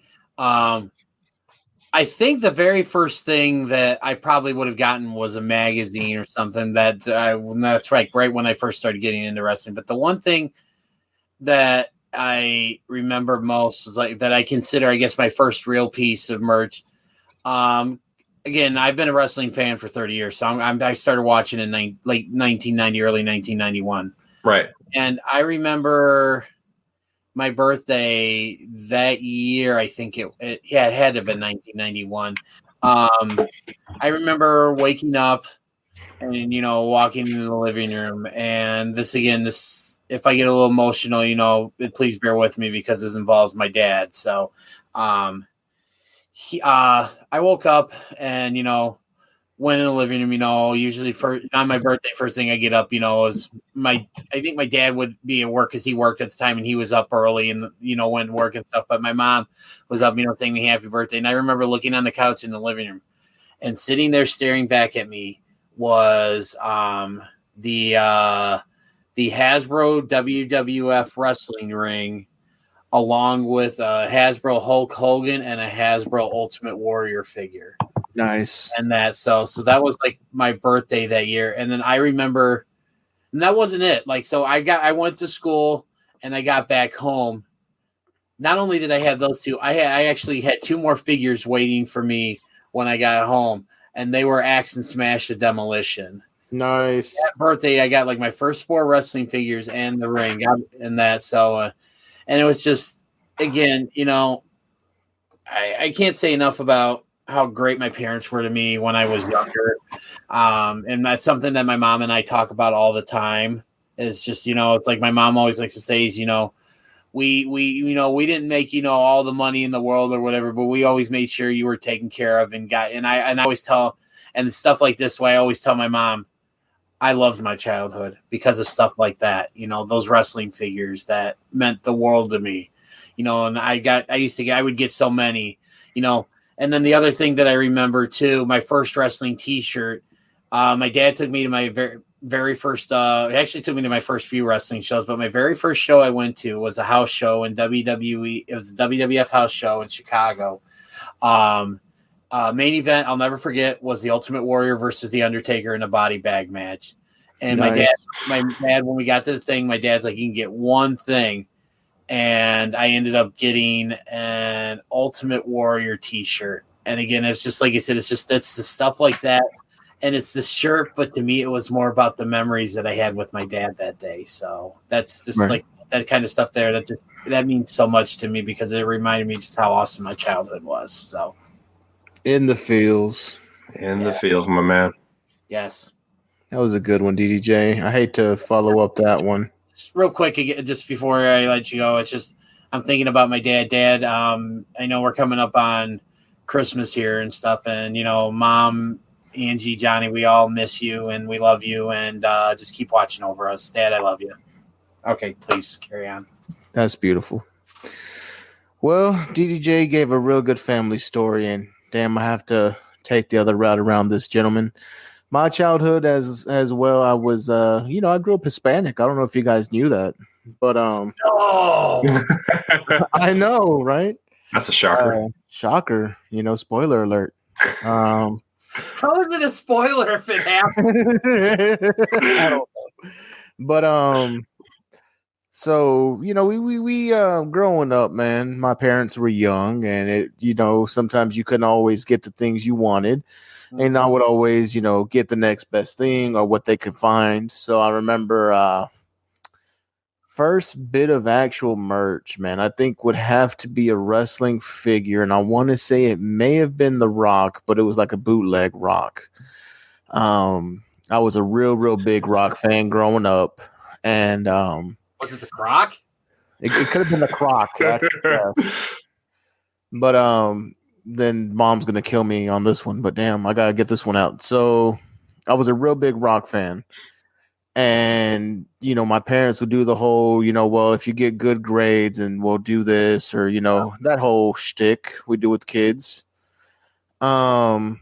I think the very first thing that I probably would have gotten was a magazine or something. That's right when I first started getting into wrestling. But the one thing that I remember most is like that I consider, I guess, my first real piece of merch. Again, I've been a wrestling fan for 30 years, so I started watching in late 1990, early 1991. Right. And I remember my birthday that year. I think it had to have been 1991. I remember waking up and walking into the living room, and this if I get a little emotional, please bear with me because this involves my dad. So I woke up and went in the living room. Usually on my birthday, first thing I get up, is I think my dad would be at work because he worked at the time and he was up early and went to work and stuff. But my mom was up, saying me happy birthday. And I remember looking on the couch in the living room, and sitting there staring back at me was the Hasbro WWF wrestling ring, along with a Hasbro Hulk Hogan and a Hasbro Ultimate Warrior figure. Nice. And so that was like my birthday that year. And then I remember, and that wasn't it. Like, so I went to school and I got back home. Not only did I have those two, I actually had two more figures waiting for me when I got home, and they were Axe and Smash the Demolition. Nice. So that birthday, I got like my first 4 wrestling figures and the ring and that. So, and it was just, again, I can't say enough about how great my parents were to me when I was younger. And that's something that my mom and I talk about all the time. Is just, it's like my mom always likes to say is, we didn't make, all the money in the world or whatever, but we always made sure you were taken care of and I always tell, and stuff like this way, I always tell my mom, I loved my childhood because of stuff like that, those wrestling figures that meant the world to me, and I would get so many, and then the other thing that I remember too, my first wrestling t-shirt, my dad took me to my very first, actually took me to my first few wrestling shows, but my very first show I went to was a house show in WWE. It was a WWF house show in Chicago. Main event, I'll never forget, was the Ultimate Warrior versus the Undertaker in a body bag match. And Nice. my dad, when we got to the thing, my dad's like, you can get one thing. And I ended up getting an Ultimate Warrior t-shirt. And again, it's just like I said, it's the stuff like that. And it's the shirt, but to me, it was more about the memories that I had with my dad that day. So that's just like that kind of stuff there. That means so much to me because it reminded me just how awesome my childhood was. So in the feels. The feels, my man. Yes. That was a good one, DDJ. I hate to follow up that one. Just real quick, just before I let you go, it's just I'm thinking about my dad. Dad, I know we're coming up on Christmas here and stuff, and Mom, Angie, Johnny, we all miss you and we love you, and just keep watching over us. Dad, I love you. Okay, please carry on. That's beautiful. Well, DDJ gave a real good family story, and damn, I have to take the other route around this gentleman. My childhood as well, I was I grew up Hispanic. I don't know if you guys knew that, but Oh, I know, right? That's a shocker. Shocker, spoiler alert. How is it a spoiler if it happened? I don't know. But So, we growing up, man, my parents were young, and sometimes you couldn't always get the things you wanted. And I would always, get the next best thing or what they could find. So I remember first bit of actual merch, man, I think would have to be a wrestling figure. And I want to say it may have been The Rock, but it was like a bootleg Rock. I was a real big Rock fan growing up. And was it the Croc? It could have been the Croc. Actually, yeah. But then Mom's gonna kill me on this one. But damn, I gotta get this one out. So I was a real big Rock fan, and my parents would do the whole, well, if you get good grades, and we'll do this, or that whole shtick we do with kids. I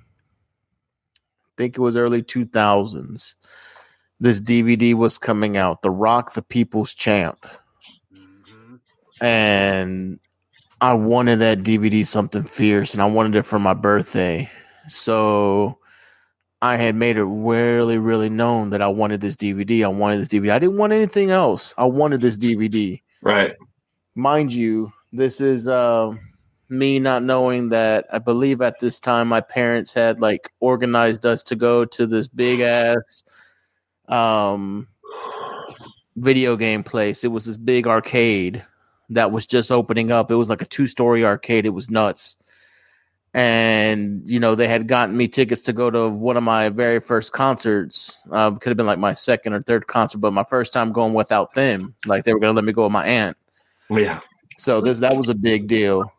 think it was early 2000s. This DVD was coming out, The Rock, the People's Champ. And I wanted that DVD something fierce, and I wanted it for my birthday. So I had made it really known that I wanted this DVD. I didn't want anything else. I wanted this DVD. Right. Mind you, this is me not knowing that I believe at this time my parents had like organized us to go to this big ass video game place. It was this big arcade that was just opening up. It was like a 2-story arcade. It was nuts. And they had gotten me tickets to go to one of my very first concerts. Could have been like my second or third concert, but my first time going without them. Like they were gonna let me go with my aunt. Yeah. So that was a big deal.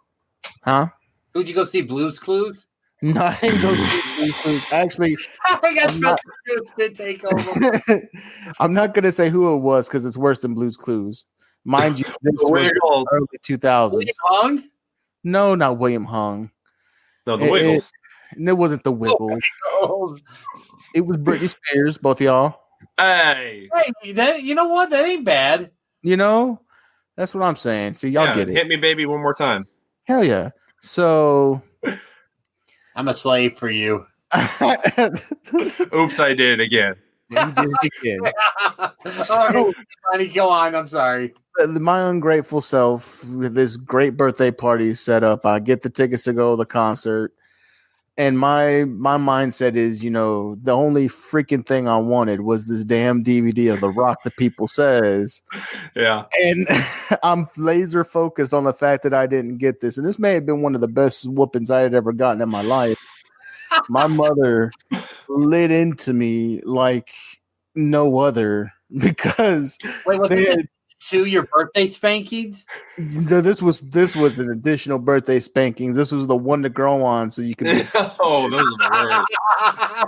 Huh? Who'd you go see? Blue's Clues? No, I didn't go see Blue's Clues. Actually, I'm not gonna say who it was because it's worse than Blue's Clues. Mind you, this was early 2000s. William Hung? No, not William Hung. No, the Wiggles. It wasn't the Wiggles. It was Britney Spears, both of y'all. Hey, you know what? That ain't bad. That's what I'm saying. See, y'all get it. Hit me, baby, one more time. Hell yeah. So I'm a slave for you. Oops, I did it again. You did it again. So, go on. I'm sorry. My ungrateful self, with this great birthday party set up, I get the tickets to go to the concert. And my mindset is, the only freaking thing I wanted was this damn DVD of The Rock, the People Says. Yeah. And I'm laser focused on the fact that I didn't get this. And this may have been one of the best whoopings I had ever gotten in my life. My mother lit into me like no other because to your birthday spankings? This was an additional birthday spankings. This was the one to grow on, so you could. Those are the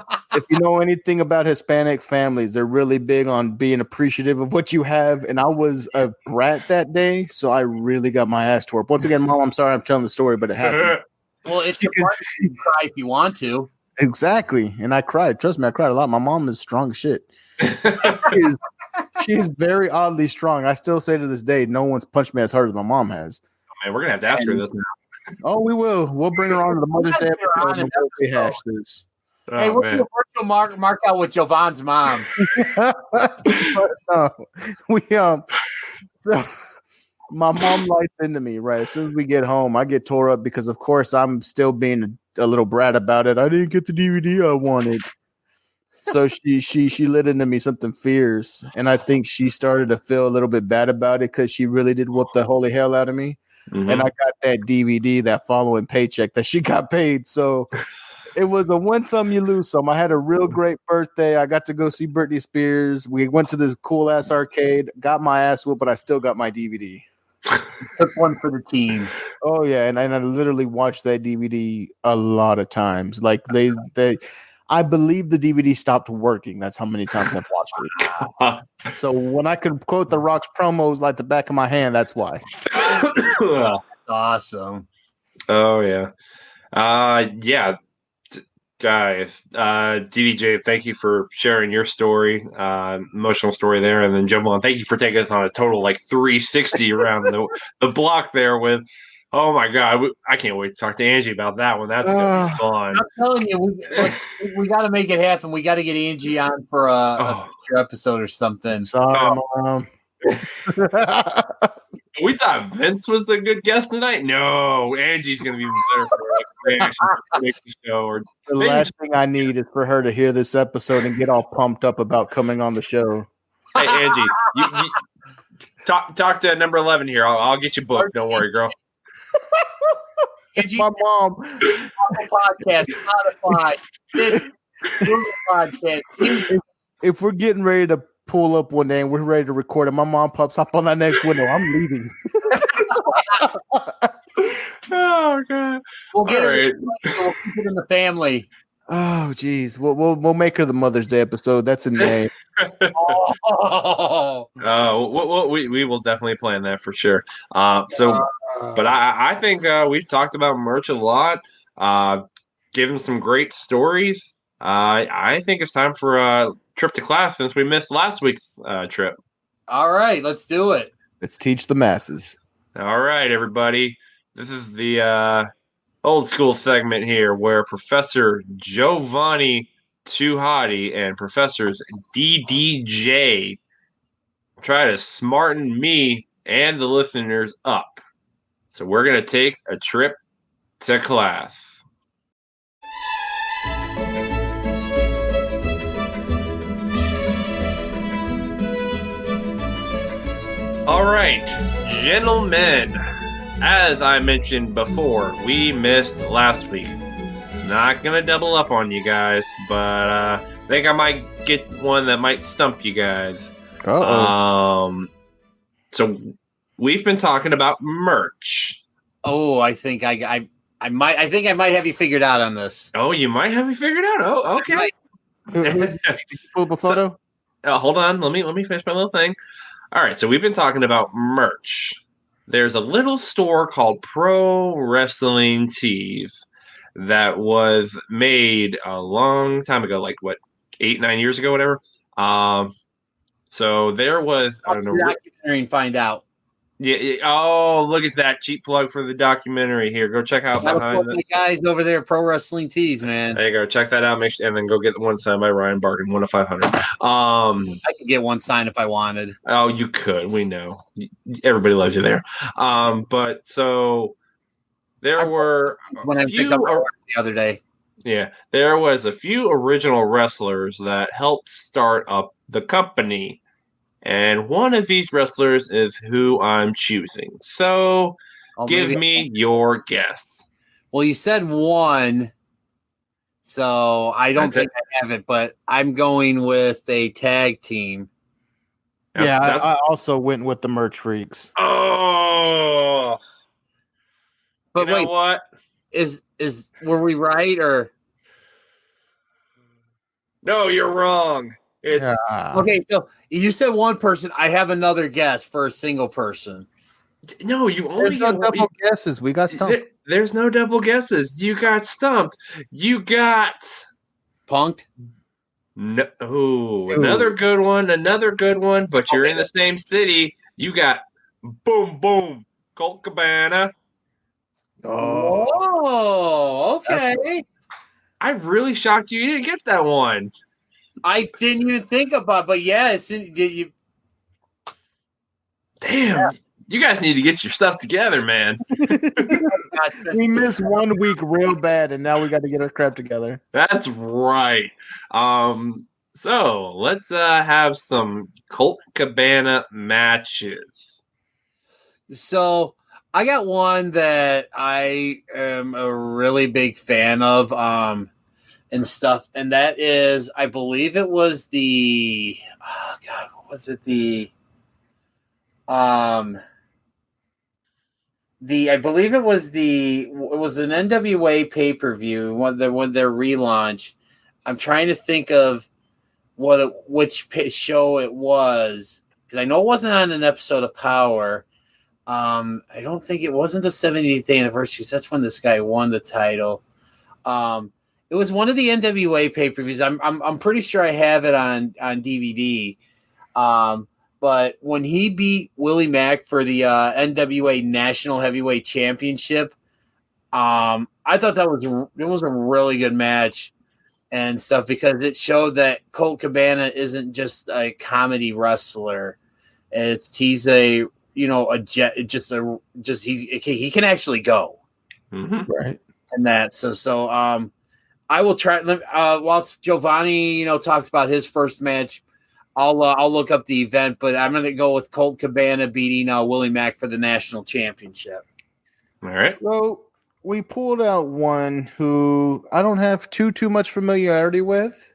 worst. If you know anything about Hispanic families, they're really big on being appreciative of what you have. And I was a brat that day, so I really got my ass tore up. Once again, Mom, I'm sorry I'm telling the story, but it happened. Well, it's your part to cry if you want to. Exactly, and I cried. Trust me, I cried a lot. My mom is strong as shit. She's very oddly strong. I still say to this day, no one's punched me as hard as my mom has. Oh, man, we're gonna have to ask her this now. Oh, we will. We'll bring her on to the Mother's Day episode and we'll rehash this. Hey, we'll do a virtual mark out with Jovan's mom. So my mom lights into me, right? As soon as we get home, I get tore up because, of course, I'm still being a little brat about it. I didn't get the DVD I wanted. So she lit into me something fierce, and I think she started to feel a little bit bad about it because she really did whoop the holy hell out of me. Mm-hmm. And I got that DVD that following paycheck that she got paid. So it was a win some, you lose some. I had a real great birthday. I got to go see Britney Spears. We went to this cool ass arcade, got my ass whooped, but I still got my DVD. Took one for the team. Oh yeah, and I literally watched that DVD a lot of times. Like they I believe the DVD stopped working. That's how many times I've watched it. So when I could quote The Rock's promos like the back of my hand, that's why. That's awesome. Oh yeah. Guys, DDJ, thank you for sharing your story, emotional story there, and then Jovan, thank you for taking us on a total like 360 around the block there with. Oh my God, I can't wait to talk to Angie about that one. That's gonna be fun. I'm telling you, we got to make it happen. We got to get Angie on for a future episode or something. Sorry, Mom. We thought Vince was a good guest tonight. No, Angie's going to be better for a reaction prediction show. Or The maybe last thing I need is for her to hear this episode and get all pumped up about coming on the show. hey, Angie, you talk to number 11 here. I'll get you booked. Don't worry, girl. It's my mom. Podcast, Spotify, Google Podcast. If we're getting ready to pull up one day and we're ready to record and my mom pops up on that next window, I'm leaving. Oh God! We'll get All it. right. We'll keep it in the family. Oh, geez. We'll make her the Mother's Day episode. That's in May. Oh, We will definitely plan that for sure. But I think we've talked about merch a lot. Given some great stories. I think it's time for a trip to class since we missed last week's trip. all right, let's do it. Let's teach the masses. All right, everybody. This is the old school segment here where Professor Jovanni Hotty and Professors DDJ try to smarten me and the listeners up. So we're going to take a trip to class. All right, gentlemen, as I mentioned before, we missed last week. Not going to double up on you guys, but I think I might get one that might stump you guys. Uh-oh. So we've been talking about merch. Oh, I think I might have you figured out on this. Oh, you might have me figured out. Oh, okay. Did you pull up a photo? Hold on. Let me finish my little thing. All right. So we've been talking about merch. There's a little store called Pro Wrestling Tees that was made a long time ago, like what, 8-9 years ago, whatever. So there was, I don't know. Documentary and find out. Yeah. Oh, look at that cheap plug for the documentary here. Go check out behind the guys over there, Pro Wrestling Tees, man. There you go. Check that out. And then go get one signed by Ryan Barton, 1 of 500. I could get one signed if I wanted. Oh, you could. We know. Everybody loves you there. But so there were when I picked up the other day. Yeah, there was a few original wrestlers that helped start up the company. And one of these wrestlers is who I'm choosing. So give me your guess. Well, you said one, so I don't think I have it, but I'm going with a tag team. Yeah, I also went with the Merch Freaks. Oh. But you know wait, what? Were we right or? No, you're wrong. Okay, so you said one person. I have another guess for a single person. No, you only There's no double guesses. We got stumped. There's no double guesses. You got stumped. You got punked. No, another good one. But you're in the same city. You got boom, Colt Cabana. Oh, okay. I'm really shocked you didn't get that one. I didn't even think about it, but yeah, did you? Damn, yeah. You guys need to get your stuff together, man. We missed 1 week real bad, and now we got to get our crap together. That's right. So let's have some Colt Cabana matches. So I got one that I am a really big fan of, and stuff, and that is, I believe it was what was it? I believe it was an NWA pay-per-view when their relaunch. I'm trying to think of which show it was, because I know it wasn't on an episode of Power. I don't think it wasn't the 70th anniversary, because that's when this guy won the title. It was one of the NWA pay-per-views. I'm pretty sure I have it on DVD. But when he beat Willie Mack for the NWA National Heavyweight Championship, I thought it was a really good match and stuff, because it showed that Colt Cabana isn't just a comedy wrestler. He's a jet, he can actually go. Mm-hmm. Right. And that so I will try whilst Jovanni talks about his first match. I'll look up the event, but I'm going to go with Colt Cabana beating Willie Mack for the national championship. All right. So we pulled out one who I don't have too much familiarity with.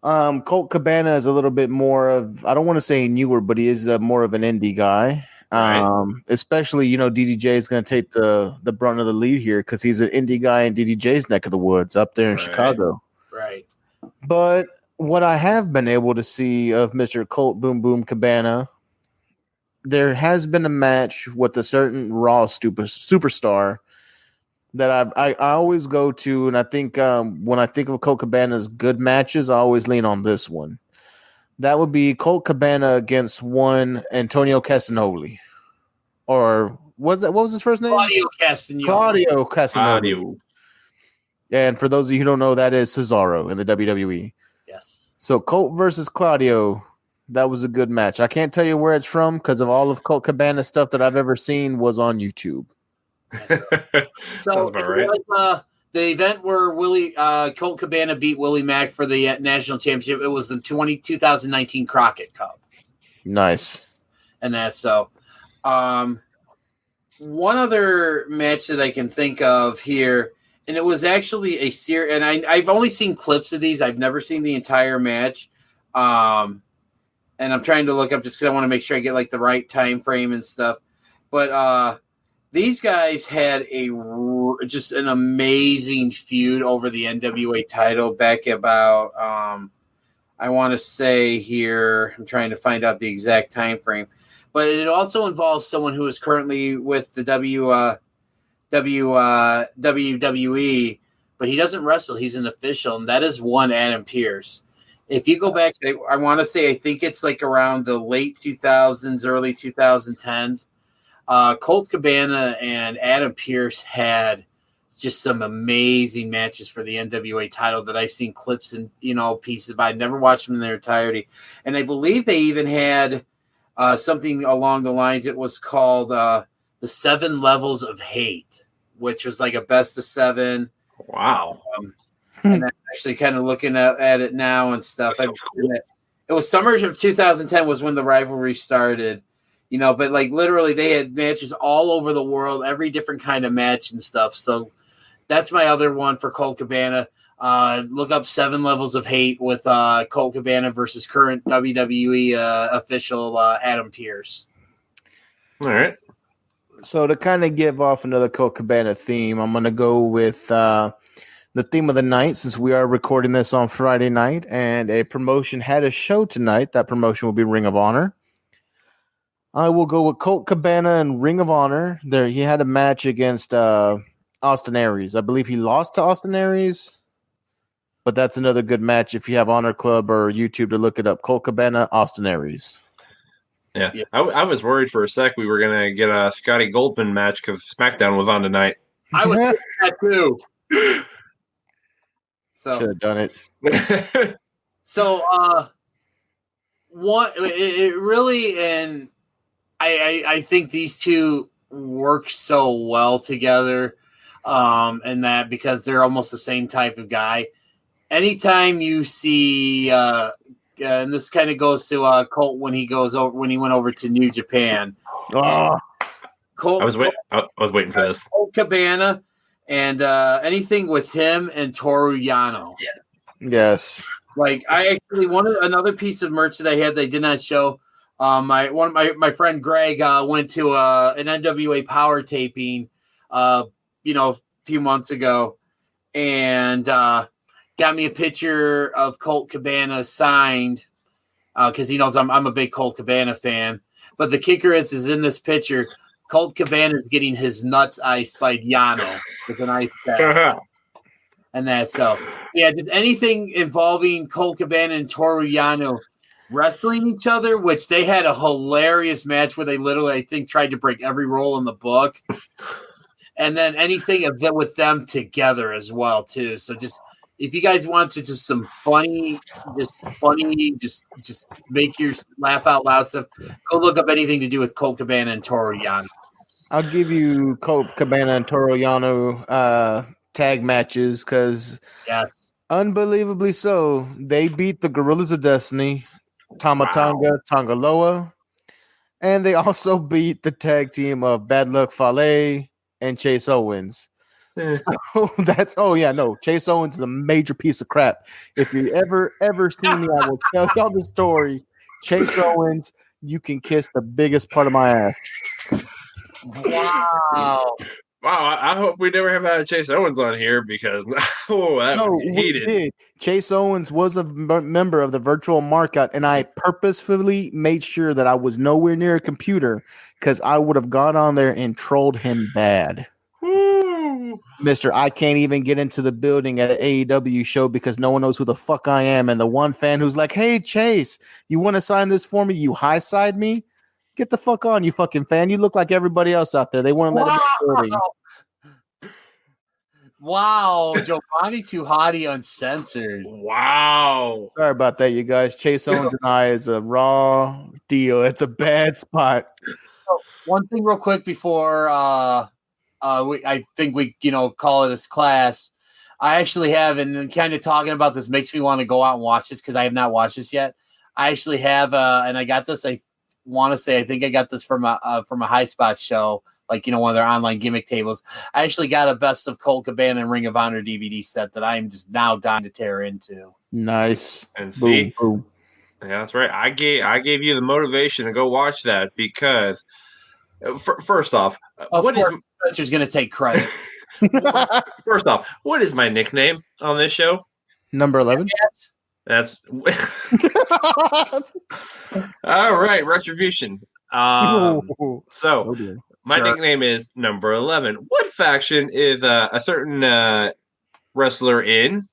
Colt Cabana is a little bit more of, I don't want to say newer, but he is more of an indie guy. Right. Especially, DDJ is going to take the brunt of the lead here because he's an indie guy in DDJ's neck of the woods up there in Chicago. Right. But what I have been able to see of Mr. Colt Boom Boom Cabana, there has been a match with a certain Raw superstar that I always go to, and I think when I think of Colt Cabana's good matches, I always lean on this one. That would be Colt Cabana against one Antonio Castagnoli. Or what was his first name? Claudio Castagnoli. Claudio Castagnoli. And for those of you who don't know, that is Cesaro in the WWE. Yes. So Colt versus Claudio, that was a good match. I can't tell you where it's from because of all of Colt Cabana stuff that I've ever seen was on YouTube. So the event where Colt Cabana beat Willie Mack for the national championship, it was the 2019 Crockett Cup. Nice. And that's so. One other match that I can think of here, and it was actually a series, and I've only seen clips of these. I've never seen the entire match. And I'm trying to look up just because I want to make sure I get like the right time frame and stuff. But these guys had just an amazing feud over the NWA title back about I want to say here. I'm trying to find out the exact time frame. But it also involves someone who is currently with the WWE, but he doesn't wrestle. He's an official, and that is one Adam Pearce. If you go back, I want to say I think it's like around the late 2000s, early 2010s. Colt Cabana and Adam Pearce had just some amazing matches for the NWA title that I've seen clips and pieces, but I've never watched them in their entirety. And I believe they even had something along the lines. It was called the 7 Levels of Hate, which was like a best of 7. Wow. And I'm actually kind of looking at it now and stuff. It was summer of 2010 was when the rivalry started, but like literally they had matches all over the world, every different kind of match and stuff. So that's my other one for Colt Cabana. Look up 7 Levels of Hate with Colt Cabana versus current WWE official Adam Pearce. All right. So to kind of give off another Colt Cabana theme, I'm going to go with the theme of the night since we are recording this on Friday night and a promotion had a show tonight. That promotion will be Ring of Honor. I will go with Colt Cabana and Ring of Honor. There, he had a match against Austin Aries. I believe he lost to Austin Aries. But that's another good match if you have Honor Club or YouTube to look it up. Colt Cabana, Austin Aries. Yeah. I was worried for a sec we were going to get a Scotty Goldman match because SmackDown was on tonight. I was thinking that too. So should have done it. So it really, and I think these two work so well together, and that because they're almost the same type of guy. Anytime you see, and this kind of goes to Colt when he went over to New Japan. Oh. I was waiting for this. Colt Cabana and anything with him and Toru Yano. Yes. Like I actually another piece of merch that I had they did not show. My friend Greg went to an NWA Power taping, a few months ago, and got me a picture of Colt Cabana signed because he knows I'm a big Colt Cabana fan. But the kicker is in this picture, Colt Cabana is getting his nuts iced by Yano with an ice pack. And that's so. Yeah, just anything involving Colt Cabana and Toru Yano wrestling each other, which they had a hilarious match where they literally, I think, tried to break every rule in the book. And then anything with them together as well, too. So just if you guys want to just some funny, just make your laugh out loud stuff, go look up anything to do with Colt Cabana and Toru Yano. I'll give you Colt Cabana and Toru Yano tag matches because, Yes, unbelievably so, they beat the Gorillas of Destiny, Tamatanga, Tangaloa, and they also beat the tag team of Bad Luck Fale and Chase Owens. So Chase Owens is a major piece of crap. If you ever see me, I will tell y'all the story. Chase Owens, you can kiss the biggest part of my ass. wow. Wow, I hope we never have Chase Owens on here because We did. Chase Owens was a member of the virtual markout, and I purposefully made sure that I was nowhere near a computer because I would have got on there and trolled him bad. Woo. Mister, I can't even get into the building at an AEW show because no one knows who the fuck I am. And the one fan who's like, "Hey, Chase, you want to sign this for me? You high side me? Get the fuck on, you fucking fan. You look like everybody else out there. They want to let him in the building." Wow, Jovanni to Hotty uncensored. Wow. Sorry about that, you guys. Chase Owens and I is a raw deal. It's a bad spot. So, one thing real quick before I think we call it as class. I actually have, and kind of talking about this makes me want to go out and watch this because I have not watched this yet. I actually have, and I got this. I want to say I think I got this from a High Spot show, like one of their online gimmick tables. I actually got a Best of Colt Cabana and Ring of Honor DVD set that I am just now dying to tear into. Nice. And see, boom. Yeah, that's right. I gave you the motivation to go watch that because, first off, Spencer's going to take credit. First off, what is my nickname on this show? Number 11. That's all right. Retribution. So my nickname is Number 11. What faction is a certain wrestler in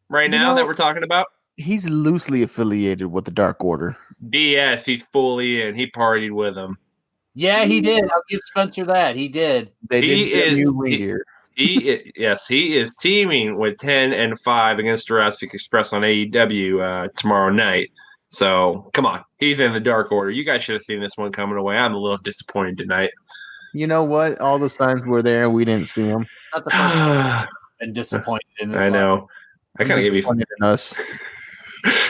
right now that we're talking about? He's loosely affiliated with the Dark Order. BS. He's fully in. He partied with them. Yeah, he did. I'll give Spencer that. He did. He is teaming with 10 and 5 against Jurassic Express on AEW tomorrow night. So come on, he's in the Dark Order. You guys should have seen this one coming away. I'm a little disappointed tonight. You know what? All the signs were there, and we didn't see them. Not the first time been disappointed in this. I know. I kind of give you in us.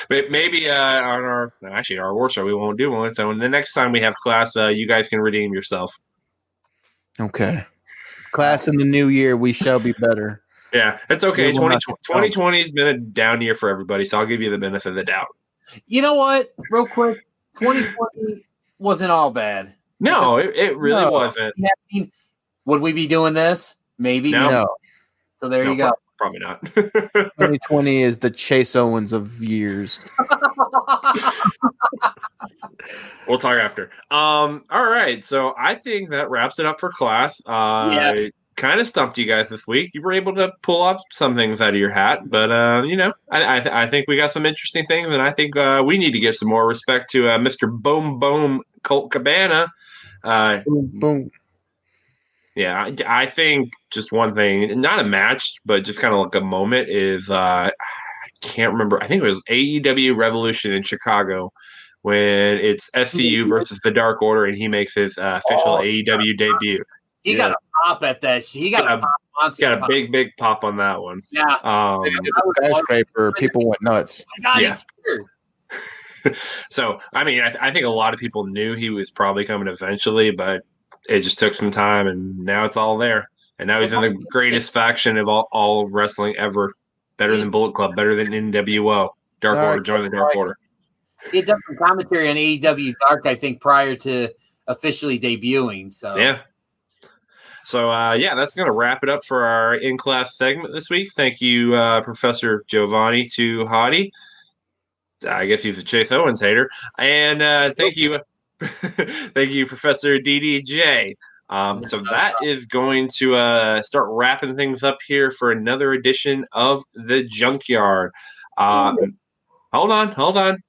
Maybe on our war show we won't do one. So the next time we have class, you guys can redeem yourself. Okay. Class in the new year, we shall be better. Yeah, it's okay. 2020 has been a down year for everybody, so I'll give you the benefit of the doubt. You know what? Real quick, 2020 wasn't all bad. No, it really wasn't. Would we be doing this? Maybe. No. So there you go. Probably not. 2020 is the Chase Owens of years. We'll talk after. All right. So I think that wraps it up for class. Kind of stumped you guys this week. You were able to pull up some things out of your hat, but I think we got some interesting things, and I think we need to give some more respect to Mr. Boom Boom Colt Cabana. Boom Boom. Yeah, I think just one thing, not a match, but just kind of like a moment is I can't remember. I think it was AEW Revolution in Chicago when it's SCU versus the Dark Order, and he makes his official AEW debut. He got a pop at that. He got a pop. Got a big pop on that one. Yeah. Skyscraper, people went nuts. Yeah. So, I mean, I think a lot of people knew he was probably coming eventually, but it just took some time, and now it's all there. And now he's in the greatest faction of all of wrestling ever. Better than Bullet Club, better than NWO. Dark Order, join the Dark Order. He had done some commentary on AEW Dark, I think, prior to officially debuting. So yeah. So, that's going to wrap it up for our in-class segment this week. Thank you, Professor Jovanni to Hotty. I guess he's a Chase Owens hater. And thank you, Professor DDJ. So that is going to start wrapping things up here for another edition of the Junkyard. Hold on.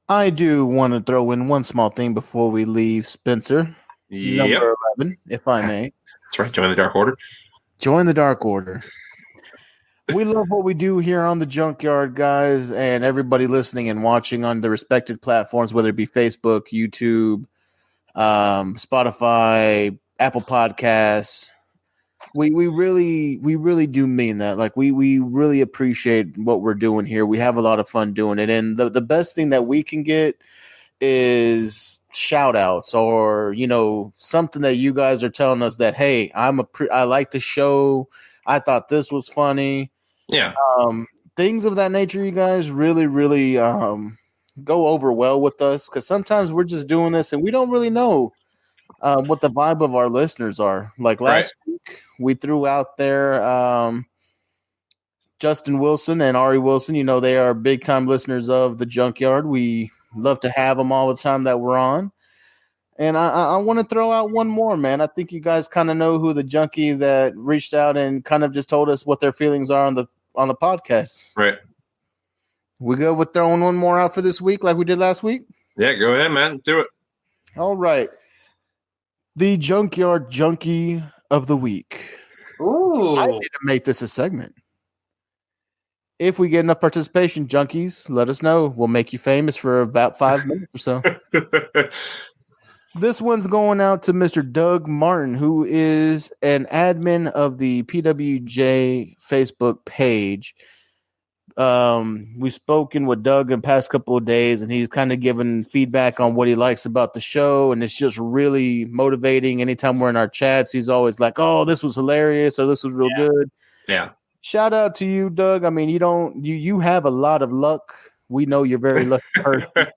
I do want to throw in one small thing before we leave, Spencer. Yep. Number 11, if I may. That's right. Join the Dark Order. Join the Dark Order. We love what we do here on the Junkyard, guys, and everybody listening and watching on the respected platforms, whether it be Facebook, YouTube, Spotify, Apple Podcasts. We really do mean that. Like we really appreciate what we're doing here. We have a lot of fun doing it, and the best thing that we can get is shout outs or something that you guys are telling us that, hey, I like the show. I thought this was funny. Yeah. Things of that nature, you guys really go over well with us, because sometimes we're just doing this and we don't really know what the vibe of our listeners are. Like last week, we threw out there Justin Wilson and Ari Wilson. They are big time listeners of the Junkyard. We love to have them all the time that we're on. And I want to throw out one more, man. I think you guys kind of know who the junkie that reached out and kind of just told us what their feelings are on the podcast. Right. We go with throwing one more out for this week like we did last week? Yeah, go ahead, man. Do it. All right. The Junkyard Junkie of the Week. Ooh. I need to make this a segment. If we get enough participation, junkies, let us know. We'll make you famous for about 5 minutes or so. This one's going out to Mr. Doug Martin, who is an admin of the PWJ Facebook page. We've spoken with Doug in the past couple of days, and he's kind of given feedback on what he likes about the show, and it's just really motivating. Anytime we're in our chats, he's always like, oh, this was hilarious, or this was real good. Yeah. Shout out to you, Doug. I mean, you have a lot of luck. We know you're very lucky person.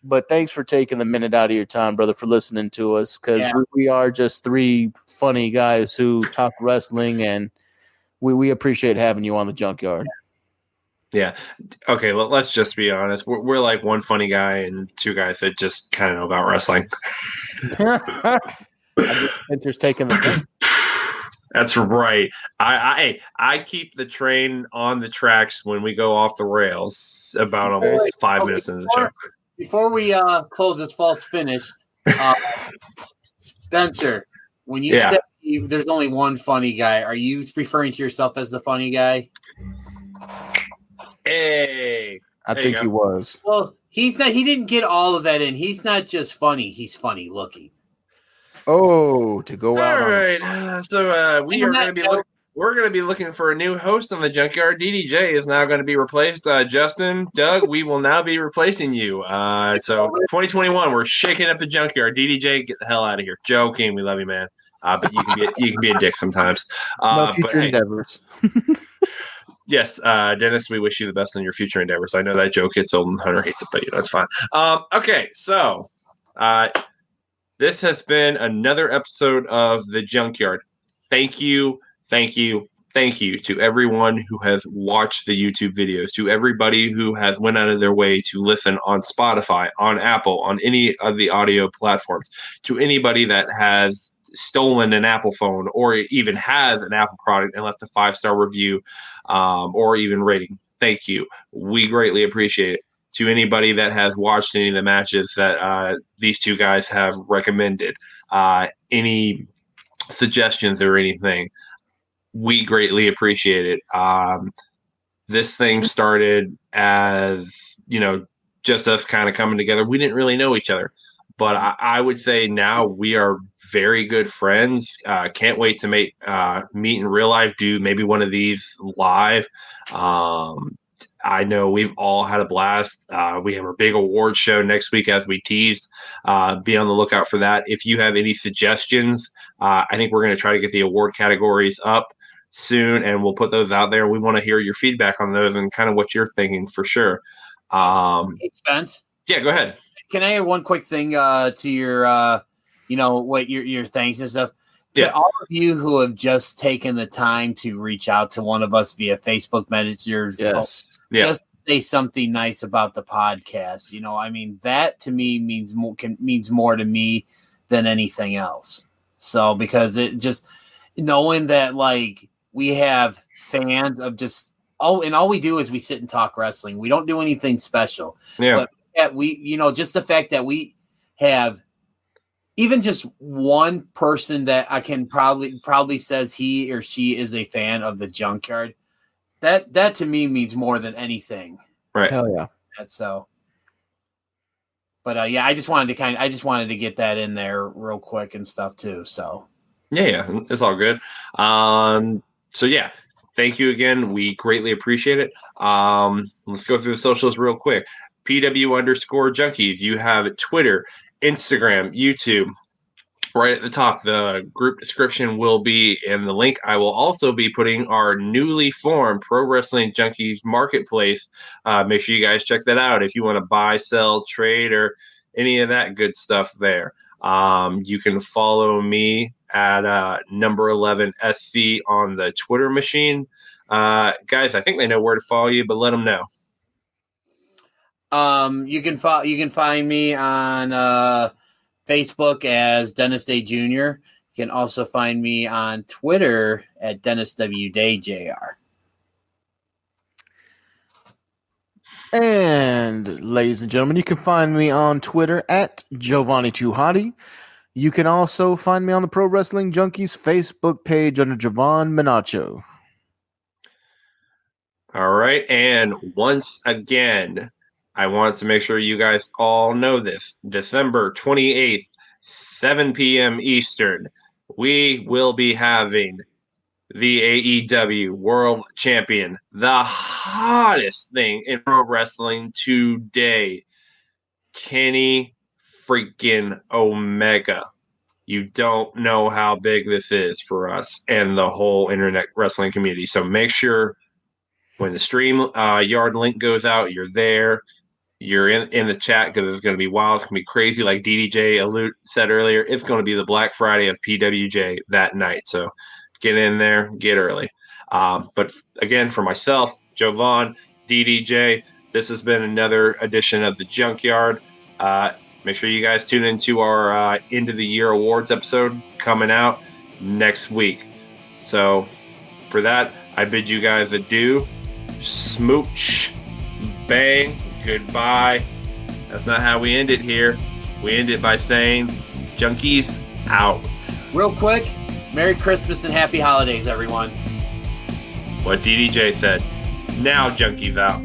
But thanks for taking the minute out of your time, brother, for listening to us, because we are just three funny guys who talk wrestling, and we appreciate having you on the Junkyard. Yeah. Okay, let's just be honest. We're like one funny guy and two guys that just kind of know about wrestling. I guess Cantor's taking the thing. That's right. I keep the train on the tracks when we go off the rails about almost 5 minutes into the show. Before we close this false finish, Spencer, when you said there's only one funny guy, are you referring to yourself as the funny guy? Hey, I think he was. Well, he's not. He didn't get all of that in. He's not just funny. He's funny looking. Oh, to go out. All right. So we are going to be we're going to be looking for a new host on the Junkyard. DDJ is now going to be replaced. Justin, Doug, we will now be replacing you. So 2021, we're shaking up the Junkyard. DDJ, get the hell out of here. Joking, we love you, man. But you can be a dick sometimes. No future endeavors. Yes, Dennis, we wish you the best in your future endeavors. I know that joke gets old and Hunter hates it, but it's fine. Okay, so this has been another episode of the Junkyard. Thank you to everyone who has watched the YouTube videos, to everybody who has went out of their way to listen on Spotify, on Apple, on any of the audio platforms, to anybody that has stolen an Apple phone or even has an Apple product and left a 5-star review or even rating. Thank you. We greatly appreciate it. To anybody that has watched any of the matches that these two guys have recommended, any suggestions or anything, we greatly appreciate it. This thing started as, just us kind of coming together. We didn't really know each other, but I would say now we are very good friends. Can't wait to meet in real life, do maybe one of these live. I know we've all had a blast. We have our big award show next week, as we teased. Be on the lookout for that. If you have any suggestions, I think we're going to try to get the award categories up soon, and we'll put those out there. We want to hear your feedback on those and kind of what you're thinking for sure. Hey, Spence? Yeah, go ahead. Can I add one quick thing to your, what your thanks and stuff? To all of you who have just taken the time to reach out to one of us via Facebook Messenger, just say something nice about the podcast. That to me means more to me than anything else. So because it just knowing that we have fans of just and all we do is we sit and talk wrestling. We don't do anything special. Yeah. But we, just the fact that we have even just one person that I can proudly says he or she is a fan of the Junkyard, that to me means more than anything. Right. Hell yeah. That's so. But yeah, I just wanted to get that in there real quick and stuff too. So Yeah, it's all good. So yeah, thank you again. We greatly appreciate it. Let's go through the socials real quick. PW_junkies. You have Twitter, Instagram, YouTube. Right at the top, the group description will be in the link. I will also be putting our newly formed Pro Wrestling Junkies Marketplace. Make sure you guys check that out if you want to buy, sell, trade, or any of that good stuff there. You can follow me at number 11 SC on the Twitter machine. Guys, I think they know where to follow you, but let them know. You can find me on Facebook as Dennis Day Jr. You can also find me on Twitter at Dennis W. Day Jr. And ladies and gentlemen, you can find me on Twitter at Jovanni2Hotty. You can also find me on the Pro Wrestling Junkies Facebook page under Jovan Menacho. All right. And once again, I want to make sure you guys all know this. December 28th, 7 p.m. Eastern, we will be having the AEW World Champion, the hottest thing in pro wrestling today, Kenny freaking Omega. You don't know how big this is for us and the whole internet wrestling community. So make sure when the stream yard link goes out, you're there. You're in the chat because it's going to be wild. It's going to be crazy. Like DDJ said earlier, it's going to be the Black Friday of PWJ that night. So get in there, get early. But again, for myself, Jovan, DDJ, this has been another edition of the Junkyard. Make sure you guys tune into our end of the year awards episode coming out next week. So for that, I bid you guys adieu. Smooch, bang, goodbye. That's not how we end it here. We end it by saying, Junkies out. Real quick, Merry Christmas and Happy Holidays, everyone. What DDJ said. Now, Junkies out.